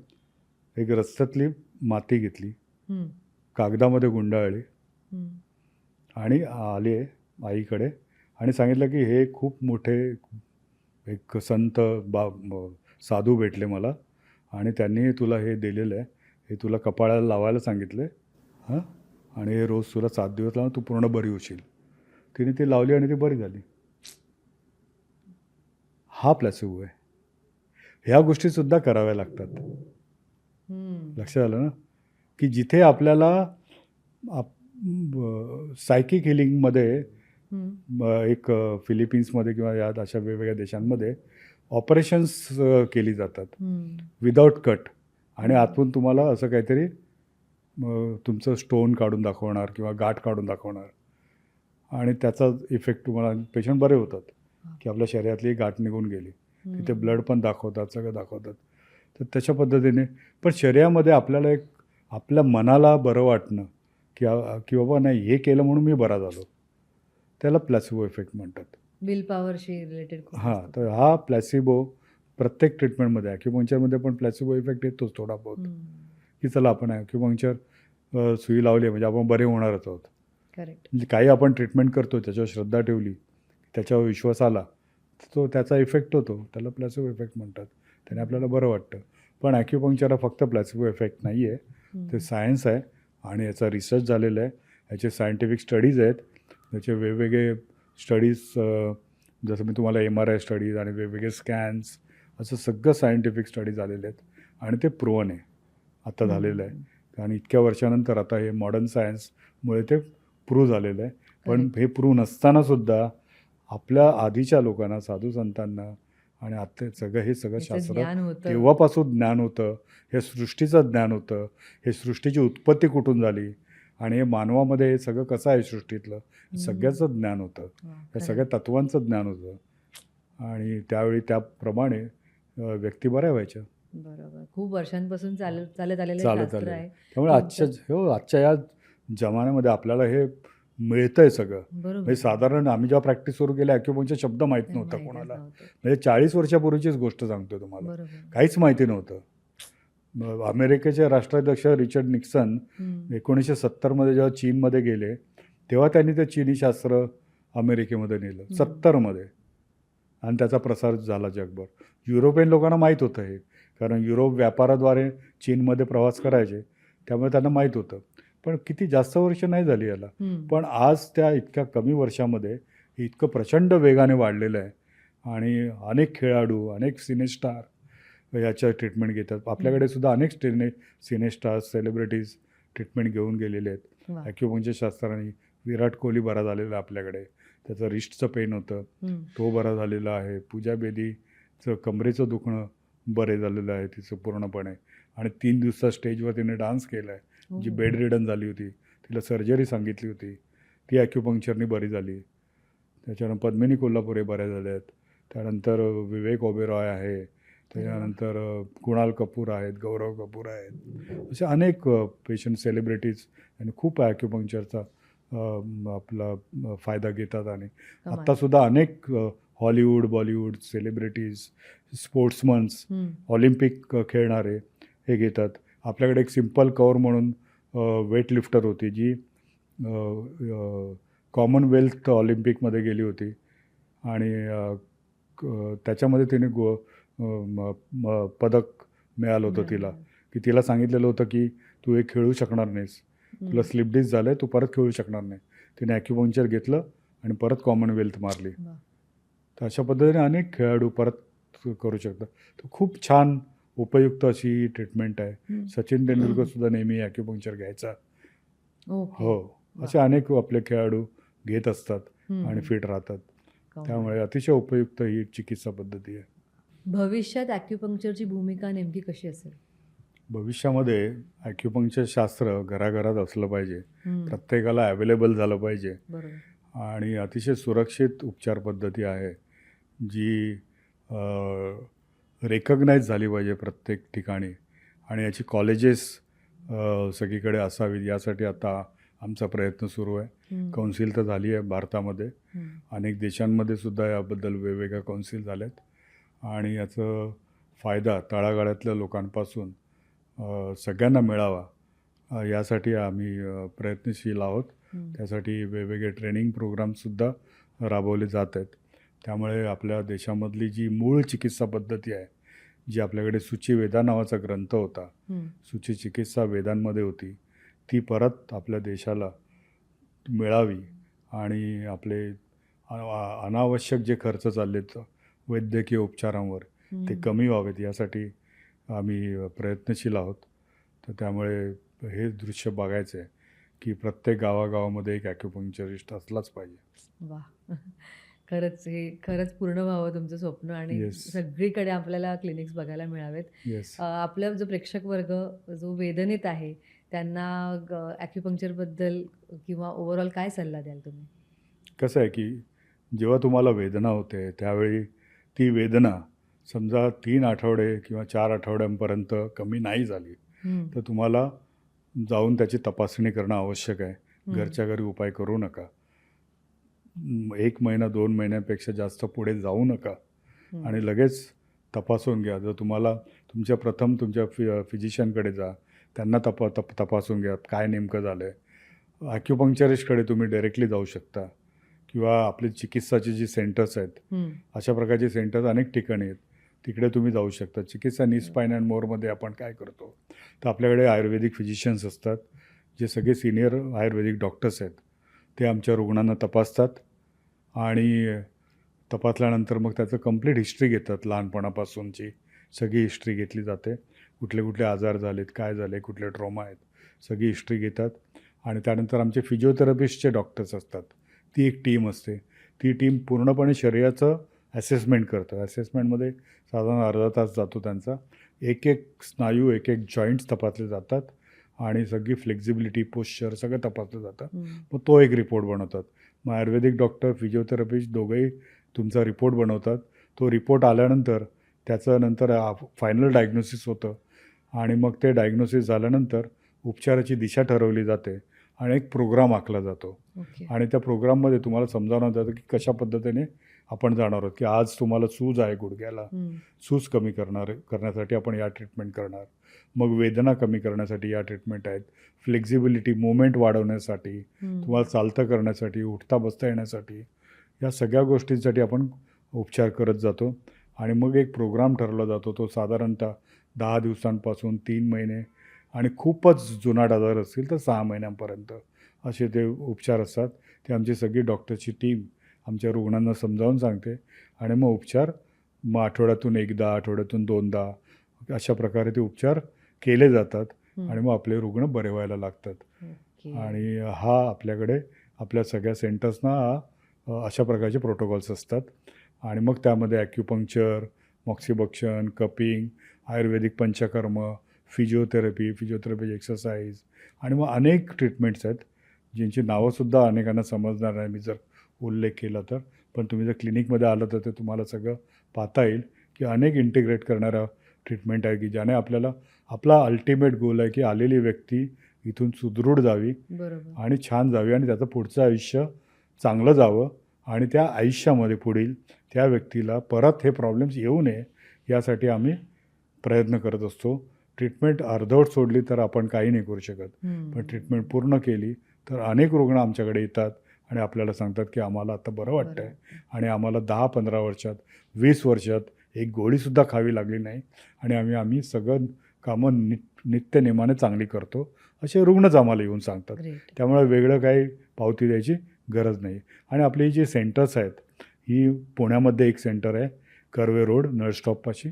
A: एक रस्त्यातली माती घेतली,
B: हं,
A: कागदामध्ये गुंडाळली
B: हं.
A: आणि आले आईकडे आणि सांगितलं, की हे खूप मोठे एक संत साधू भेटले मला आणि त्यांनी तुला हे दिलेलं आहे. हे तुला कपाळाला लावायला सांगितलं आहे हां आणि हे रोज तुला 7 दिवस लावून तू पूर्ण बरी होशील. तिने ती लावली आणि ती बरी झाली. हा प्लॅसिबो आहे. ह्या गोष्टीसुद्धा कराव्या लागतात.
B: हं.
A: लक्षात आलं ना, की जिथे आपल्याला सायकिक हिलिंगमध्ये
B: हं.
A: एक फिलिपिन्समध्ये किंवा या अशा वेगवेगळ्या देशांमध्ये ऑपरेशन्स केली जातात
B: हं.
A: विदाऊट कट आणि आतून तुम्हाला असं काहीतरी तुमचं स्टोन काढून दाखवणार किंवा गाठ काढून दाखवणार आणि त्याचा इफेक्ट तुम्हाला पेशंट बरे होतात, की आपल्या शरीरातली गाठ निघून गेली. तिथे ब्लड पण दाखवतात, सगळं दाखवतात. तर तशा पद्धतीने पण शरीरामध्ये आपल्याला एक आपल्या मनाला बरं वाटणं की बाबा नाही हे केलं म्हणून मी बरा झालो. त्याला प्लॅसिबो इफेक्ट म्हणतात.
B: विल पॉवरशी रिलेटेड खूप
A: हां,
B: असतं.
A: तर हा प्लॅसिबो प्रत्येक ट्रीटमेंटमध्ये ॲक्युपंक्चरमध्ये पण प्लॅसिबो इफेक्ट येतोच थोडा बहुत,
B: हं.
A: की चला आपण ॲक्युपंक्चर सुई लावली म्हणजे आपण बरे होणारच आहोत.
B: करेक्ट.
A: म्हणजे काही आपण ट्रीटमेंट करतो त्याच्यावर श्रद्धा ठेवली, त्याच्यावर विश्वास आला, तर तो त्याचा इफेक्ट होतो. त्याला प्लॅसिबो इफेक्ट म्हणतात. त्याने आपल्याला बरं वाटतं. पण ॲक्युपंक्चर हा फक्त प्लॅसिबो इफेक्ट नाही आहे. ते सायन्स आहे आणि याचा रिसर्च झालेला आहे. याचे सायंटिफिक स्टडीज आहेत. त्याचे वेगवेगळे स्टडीज जसं मी तुम्हाला MRI स्टडीज आणि वेगवेगळे स्कॅन्स असं सगळं सायंटिफिक स्टडीज आलेले आहेत आणि ते प्रूव्हन आहे. आता झालेलं आहे आणि इतक्या वर्षानंतर आता हे मॉडर्न सायन्समुळे ते प्रूव्ह झालेलं आहे. पण हे प्रूव्ह नसतानासुद्धा आपल्या आधीच्या लोकांना, साधू संतांना आणि आता हे सगळं
B: याचं
A: शास्त्र
B: ज्ञान होतं.
A: तेव्हापासून ज्ञान होतं. हे सृष्टीचं ज्ञान होतं. हे सृष्टीची उत्पत्ती कुठून झाली आणि हे मानवामध्ये हे सगळं कसं आहे सृष्टीतलं सगळ्याचं ज्ञान होतं.
B: वा,
A: या
B: खरं.
A: सगळ्या तत्वांचं ज्ञान होतं आणि त्यावेळी त्याप्रमाणे व्यक्ती बऱ्या व्हायच्या.
B: बरोबर. खूप वर्षांपासून चालत आलेलं
A: चालत
B: शास्त्र
A: आलेलं.
B: आहे.
A: त्यामुळे आजच्या या जमान्यामध्ये आपल्याला हे मिळतंय सगळं.
B: बरोबर.
A: म्हणजे साधारण आम्ही जेव्हा प्रॅक्टिस सुरू केली ॲक्युपंक्चर शब्द माहीत नव्हता
B: माहीतच
A: कोणाला.
B: नव्हतं.
A: म्हणजे 40 वर्षापूर्वीचीच गोष्ट सांगतोय तुम्हाला.
B: बरोबर.
A: काहीच माहिती नव्हतं. अमेरिकेचे राष्ट्राध्यक्ष रिचर्ड निक्सन
B: हं.
A: 1970मध्ये जेव्हा चीनमध्ये गेले, तेव्हा त्यांनी ते चीनी शास्त्र अमेरिकेमध्ये नेलं 70मध्ये आणि त्याचा प्रसार झाला जगभर. युरोपियन लोकांना माहीत होतं हे, कारण युरोप व्यापाराद्वारे चीनमध्ये प्रवास करायचे, त्यामुळे त्यांना माहीत होतं. पण किती जास्त वर्ष नाही झाली याला.
B: हं.
A: पण आज त्या इतक्या कमी वर्षामध्ये हे इतकं प्रचंड वेगाने वाढलेलं आहे आणि अनेक खेळाडू, अनेक सिनेस्टार याच्या ट्रीटमेंट घेतात. आपल्याकडे सुद्धा अनेक सिनेस्टार्स, सेलिब्रिटीज ट्रीटमेंट घेऊन गेलेले आहेत.
B: वा.
A: ॲक्युपंक्चर शास्त्राने विराट कोहली बरा झालेला आपल्याकडे. त्याचं रिस्टचं पेन होतं,
B: हं.
A: तो बरा झालेला आहे. पूजा बेदीचं कमरेचं दुखणं बरे झालेलं आहे तिचं पूर्णपणे आणि 3 दिवसात स्टेजवर तिने डान्स केला आहे. जी बेड रिडन झाली होती, तिला सर्जरी सांगितली होती, ती ॲक्युपंक्चरनी बरी झाली. त्याच्यानंतर पद्मिनी कोल्हापुरे बऱ्या झाल्या आहेत. त्यानंतर विवेक ओबेरॉय आहे. त्याच्यानंतर कुणाल कपूर आहेत, गौरव कपूर आहेत. असे अनेक पेशंट सेलिब्रिटीज आणि खूप ॲक्युपंक्चरचा आपला फायदा घेतात आणि
B: कमाल.
A: आत्तासुद्धा अनेक हॉलिवूड, बॉलिवूड सेलिब्रिटीज, स्पोर्ट्समन्स,
B: हं.
A: ऑलिम्पिक खेळणारे हे घेतात. आपल्याकडे एक सिम्पल कौर म्हणून वेट लिफ्टर होती जी कॉमनवेल्थ ऑलिम्पिकमध्ये गेली होती आणि त्याच्यामध्ये तिने पदक मिळालं होतं तिला, की तिला सांगितलेलं होतं की तू हे खेळू शकणार नाहीस, तुला स्लिप डिस्क झालं आहे, तू परत खेळू शकणार नाही. तिने ॲक्युपंक्चर घेतलं आणि परत कॉमनवेल्थ मारली.
B: वा.
A: तर अशा पद्धतीने अनेक खेळाडू परत करू शकतात. तर खूप छान उपयुक्त अशी ट्रीटमेंट आहे. सचिन तेंडुलकरसुद्धा नेहमी ॲक्युपंक्चर घ्यायचा.
B: ओके.
A: हो, असे अनेक आपले खेळाडू घेत असतात
B: हं.
A: आणि फिट राहतात.
B: कमाल.
A: त्यामुळे अतिशय उपयुक्त ही चिकित्सा पद्धती आहे.
B: भविष्यात ॲक्युपंक्चरची भूमिका नेमकी कशी असेल?
A: भविष्यामध्ये ॲक्युपंक्चर शास्त्र घराघरात असलं पाहिजे.
B: हं.
A: प्रत्येकाला अवेलेबल झालं पाहिजे
B: बरोबर.
A: आणि अतिशय सुरक्षित उपचार पद्धती आहे जी रेकग्नाईज झाली पाहिजे प्रत्येक ठिकाणी आणि याची कॉलेजेस सगळीकडे असावीत. यासाठी आता आमचा प्रयत्न सुरू आहे.
B: हं.
A: कौन्सिल तर झाली आहे भारतामध्ये.
B: हं.
A: अनेक देशांमध्ये सुद्धा याबद्दल वेगवेगळ्या कौन्सिल झाल्यात आणि याचा फायदा तळागाळातल्या लोकांपासून सगळ्यांना मिळावा यासाठी आम्ही प्रयत्नशील आहोत.
B: हं.
A: त्यासाठी वेगवेगळे ट्रेनिंग प्रोग्रामसुद्धा राबवले जात आहेत. त्यामुळे आपल्या देशामधली जी मूळ चिकित्सा पद्धती आहे, जी आपल्याकडे सूचिवेदा नावाचा ग्रंथ होता,
B: हं.
A: सूचिचिकित्सा वेदांमध्ये होती, ती परत आपल्या देशाला मिळावी आणि आपले अनावश्यक जे खर्च चाललेत वैद्यकीय उपचारांवर ते
B: हं.
A: कमी व्हावेत यासाठी आम्ही प्रयत्नशील आहोत. तर त्यामुळे हे दृश्य बघायचं आहे की प्रत्येक गावागावामध्ये एक ॲक्युपंक्चरिस्ट असलाच पाहिजे.
B: वाह! खरंच पूर्ण व्हावं तुमचं स्वप्न आणि
A: येस.
B: सगळीकडे आपल्याला क्लिनिक्स बघायला मिळावेत.
A: येस.
B: आपला जो प्रेक्षक वर्ग जो वेदनेत आहे, त्यांना ॲक्युपंक्चरबद्दल किंवा ओव्हरऑल काय सल्ला द्याल तुम्ही?
A: कसं आहे की जेव्हा तुम्हाला वेदना होते त्यावेळी ती वेदना समजा 3 आठवडे किंवा 4 आठवड्यांपर्यंत कमी नाही झाली
B: हं.
A: तर तुम्हाला जाऊन त्याची तपासणी करणं आवश्यक आहे.
B: हं.
A: घरच्या घरी उपाय करू नका. 1 महिना 2 महिन्यापेक्षा जास्त पुढे जाऊ नका
B: हं.
A: आणि लगेच तपासून घ्या. जर तुम्हाला प्रथम तुमच्या फिजिशियनकडे जा, त्यांना तपासून घ्या काय नेमकं झालं आहे. ॲक्युपंक्चरिस्टकडे तुम्ही डायरेक्टली जाऊ शकता किंवा आपली चिकित्साची जी सेंटर्स आहेत,
B: हं.
A: अशा प्रकारचे सेंटर्स अनेक ठिकाणी आहेत. तिकडे तुम्ही जाऊ शकता. चिकित्सा नी स्पाइन अँड मोरमध्ये आपण काय करतो, तर आपल्याकडे आयुर्वेदिक फिजिशियन्स असतात, जे सगळे सिनियर आयुर्वेदिक डॉक्टर्स आहेत. ते आमच्या रुग्णांना तपासतात आणि तपासल्यानंतर मग त्याचं कंप्लीट हिस्ट्री घेतात. लहानपणापासूनची सगळी हिस्ट्री घेतली जाते. कुठले कुठले आजार झालेत, काय झाले, कुठले ट्रॉमा आहेत, सगळी हिस्ट्री घेतात आणि त्यानंतर आमचे फिजिओथेरपिस्टचे डॉक्टर्स असतात. ती एक टीम असते. ती टीम पूर्णपणे शरीराचं असेसमेंट करतं. असेसमेंटमध्ये साधारण अर्धा तास जातो त्यांचा. एक एक स्नायू, एक एक जॉईंट्स तपासले जातात आणि सगळी फ्लेक्झिबिलिटी, पोश्चर सगळं तपासलं जातं.
B: हं.
A: मग तो एक रिपोर्ट बनवतात. मग आयुर्वेदिक डॉक्टर, फिजिओथेरपिस्ट दोघंही तुमचा रिपोर्ट बनवतात. तो रिपोर्ट आल्यानंतर त्याचं नंतर फायनल डायग्नोसिस होतं आणि मग ते डायग्नोसिस झाल्यानंतर उपचाराची दिशा ठरवली जाते आणि एक प्रोग्राम आखला जातो.
B: ओके.
A: आणि त्या प्रोग्राममध्ये तुम्हाला समजावण्यात जातं की कशा पद्धतीने आपण जाणार आहोत, की आज तुम्हाला सूज आहे गुडघ्याला,
B: हं.
A: सूज कमी करण्यासाठी आपण या ट्रीटमेंट करणार. मग वेदना कमी करण्यासाठी या ट्रीटमेंट आहेत. फ्लेक्झिबिलिटी, मूवमेंट वाढवण्यासाठी,
B: हं.
A: तुम्हाला चालतं करण्यासाठी, उठता बसता येण्यासाठी, या सगळ्या गोष्टींसाठी आपण उपचार करत जातो आणि मग एक प्रोग्राम ठरवला जातो. तो साधारणतः 10 दिवसांपासून 3 महिने आणि खूपच जुनाट आजार असतील तर 6 महिन्यांपर्यंत असे ते उपचार असतात. ते आमची सगळी डॉक्टरची टीम आमच्या रुग्णांना समजावून सांगते आणि मग उपचार आठवड्यातून एकदा, आठवड्यातून 2दा अशा प्रकारे ते उपचार केले जातात
B: हं.
A: आणि मग आपले रुग्ण बरे व्हायला लागतात.
B: ओके.
A: आणि हा आपल्याकडे आपल्या सगळ्या सेंटर्सना अशा प्रकारचे प्रोटोकॉल्स असतात आणि मग त्यामध्ये ॲक्युपंक्चर, मॉक्सिबक्शन, कपिंग, आयुर्वेदिक पंचकर्म, फिजिओथेरपी एक्सरसाइज आणि मग अनेक ट्रीटमेंट्स आहेत, ज्यांची नावंसुद्धा अनेकांना समजणार नाही मी जर उल्लेख केला तर. पण तुम्ही जर क्लिनिकमध्ये आलं तर ते तुम्हाला सगळं पाहता येईल की अनेक इंटिग्रेट करणाऱ्या ट्रीटमेंट आहे की ज्याने आपला अल्टिमेट गोल आहे की आलेली व्यक्ती इथून सुदृढ जावी
B: बरोबर.
A: आणि छान जावी आणि त्याचं पुढचं आयुष्य चांगलं जावं आणि त्या आयुष्यामध्ये पुढील त्या व्यक्तीला परत हे प्रॉब्लेम्स येऊ नये यासाठी आम्ही प्रयत्न करत असतो. ट्रीटमेंट अर्धवट सोडली तर आपण काही नाही करू शकत.
B: हं.
A: पण ट्रीटमेंट पूर्ण केली तर अनेक रुग्ण आमच्याकडे येतात आणि आपल्याला सांगतात की आम्हाला आता बरं वाटतं आहे आणि आम्हाला 10-15 वर्षात, 20 वर्षात एक गोळीसुद्धा खावी लागली नाही आणि आम्ही सगळं कामं नित्यनेमाने चांगली करतो असे रुग्णच आम्हाला येऊन सांगतात.
B: ग्रेट.
A: त्यामुळे वेगळं काही पावती द्यायची गरज नाही. आणि आपली जी सेंटर्स आहेत, ही पुण्यामध्ये एक सेंटर आहे कर्वे रोड नळ स्टॉपपाशी.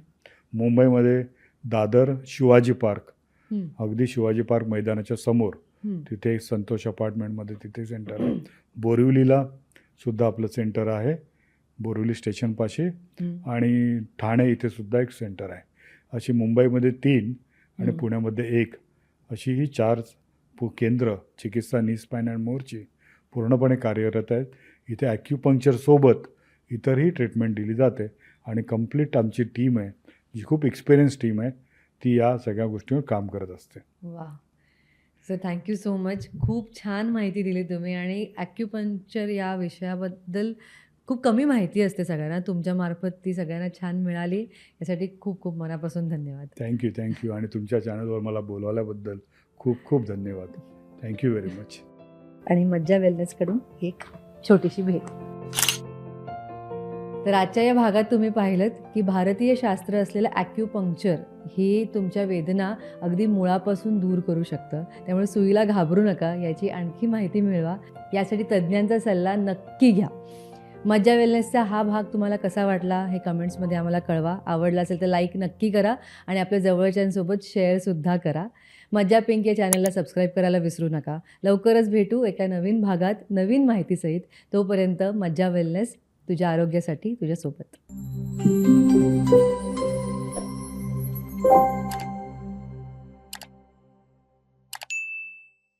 A: मुंबईमध्ये दादर शिवाजी पार्क,
B: हं.
A: अगदी शिवाजी पार्क मैदानाच्या समोर
B: हं.
A: तिथे संतोष अपार्टमेंटमध्ये तिथे सेंटर आहे. बोरिवलीला सुद्धा आपलं सेंटर आहे, बोरिवली स्टेशनपाशी.
B: हं.
A: आणि ठाणे इथे सुद्धा एक सेंटर आहे. अशी मुंबईमध्ये 3 आणि
B: हं.
A: पुण्यामध्ये 1 अशी ही 4 केंद्र चिकित्सा नी स्पाइन अँड मोरची पूर्णपणे कार्यरत आहेत. इथे ॲक्युपंक्चरसोबत इतरही ट्रीटमेंट दिली जाते आणि कंप्लीट आमची टीम आहे, जी खूप एक्सपिरियन्स टीम आहे, ती या सगळ्या गोष्टींवर काम करत असते.
B: वाह! So thank you so much. खूप छान माहिती दिली तुम्ही आणि ॲक्युपंक्चर या विषयाबद्दल खूप कमी माहिती असते सगळ्यांना. तुमच्यामार्फत ती सगळ्यांना छान मिळाली. यासाठी खूप खूप मनापासून धन्यवाद.
A: थँक्यू आणि तुमच्या चॅनलवर मला बोलवल्याबद्दल खूप खूप धन्यवाद. Thank you very much.
B: आणि मज्जा वेलनेसकडून एक छोटीशी भेट. तर आजच्या या भागात तुम्ही पाहिलंत की भारतीय शास्त्र असलेलं ॲक्युपंक्चर हे तुमच्या वेदना अगदी मुळापासून दूर करू शकतं. त्यामुळे सुईला घाबरू नका. याची आणखी माहिती मिळवा. यासाठी तज्ज्ञांचा सल्ला नक्की घ्या. मज्जा वेलनेसचा हा भाग तुम्हाला कसा वाटला हे कमेंट्समध्ये आम्हाला कळवा. आवडला असेल तर लाईक नक्की करा आणि आपल्या जवळच्यांसोबत शेअरसुद्धा करा. मज्जा पिंक या चॅनलला सबस्क्राईब करायला विसरू नका. लवकरच भेटू एका नवीन भागात नवीन माहितीसहित. तोपर्यंत मज्जा वेलनेस तुझ्या आरोग्यासाठी तुझ्यासोबत.